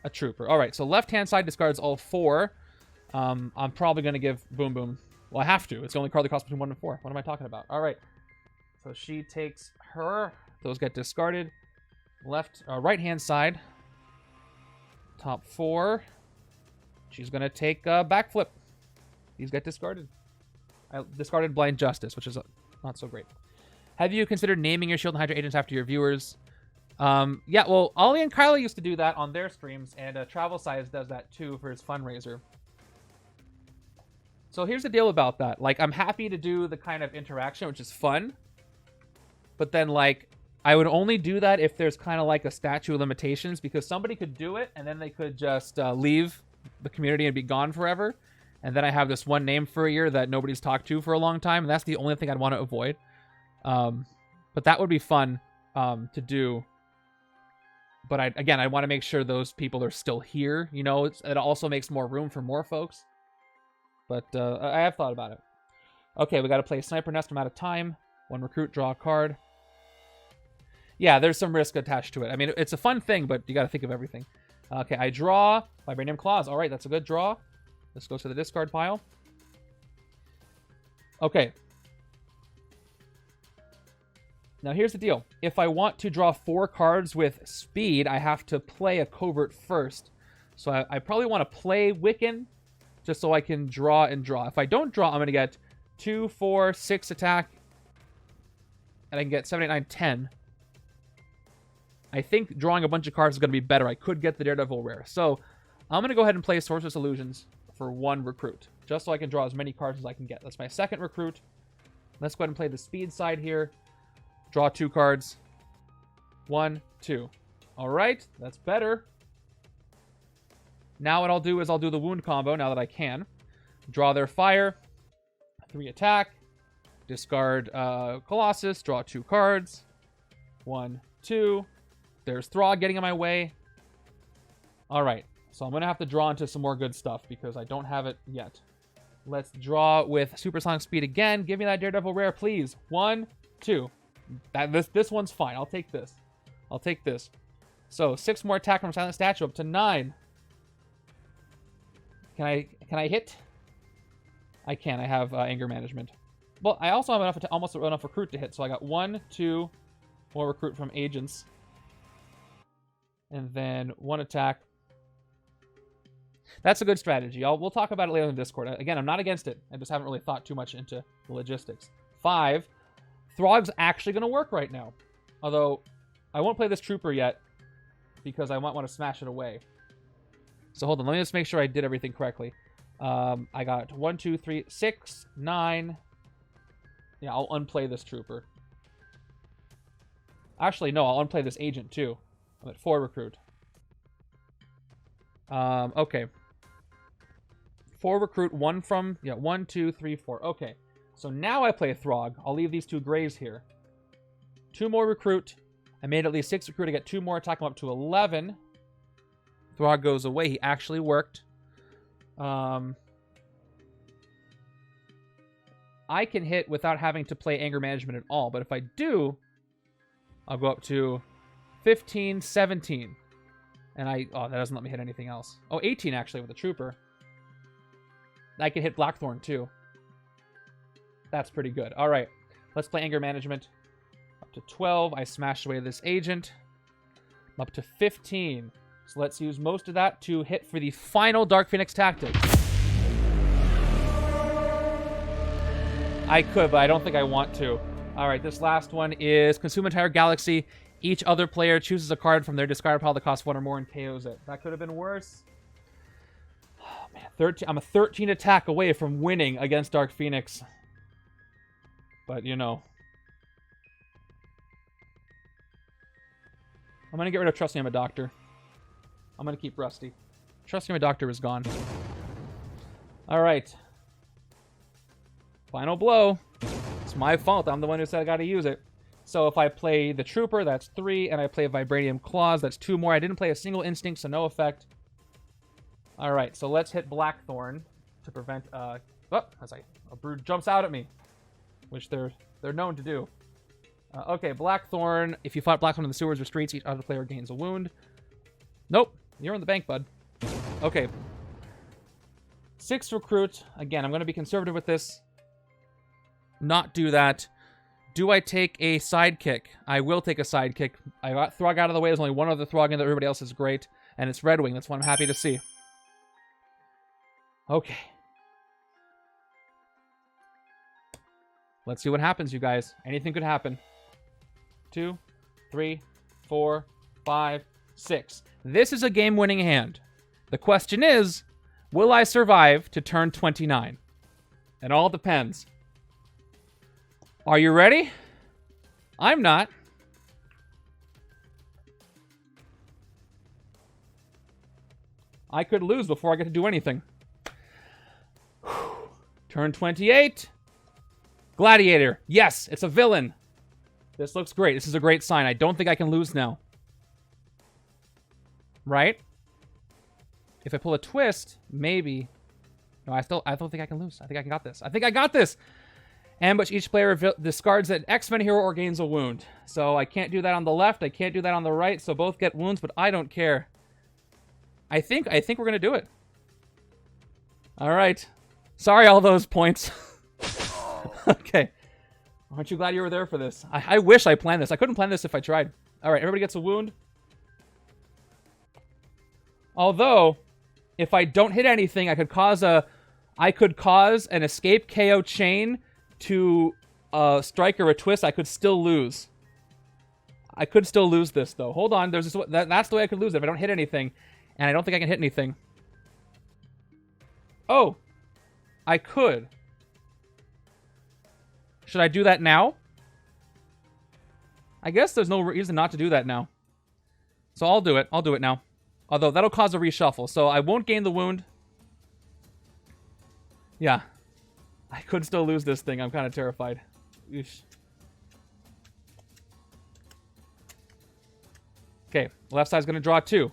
a Trooper. Alright, so left-hand side discards all 4. I'm probably going to give Boom Boom. Well, I have to. It's the only card that costs between 1 and 4. What am I talking about? Alright. So she takes her. Those get discarded. Right-hand side. Top 4. She's going to take Backflip. These get discarded. I discarded Blind Justice, which is not so great. Have you considered naming your Shield and Hydra agents after your viewers? Yeah, well, Ollie and Kyla used to do that on their streams, and Travel Size does that too for his fundraiser. So here's the deal about that. Like, I'm happy to do the kind of interaction, which is fun. But then, like, I would only do that if there's kind of like a statute of limitations, because somebody could do it, and then they could just leave the community and be gone forever. And then I have this one name for a year that nobody's talked to for a long time, and that's the only thing I'd want to avoid. But that would be fun to do. But I want to make sure those people are still here. You know, it also makes more room for more folks. But I have thought about it. Okay, we got to play Sniper Nest. I'm out of time. One recruit, draw a card. Yeah, there's some risk attached to it. I mean, it's a fun thing, but you got to think of everything. Okay, I draw Vibranium Claws. All right, that's a good draw. This goes to the discard pile. Okay. Now, here's the deal. If I want to draw 4 cards with speed, I have to play a covert first. So I probably want to play Wiccan just so I can draw and draw. If I don't draw, I'm going to get 2, 4, 6 attack. And I can get 7, 8, 9, 10. I think drawing a bunch of cards is going to be better. I could get the Daredevil rare. So I'm going to go ahead and play Sorceress Illusions for 1 recruit, just so I can draw as many cards as I can get. That's my second recruit. Let's go ahead and play the speed side here. Draw 2 cards. 1, 2. All right, that's better. Now what I'll do is I'll do the wound combo now that I can. Draw their fire. 3 attack. Discard Colossus. Draw 2 cards. 1, 2. There's Throg getting in my way. All right, so I'm going to have to draw into some more good stuff because I don't have it yet. Let's draw with Supersonic Speed again. Give me that Daredevil rare, please. 1, 2. This one's fine. I'll take this. I'll take this. So 6 more attack from Silent Statue up to 9. Can I hit? I can. I have anger management. Well, I also have almost enough recruit to hit. So I got 1, 2 more recruit from agents, and then 1 attack. That's a good strategy. We'll talk about it later in the Discord. Again, I'm not against it. I just haven't really thought too much into the logistics. 5. Throg's actually going to work right now. Although, I won't play this Trooper yet because I might want to smash it away. So hold on. Let me just make sure I did everything correctly. I got 1, 2, 3, 6, 9. Yeah, I'll unplay this Trooper. Actually, no, I'll unplay this Agent too. I'm at 4 recruit. Okay. 4 recruit, 1 from... Yeah, 1, 2, 3, 4. Okay. So now I play Throg. I'll leave these 2 grays here. 2 more recruit. I made at least 6 recruit. I get 2 more attack. I'm up to 11. Throg goes away. He actually worked. I can hit without having to play anger management at all. But if I do, I'll go up to 15, 17. And oh, that doesn't let me hit anything else. Oh, 18 actually with the Trooper. I can hit Blackthorn too. That's pretty good. All right, let's play anger management. Up to 12. I smashed away this agent. I'm up to 15. So let's use most of that to hit for the final Dark Phoenix tactic. I could, but I don't think I want to. All right, this last one is consume entire galaxy. Each other player chooses a card from their discard pile that costs 1 or more and KOs it. That could have been worse. Oh, man, 13. I'm a 13 attack away from winning against Dark Phoenix. But, you know. I'm going to get rid of Trust Me, I'm a Doctor. I'm going to keep Rusty. Trust Me, I'm a Doctor is gone. All right. Final blow. It's my fault. I'm the one who said I got to use it. So if I play the Trooper, that's 3, and I play Vibranium Claws, that's 2 more. I didn't play a single Instinct, so no effect. All right, so let's hit Blackthorn to prevent... a Brood jumps out at me, which they're known to do. Okay, Blackthorn. If you fought Blackthorn in the sewers or streets, each other player gains a wound. Nope, you're in the bank, bud. Okay. 6 recruit. Again, I'm going to be conservative with this. Not do that. Do I take a sidekick? I will take a sidekick. I got Throg out of the way. There's only one other Throg in there. Everybody else is great. And it's Red Wing. That's what I'm happy to see. Okay. Let's see what happens, you guys. Anything could happen. 2, 3, 4, 5, 6. This is a game-winning hand. The question is, will I survive to turn 29? It all depends. Are you ready? I'm not. I could lose before I get to do anything. Turn 28. Gladiator. Yes, it's a villain. This looks great. This is a great sign. I don't think I can lose now. Right? If I pull a twist, maybe. No, I don't think I can lose. I think I got this. I think I got this. Ambush. Each player discards an X-Men hero or gains a wound. So I can't do that on the left. I can't do that on the right. So both get wounds, but I don't care. I think we're gonna do it. All right. Sorry, all those points. Okay. Aren't you glad you were there for this? I wish I planned this. I couldn't plan this if I tried. All right, everybody gets a wound. Although, if I don't hit anything, I could cause an escape KO chain to strike or a twist. I could still lose. I could still lose this though. Hold on. There's this, that's the way I could lose it if I don't hit anything, and I don't think I can hit anything. Oh, I could. Should I do that now? I guess there's no reason not to do that now. So I'll do it. I'll do it now. Although that'll cause a reshuffle, so I won't gain the wound. Yeah. I could still lose this thing. I'm kind of terrified. Eesh. Okay, left side's gonna draw 2.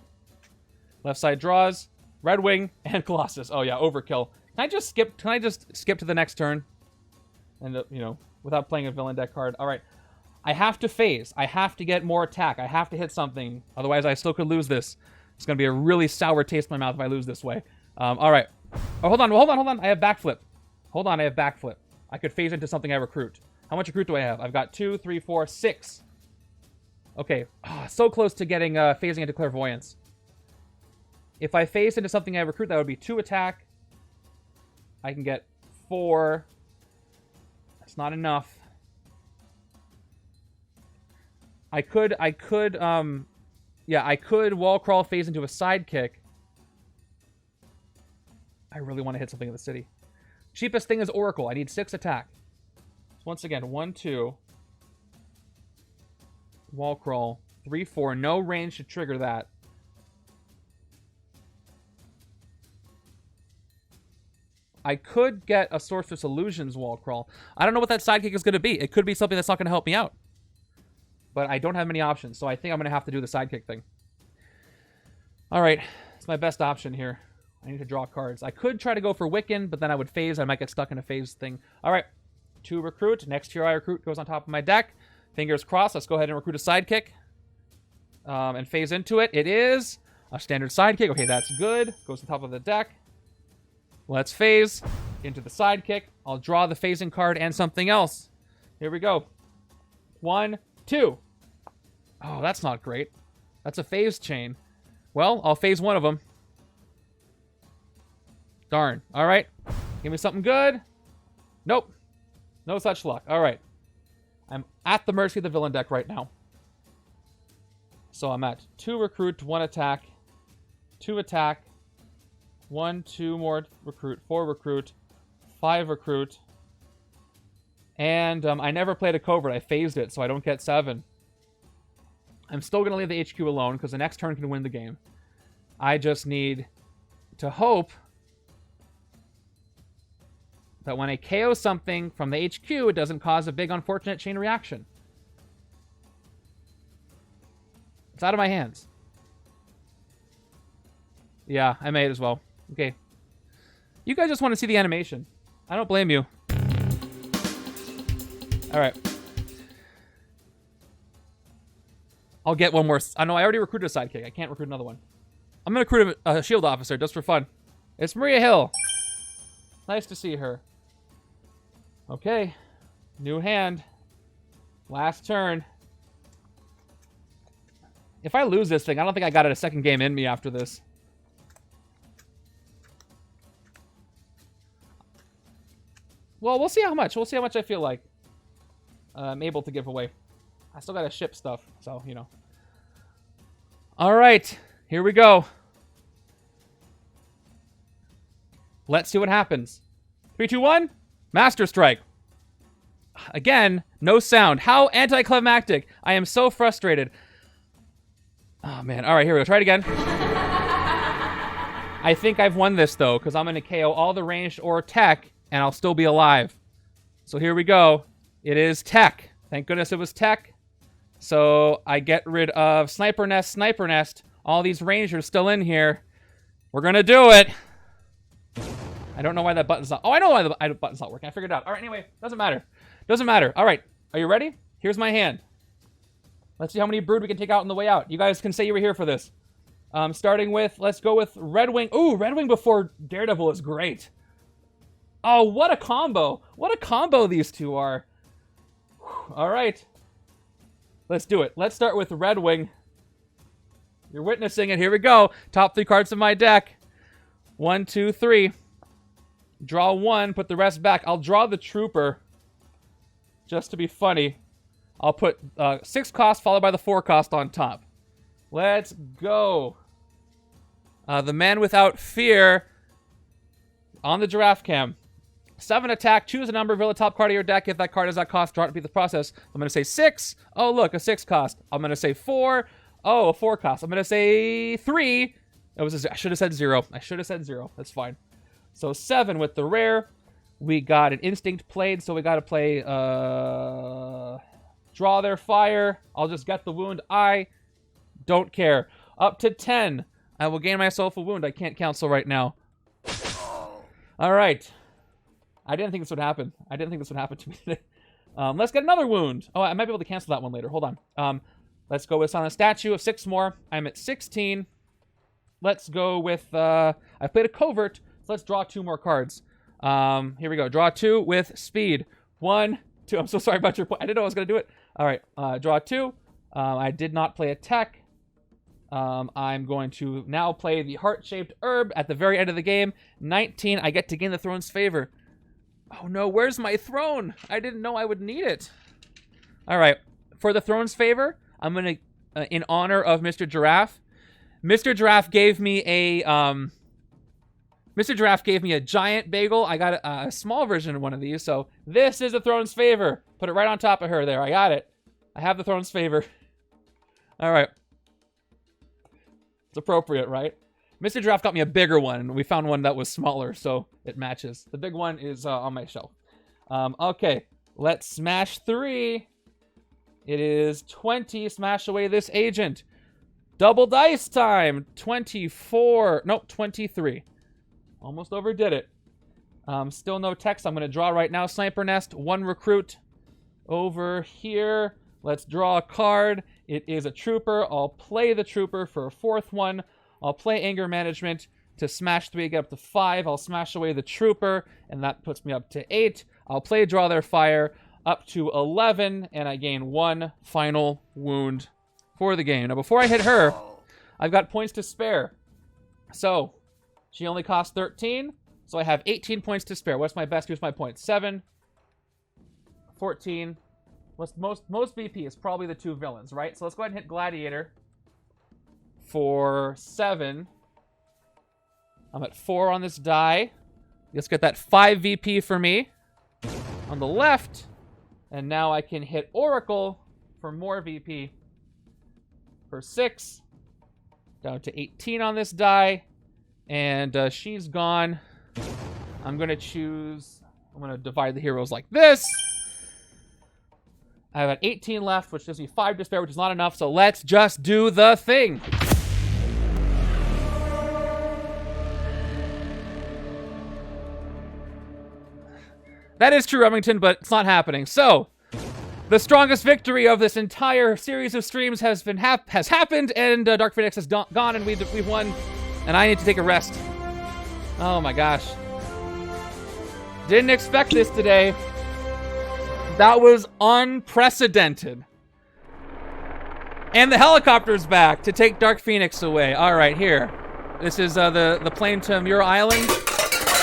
Left side draws Red Wing and Colossus. Oh yeah, overkill. Can I just skip? Can I just skip to the next turn? And you know, without playing a villain deck card. All right, I have to phase. I have to get more attack. I have to hit something. Otherwise, I still could lose this. It's gonna be a really sour taste in my mouth if I lose this way. All right. Oh, hold on. I have backflip. Hold on, I have backflip. I could phase into something I recruit. How much recruit do I have? I've got 2, 3, 4, 6. Okay, so close to getting phasing into clairvoyance. If I phase into something I recruit, that would be 2 attack. I can get 4. That's not enough. I could wall crawl phase into a sidekick. I really want to hit something in the city. Cheapest thing is Oracle. I need 6 attack. So once again, 1, 2. Wall crawl. 3, 4. No range to trigger that. I could get a Sorceress Illusions wall crawl. I don't know what that sidekick is going to be. It could be something that's not going to help me out. But I don't have many options, so I think I'm going to have to do the sidekick thing. Alright. It's my best option here. I need to draw cards. I could try to go for Wiccan, but then I would phase. I might get stuck in a phase thing. Alright. 2 recruit. Next tier I recruit goes on top of my deck. Fingers crossed. Let's go ahead and recruit a sidekick. And phase into it. It is a standard sidekick. Okay, that's good. Goes on top of the deck. Let's phase into the sidekick. I'll draw the phasing card and something else. Here we go. 1, 2. Oh, that's not great. That's a phase chain. Well, I'll phase one of them. Darn. All right. Give me something good. Nope. No such luck. All right. I'm at the mercy of the villain deck right now. So I'm at 2 recruit, 1 attack, 2 attack, 1, 2 more recruit, 4 recruit, 5 recruit. And I never played a covert. I phased it, so I don't get 7. I'm still going to leave the HQ alone, because the next turn can win the game. I just need to hope that when I KO something from the HQ, it doesn't cause a big unfortunate chain reaction. It's out of my hands. Yeah, I may as well. Okay. You guys just want to see the animation. I don't blame you. Alright. I'll get one more. I know I already recruited a sidekick. I can't recruit another one. I'm going to recruit a shield officer just for fun. It's Maria Hill. Nice to see her. Okay. New hand. Last turn. If I lose this thing, I don't think I got a second game in me after this. Well, we'll see how much. We'll see how much I feel like. I'm able to give away. I still gotta ship stuff, so, you know. All right, here we go. Let's see what happens. 3, 2, 1. Master Strike. Again, no sound. How anticlimactic. I am so frustrated. Oh, man. All right, here we go. Try it again. I think I've won this, though, because I'm going to KO all the ranged or tech, and I'll still be alive. So here we go. It is tech. Thank goodness it was tech. So I get rid of Sniper Nest, Sniper Nest. All these rangers still in here. We're going to do it. I don't know why that button's not... Oh, I know why the button's not working. I figured it out. All right, anyway. Doesn't matter. Doesn't matter. All right. Are you ready? Here's my hand. Let's see how many brood we can take out on the way out. You guys can say you were here for this. Starting with... Let's go with Red Wing. Ooh, Red Wing before Daredevil is great. Oh, what a combo. What a combo these two are. Whew. All right. Let's do it. Let's start with Red Wing. You're witnessing it. Here we go. Top 3 cards of my deck. 1, 2, 3. Draw 1, put the rest back. I'll draw the Trooper, just to be funny. I'll put 6 cost followed by the 4 cost on top. Let's go. The Man Without Fear on the Giraffe Cam. 7 attack, choose a number, reveal the top card of your deck. If that card has that cost, draw it to repeat the process. I'm going to say 6. Oh, look, a 6 cost. I'm going to say 4. Oh, a 4 cost. I'm going to say 3. I should have said 0. I should have said 0. That's fine. So 7 with the rare. We got an Instinct played, so we got to play Draw Their Fire. I'll just get the wound. I don't care. Up to 10. I will gain myself a wound. I can't cancel right now. All right. I didn't think this would happen. I didn't think this would happen to me today. Let's get another wound. Oh, I might be able to cancel that one later. Hold on. Let's go with Silent Statue of 6 more. I'm at 16. Let's go with... I played a Covert. Let's draw 2 more cards. Here we go. Draw 2 with speed. 1, 2. I'm so sorry about your point. I didn't know I was going to do it. All right. Draw 2. I did not play a tech. I'm going to now play the Heart-Shaped Herb at the very end of the game. 19. I get to gain the Throne's favor. Oh, no. Where's my throne? I didn't know I would need it. All right. For the Throne's favor, I'm going to, in honor of Mr. Giraffe, Mr. Giraffe gave me a... Mr. Giraffe gave me a giant bagel. I got a small version of one of these, so this is the Throne's favor. Put it right on top of her there. I got it. I have the Throne's favor. All right. It's appropriate, right? Mr. Giraffe got me a bigger one, and we found one that was smaller, so it matches. The big one is on my shelf. Okay, let's smash 3. It is 20. Smash away this agent. Double dice time. 24. Nope, 23. Almost overdid it. Still no text. I'm going to draw right now. Sniper Nest, 1 recruit. Over here, let's draw a card. It is a Trooper. I'll play the Trooper for a 4th one. I'll play Anger Management to smash 3, get up to 5. I'll smash away the Trooper, and that puts me up to 8. I'll play Draw Their Fire up to 11, and I gain 1 final wound for the game. Now, before I hit her, I've got points to spare. So... she only costs 13, so I have 18 points to spare. What's my best? Here's my point. 7, 14. What's most VP is probably the 2 villains, right? So let's go ahead and hit Gladiator for 7. I'm at 4 on this die. Let's get that 5 VP for me on the left. And now I can hit Oracle for more VP for 6. Down to 18 on this die. And she's gone. I'm going to divide the heroes like this. I have 18 left, which gives me 5 to spare, which is not enough. So let's just do the thing. That is true, Remington, but it's not happening. So, the strongest victory of this entire series of streams has happened, and Dark Phoenix has gone, and we've won. And I need to take a rest. Oh my gosh. Didn't expect this today. That was unprecedented. And the helicopter's back to take Dark Phoenix away. All right, here. This is the plane to Muir Island.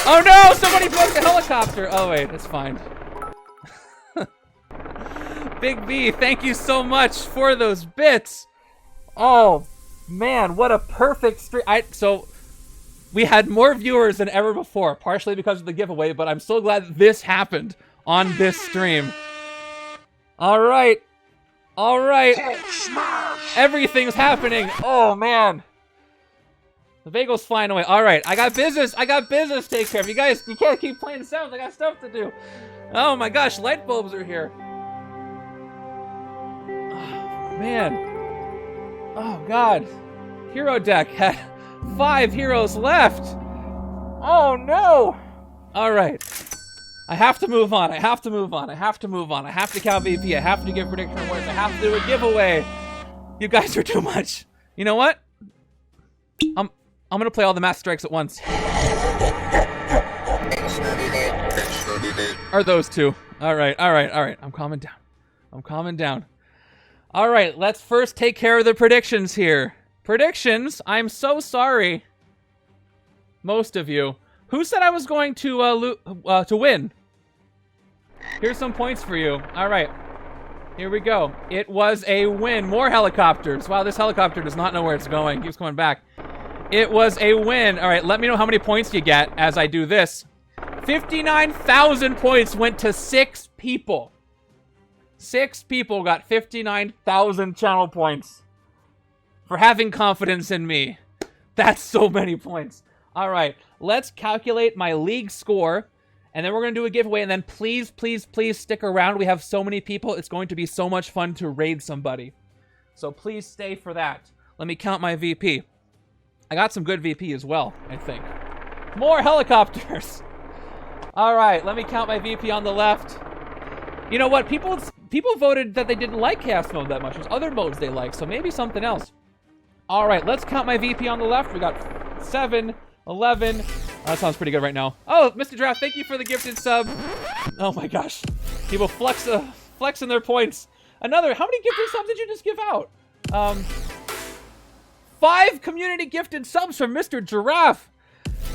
Oh no! Somebody broke the helicopter! Oh wait, that's fine. Big B, thank you so much for those bits. Oh, man, what a perfect stream. So, we had more viewers than ever before, partially because of the giveaway, but I'm so glad this happened on this stream. All right. All right. Everything's happening. Oh, man. The bagel's flying away. All right, I got business. I got business to take care of. You guys, you can't keep playing sounds. I got stuff to do. Oh, my gosh, light bulbs are here. Man. Oh, God. Hero deck had 5 heroes left. Oh, no. All right. I have to move on. I have to move on. I have to move on. I have to count VP. I have to give prediction rewards. I have to do a giveaway. You guys are too much. You know what? I'm going to play all the mass strikes at once. Or those two. All right. All right. All right. I'm calming down. I'm calming down. All right, let's first take care of the predictions here. Predictions, I'm so sorry. Most of you. Who said I was going to win? Here's some points for you. All right, here we go. It was a win. More helicopters. Wow, this helicopter does not know where it's going. Keeps coming back. It was a win. All right, let me know how many points you get as I do this. 59,000 points went to 6 people. 6 people got 59,000 channel points for having confidence in me. That's so many points. All right, let's calculate my league score, and then we're going to do a giveaway, and then please, please, please stick around. We have so many people. It's going to be so much fun to raid somebody. So please stay for that. Let me count my VP. I got some good VP as well, I think. More helicopters. All right, let me count my VP on the left. You know what? People voted that they didn't like Chaos Mode that much. There's other modes they like, so maybe something else. All right, let's count my VP on the left. We got 7, 11. Oh, that sounds pretty good right now. Oh, Mr. Draft, thank you for the gifted sub. Oh my gosh. People flexing their points. How many gifted subs did you just give out? 5 community gifted subs from Mr. Giraffe.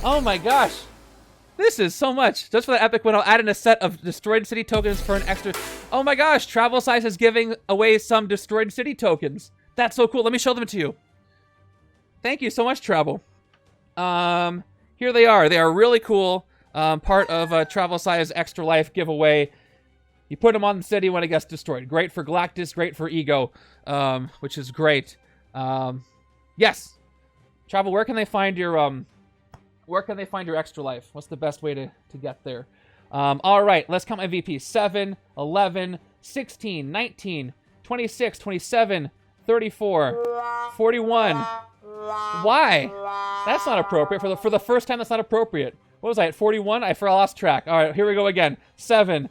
Oh my gosh. This is so much. Just for that epic win, I'll add in a set of destroyed city tokens for an extra... Oh my gosh, Travel Size is giving away some destroyed city tokens. That's so cool. Let me show them to you. Thank you so much, Travel. Here they are. They are really cool. Part of a Travel Size Extra Life giveaway. You put them on the city when it gets destroyed. Great for Galactus, great for Ego, which is great. Yes. Travel, where can they find your... Where can they find your extra life? What's the best way to get there? All right, let's count my VP. 7, 11, 16, 19, 26, 27, 34, 41. Why? That's not appropriate. For the first time, that's not appropriate. What was I at, 41? I lost track. All right, here we go again. 7,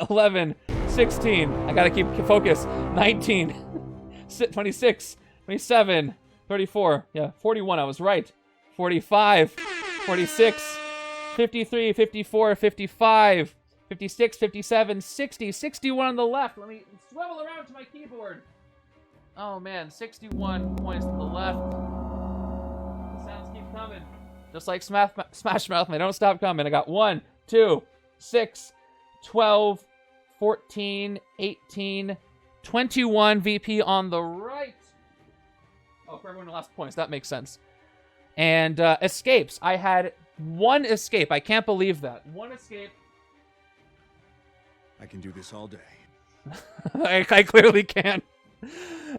11, 16. I got to keep focus. 19, 26, 27, 34. Yeah, 41. I was right. 45, 46, 53, 54, 55, 56, 57, 60, 61 on the left. Let me swivel around to my keyboard. Oh man, 61 points to the left. The sounds keep coming. Just like Smash Mouth, they don't stop coming. I got 1, 2, 6, 12, 14, 18, 21 VP on the right. Oh, for everyone who lost points, that makes sense. And escapes. I had 1 escape. I can't believe that. 1 escape. I can do this all day. I clearly can.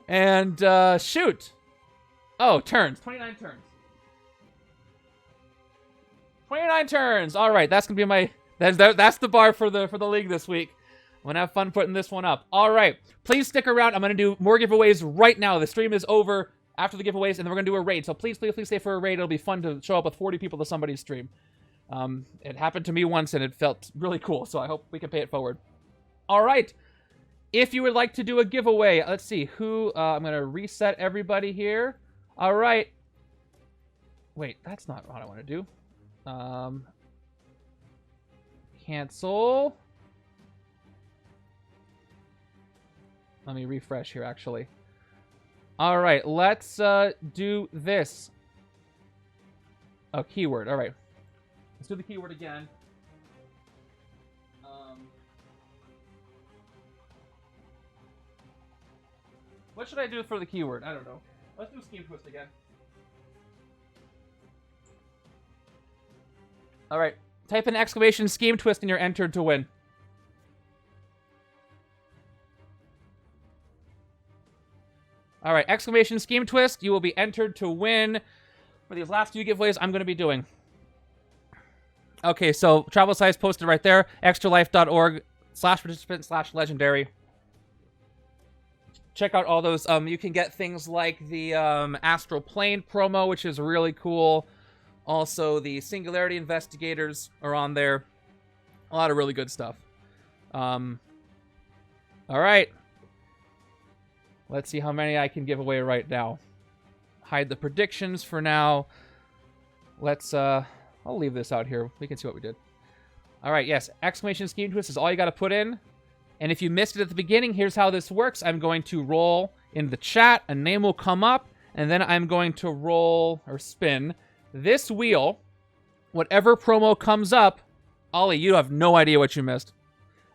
And shoot. Oh, turns. 29 turns. 29 turns. All right, that's gonna be my. That's the bar for the league this week. I'm gonna have fun putting this one up. All right, please stick around. I'm gonna do more giveaways right now. The stream is over after the giveaways, and then we're going to do a raid. So please, please, please stay for a raid. It'll be fun to show up with 40 people to somebody's stream. It happened to me once, and it felt really cool, so I hope we can pay it forward. All right. If you would like to do a giveaway, let's see. I'm going to reset everybody here. All right. Wait, that's not what I want to do. Cancel. Let me refresh here, actually. All right, let's do this. Oh, keyword. All right. Let's do the keyword again. What should I do for the keyword? I don't know. Let's do Scheme Twist again. All right. Type in exclamation Scheme Twist and you're entered to win. All right. Exclamation Scheme Twist. You will be entered to win for these last few giveaways I'm going to be doing. Okay, so travel size posted right there. extralife.org/participant/legendary. Check out all those. You can get things like the Astral Plane promo, which is really cool. Also, the Singularity Investigators are on there. A lot of really good stuff. All right. Let's see how many I can give away right now. Hide the predictions for now. Let's, I'll leave this out here. We can see what we did. All right, yes. Exclamation Scheme Twist is all you got to put in. And if you missed it at the beginning, here's how this works. I'm going to roll in the chat. A name will come up. And then I'm going to roll or spin this wheel. Whatever promo comes up, Ollie, you have no idea what you missed.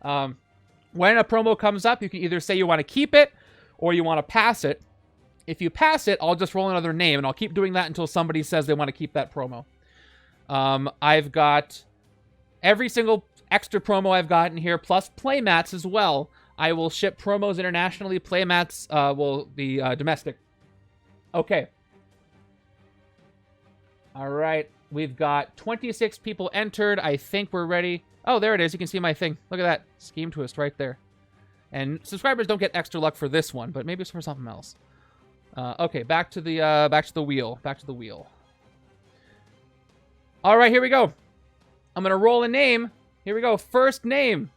When a promo comes up, you can either say you want to keep it or you want to pass it. If you pass it, I'll just roll another name, and I'll keep doing that until somebody says they want to keep that promo. I've got every single extra promo I've got in here, plus playmats as well. I will ship promos internationally. Playmats will be domestic. Okay. All right. We've got 26 people entered. I think we're ready. Oh, there it is. You can see my thing. Look at that. Scheme Twist right there. And subscribers don't get extra luck for this one, but maybe it's for something else. Okay, back to the wheel. Back to the wheel. All right, here we go. I'm going to roll a name. Here we go. First name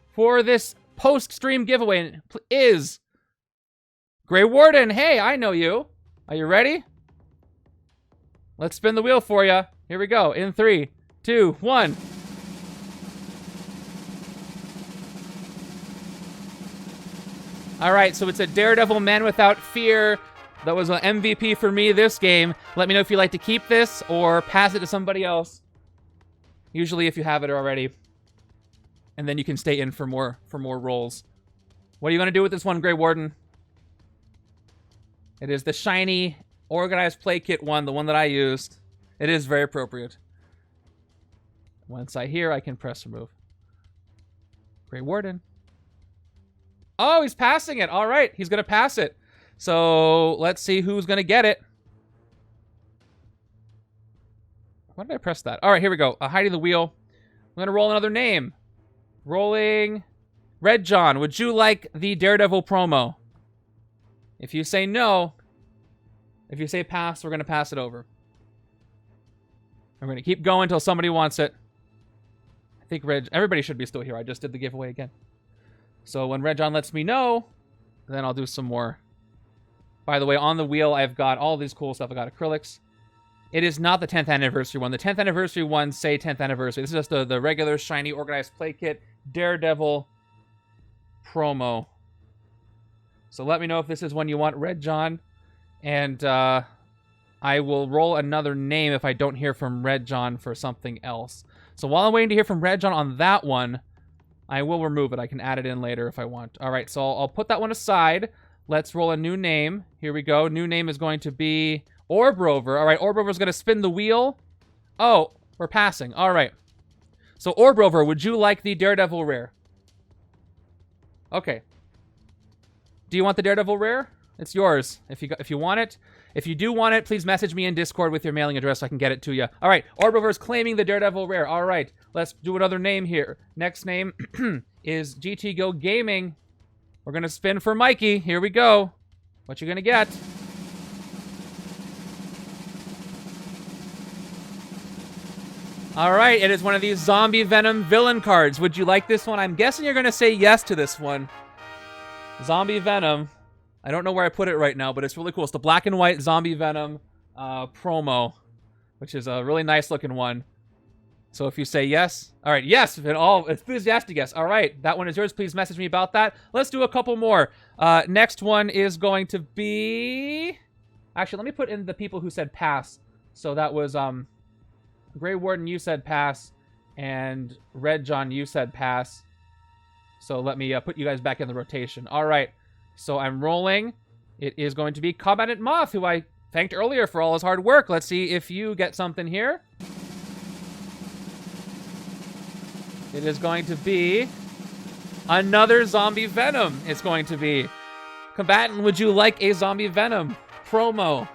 for this post-stream giveaway is Grey Warden. Hey, I know you. Are you ready? Let's spin the wheel for you. Here we go. In 3, 2, 1. All right, so it's a Daredevil Man Without Fear. That was an MVP for me this game. Let me know if you'd like to keep this or pass it to somebody else. Usually if you have it already. And then you can stay in for more rolls. What are you going to do with this one, Grey Warden? It is the shiny Organized Play Kit one, the one that I used. It is very appropriate. Once I hear, I can press remove. Grey Warden. Oh, he's passing it. All right, he's going to pass it. So let's see who's going to get it. Why did I press that? All right, here we go. Hiding the wheel. I'm going to roll another name. Rolling Red John. Would you like the Daredevil promo? If you say no, if you say pass, we're going to pass it over. I'm going to keep going until somebody wants it. I think everybody should be still here. I just did the giveaway again. So when Red John lets me know, then I'll do some more. By the way, on the wheel, I've got all these cool stuff. I got acrylics. It is not the 10th anniversary one. The 10th anniversary ones say 10th anniversary. This is just the regular shiny Organized Play Kit Daredevil promo. So let me know if this is one you want, Red John. And I will roll another name if I don't hear from Red John for something else. So while I'm waiting to hear from Red John on that one, I will remove it. I can add it in later if I want. All right, so I'll put that one aside. Let's roll a new name. Here we go. New name is going to be Orb Rover. All right, Orb Rover is going to spin the wheel. Oh, we're passing. All right. So Orb Rover, would you like the Daredevil rare? Okay. Do you want the Daredevil rare? It's yours if you want it. If you do want it, please message me in Discord with your mailing address so I can get it to you. All right, Orb Rover is claiming the Daredevil rare. All right, let's do another name here. Next name is GT Go Gaming. We're going to spin for Mikey. Here we go. What you going to get? All right, it is one of these Zombie Venom villain cards. Would you like this one? I'm guessing you're going to say yes to this one. Zombie Venom. I don't know where I put it right now, but it's really cool. It's the black and white Zombie Venom promo, which is a really nice looking one. So if you say yes, all right, yes, if it all enthusiastic yes. All right, that one is yours. Please message me about that. Let's do a couple more. Next one is going to be, actually, let me put in the people who said pass. So that was Grey Warden, you said pass, and Red John, you said pass. So let me put you guys back in the rotation. All right. So I'm rolling It is going to be Combatant Moth, who I thanked earlier for all his hard work. Let's see if you get something here. It is going to be another Zombie Venom. It's going to be. Combatant, would you like a Zombie Venom promo?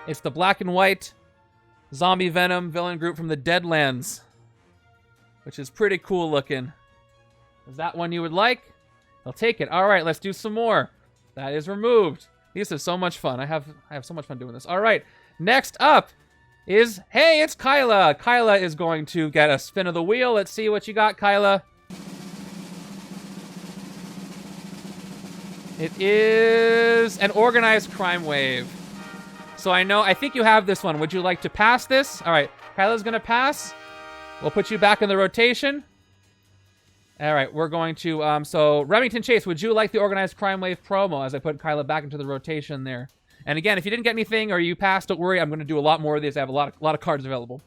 It's the black and white Zombie Venom villain group from the Deadlands, which is pretty cool looking. Is that one you would like? I'll take it. All right, let's do some more. That is removed. These are so much fun. I have so much fun doing this. All right, next up is, hey, it's Kyla. Kyla is going to get a spin of the wheel. Let's see what you got, Kyla. It is an organized crime wave. So I think you have this one. Would you like to pass this? All right, Kyla's gonna pass. We'll put you back in the rotation. All right, we're going to, so Remington Chase, would you like the organized crime wave promo as I put Kyla back into the rotation there? And again, if you didn't get anything or you passed, don't worry, I'm going to do a lot more of these. I have a lot of cards available.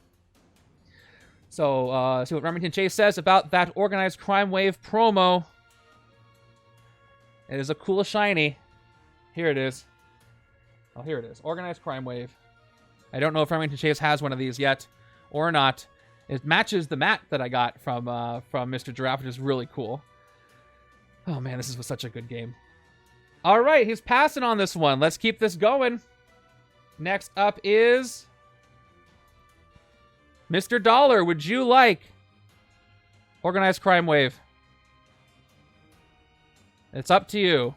So, see what Remington Chase says about that organized crime wave promo. It is a cool shiny. Here it is. Oh, here it is. Organized crime wave. I don't know if Remington Chase has one of these yet or not. It matches the mat that I got from Mr. Giraffe, which is really cool. Oh man, this was such a good game. All right, he's passing on this one. Let's keep this going. Next up is Mr. Dollar. Would you like organized crime wave? It's up to you.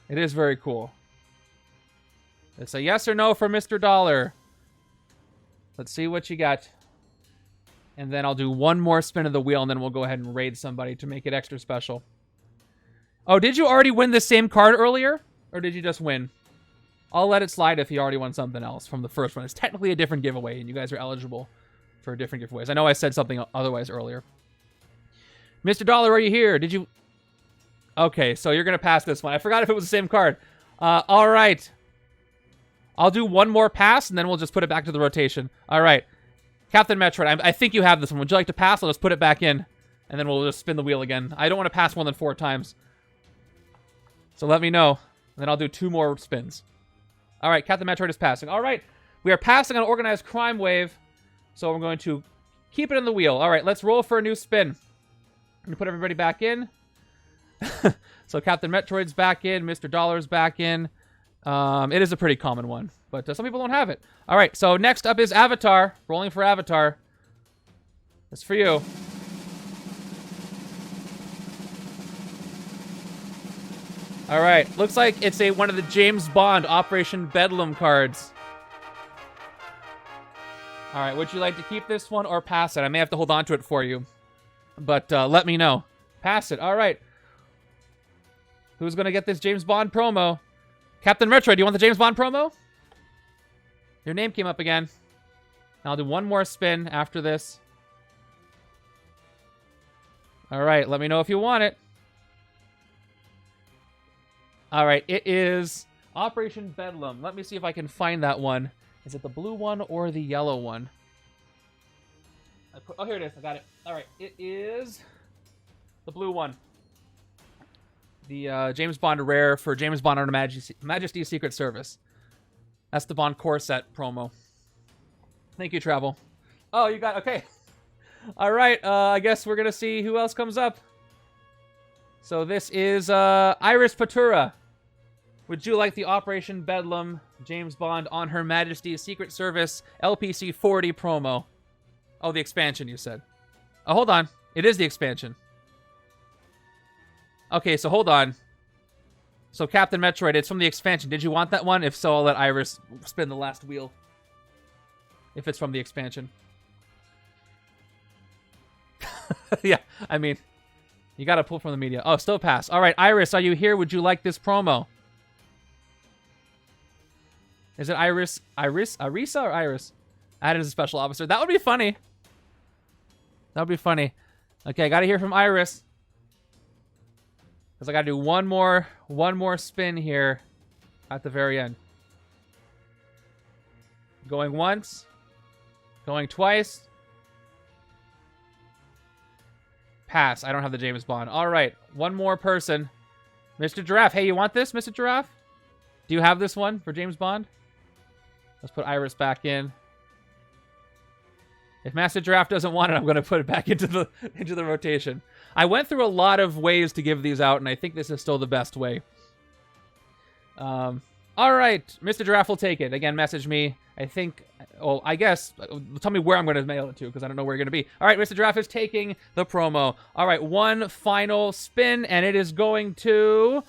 It is very cool. It's a yes or no for Mr. Dollar. Let's see what you got. And then I'll do one more spin of the wheel, and then we'll go ahead and raid somebody to make it extra special. Oh, did you already win the same card earlier? Or did you just win? I'll let it slide if you already won something else from the first one. It's technically a different giveaway, and you guys are eligible for different giveaways. I know I said something otherwise earlier. Mr. Dollar, are you here? Did you... Okay, so you're going to pass this one. I forgot if it was the same card. All right. I'll do one more pass, and then we'll just put it back to the rotation. All right. Captain Metroid, I think you have this one. Would you like to pass? I'll just put it back in, and then we'll just spin the wheel again. I don't want to pass more than 4 times. So let me know, and then I'll do 2 more spins. All right, Captain Metroid is passing. All right, we are passing on Organized Crime Wave, so we're going to keep it in the wheel. All right, let's roll for a new spin. I'm going to put everybody back in. So Captain Metroid's back in. Mr. Dollar's back in. It is a pretty common one, but some people don't have it. All right, so next up is Avatar. Rolling for Avatar. That's for you. All right, looks like it's one of the James Bond Operation Bedlam cards. All right, would you like to keep this one or pass it? I may have to hold on to it for you, but let me know. Pass it. All right. Who's going to get this James Bond promo? Captain Metroid, do you want the James Bond promo? Your name came up again. I'll do one more spin after this. All right, let me know if you want it. All right, it is Operation Bedlam. Let me see if I can find that one. Is it the blue one or the yellow one? Oh, here it is. I got it. All right, it is the blue one. The James Bond rare for James Bond on Majesty's Secret Service. That's the Bond core set promo. Thank you, Travel. Oh, you got... Okay. All right, I guess we're going to see who else comes up. So this is Iris Patura. Would you like the Operation Bedlam James Bond on Her Majesty's Secret Service LPC 40 promo? Oh, the expansion, you said. Oh, hold on. It is the expansion. Okay, so hold on. So Captain Metroid, it's from the expansion. Did you want that one? If so, I'll let Iris spin the last wheel. If it's from the expansion. Yeah, I mean, you gotta pull from the media. Oh, still pass. All right, Iris, are you here? Would you like this promo? Is it Iris? Arisa or Iris? Added as a special officer. That would be funny. That would be funny. Okay, I gotta hear from Iris. Because I gotta do one more spin here at the very end. Going once. Going twice. Pass. I don't have the James Bond. All right, one more person. Mr. Giraffe. Hey, you want this, Mr. Giraffe? Do you have this one for James Bond? Let's put Iris back in. If Master Giraffe doesn't want it, I'm going to put it back into the rotation. I went through a lot of ways to give these out, and I think this is still the best way. All right, Mr. Giraffe will take it. Again, message me. I think, well, I guess, tell me where I'm going to mail it to, because I don't know where you're going to be. All right, Mr. Giraffe is taking the promo. All right, one final spin, and it is going to...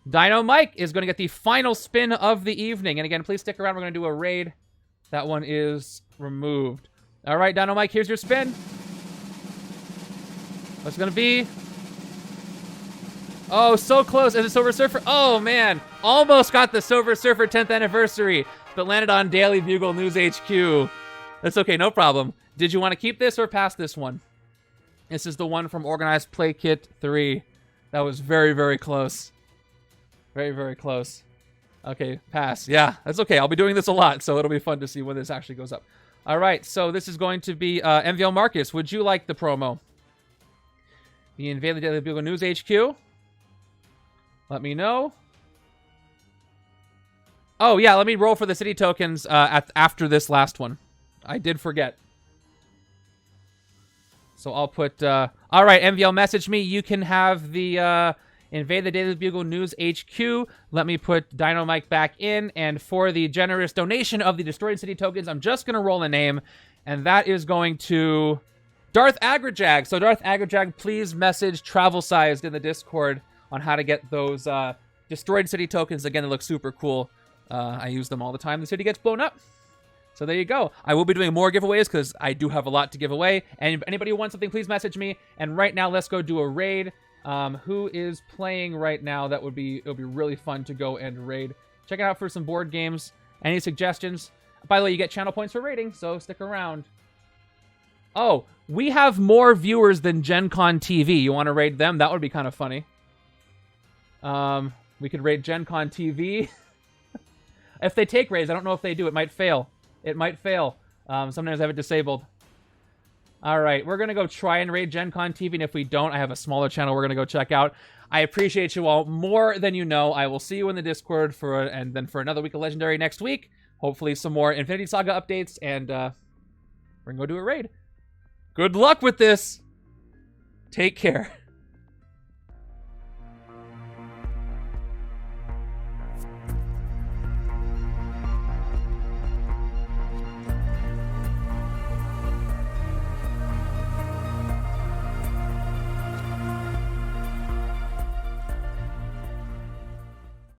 Dino Mike is going to get the final spin of the evening. And again, please stick around. We're going to do a raid. That one is removed. All right, Dino Mike, here's your spin. What's it going to be? Oh, so close. Is it Silver Surfer? Oh, man. Almost got the Silver Surfer 10th anniversary, but landed on Daily Bugle News HQ. That's okay, no problem. Did you want to keep this or pass this one? This is the one from Organized Play Kit 3. That was very, very close. Very, very close. Okay, pass. Yeah, that's okay. I'll be doing this a lot, so it'll be fun to see when this actually goes up. All right, so this is going to be MVL Marcus. Would you like the promo? The Invade the Daily Bugle News HQ. Let me know. Oh, yeah, let me roll for the city tokens after this last one. I did forget. So I'll put... all right, MVL, message me. You can have the... Invade the Daily Bugle News HQ. Let me put Dino Mike back in. And for the generous donation of the Destroyed City tokens, I'm just going to roll a name. And that is going to Darth Agrajag. So Darth Agrajag, please message Travel Sized in the Discord on how to get those Destroyed City tokens. Again, they look super cool. I use them all the time. The city gets blown up. So there you go. I will be doing more giveaways because I do have a lot to give away. And if anybody wants something, please message me. And right now, let's go do a raid. Who is playing right now? It'll be really fun to go and raid. Check it out for some board games. Any suggestions? By the way, you get channel points for raiding, so stick around. Oh, we have more viewers than Gen Con TV. You want to raid them? That would be kind of funny. We could raid Gen Con TV. If they take raids, I don't know if they do. It might fail. It might fail. Sometimes I have it disabled. All right, we're going to go try and raid Gen Con TV, and if we don't, I have a smaller channel we're going to go check out. I appreciate you all more than you know. I will see you in the Discord and then for another week of Legendary next week. Hopefully some more Infinity Saga updates, and we're going to go do a raid. Good luck with this. Take care.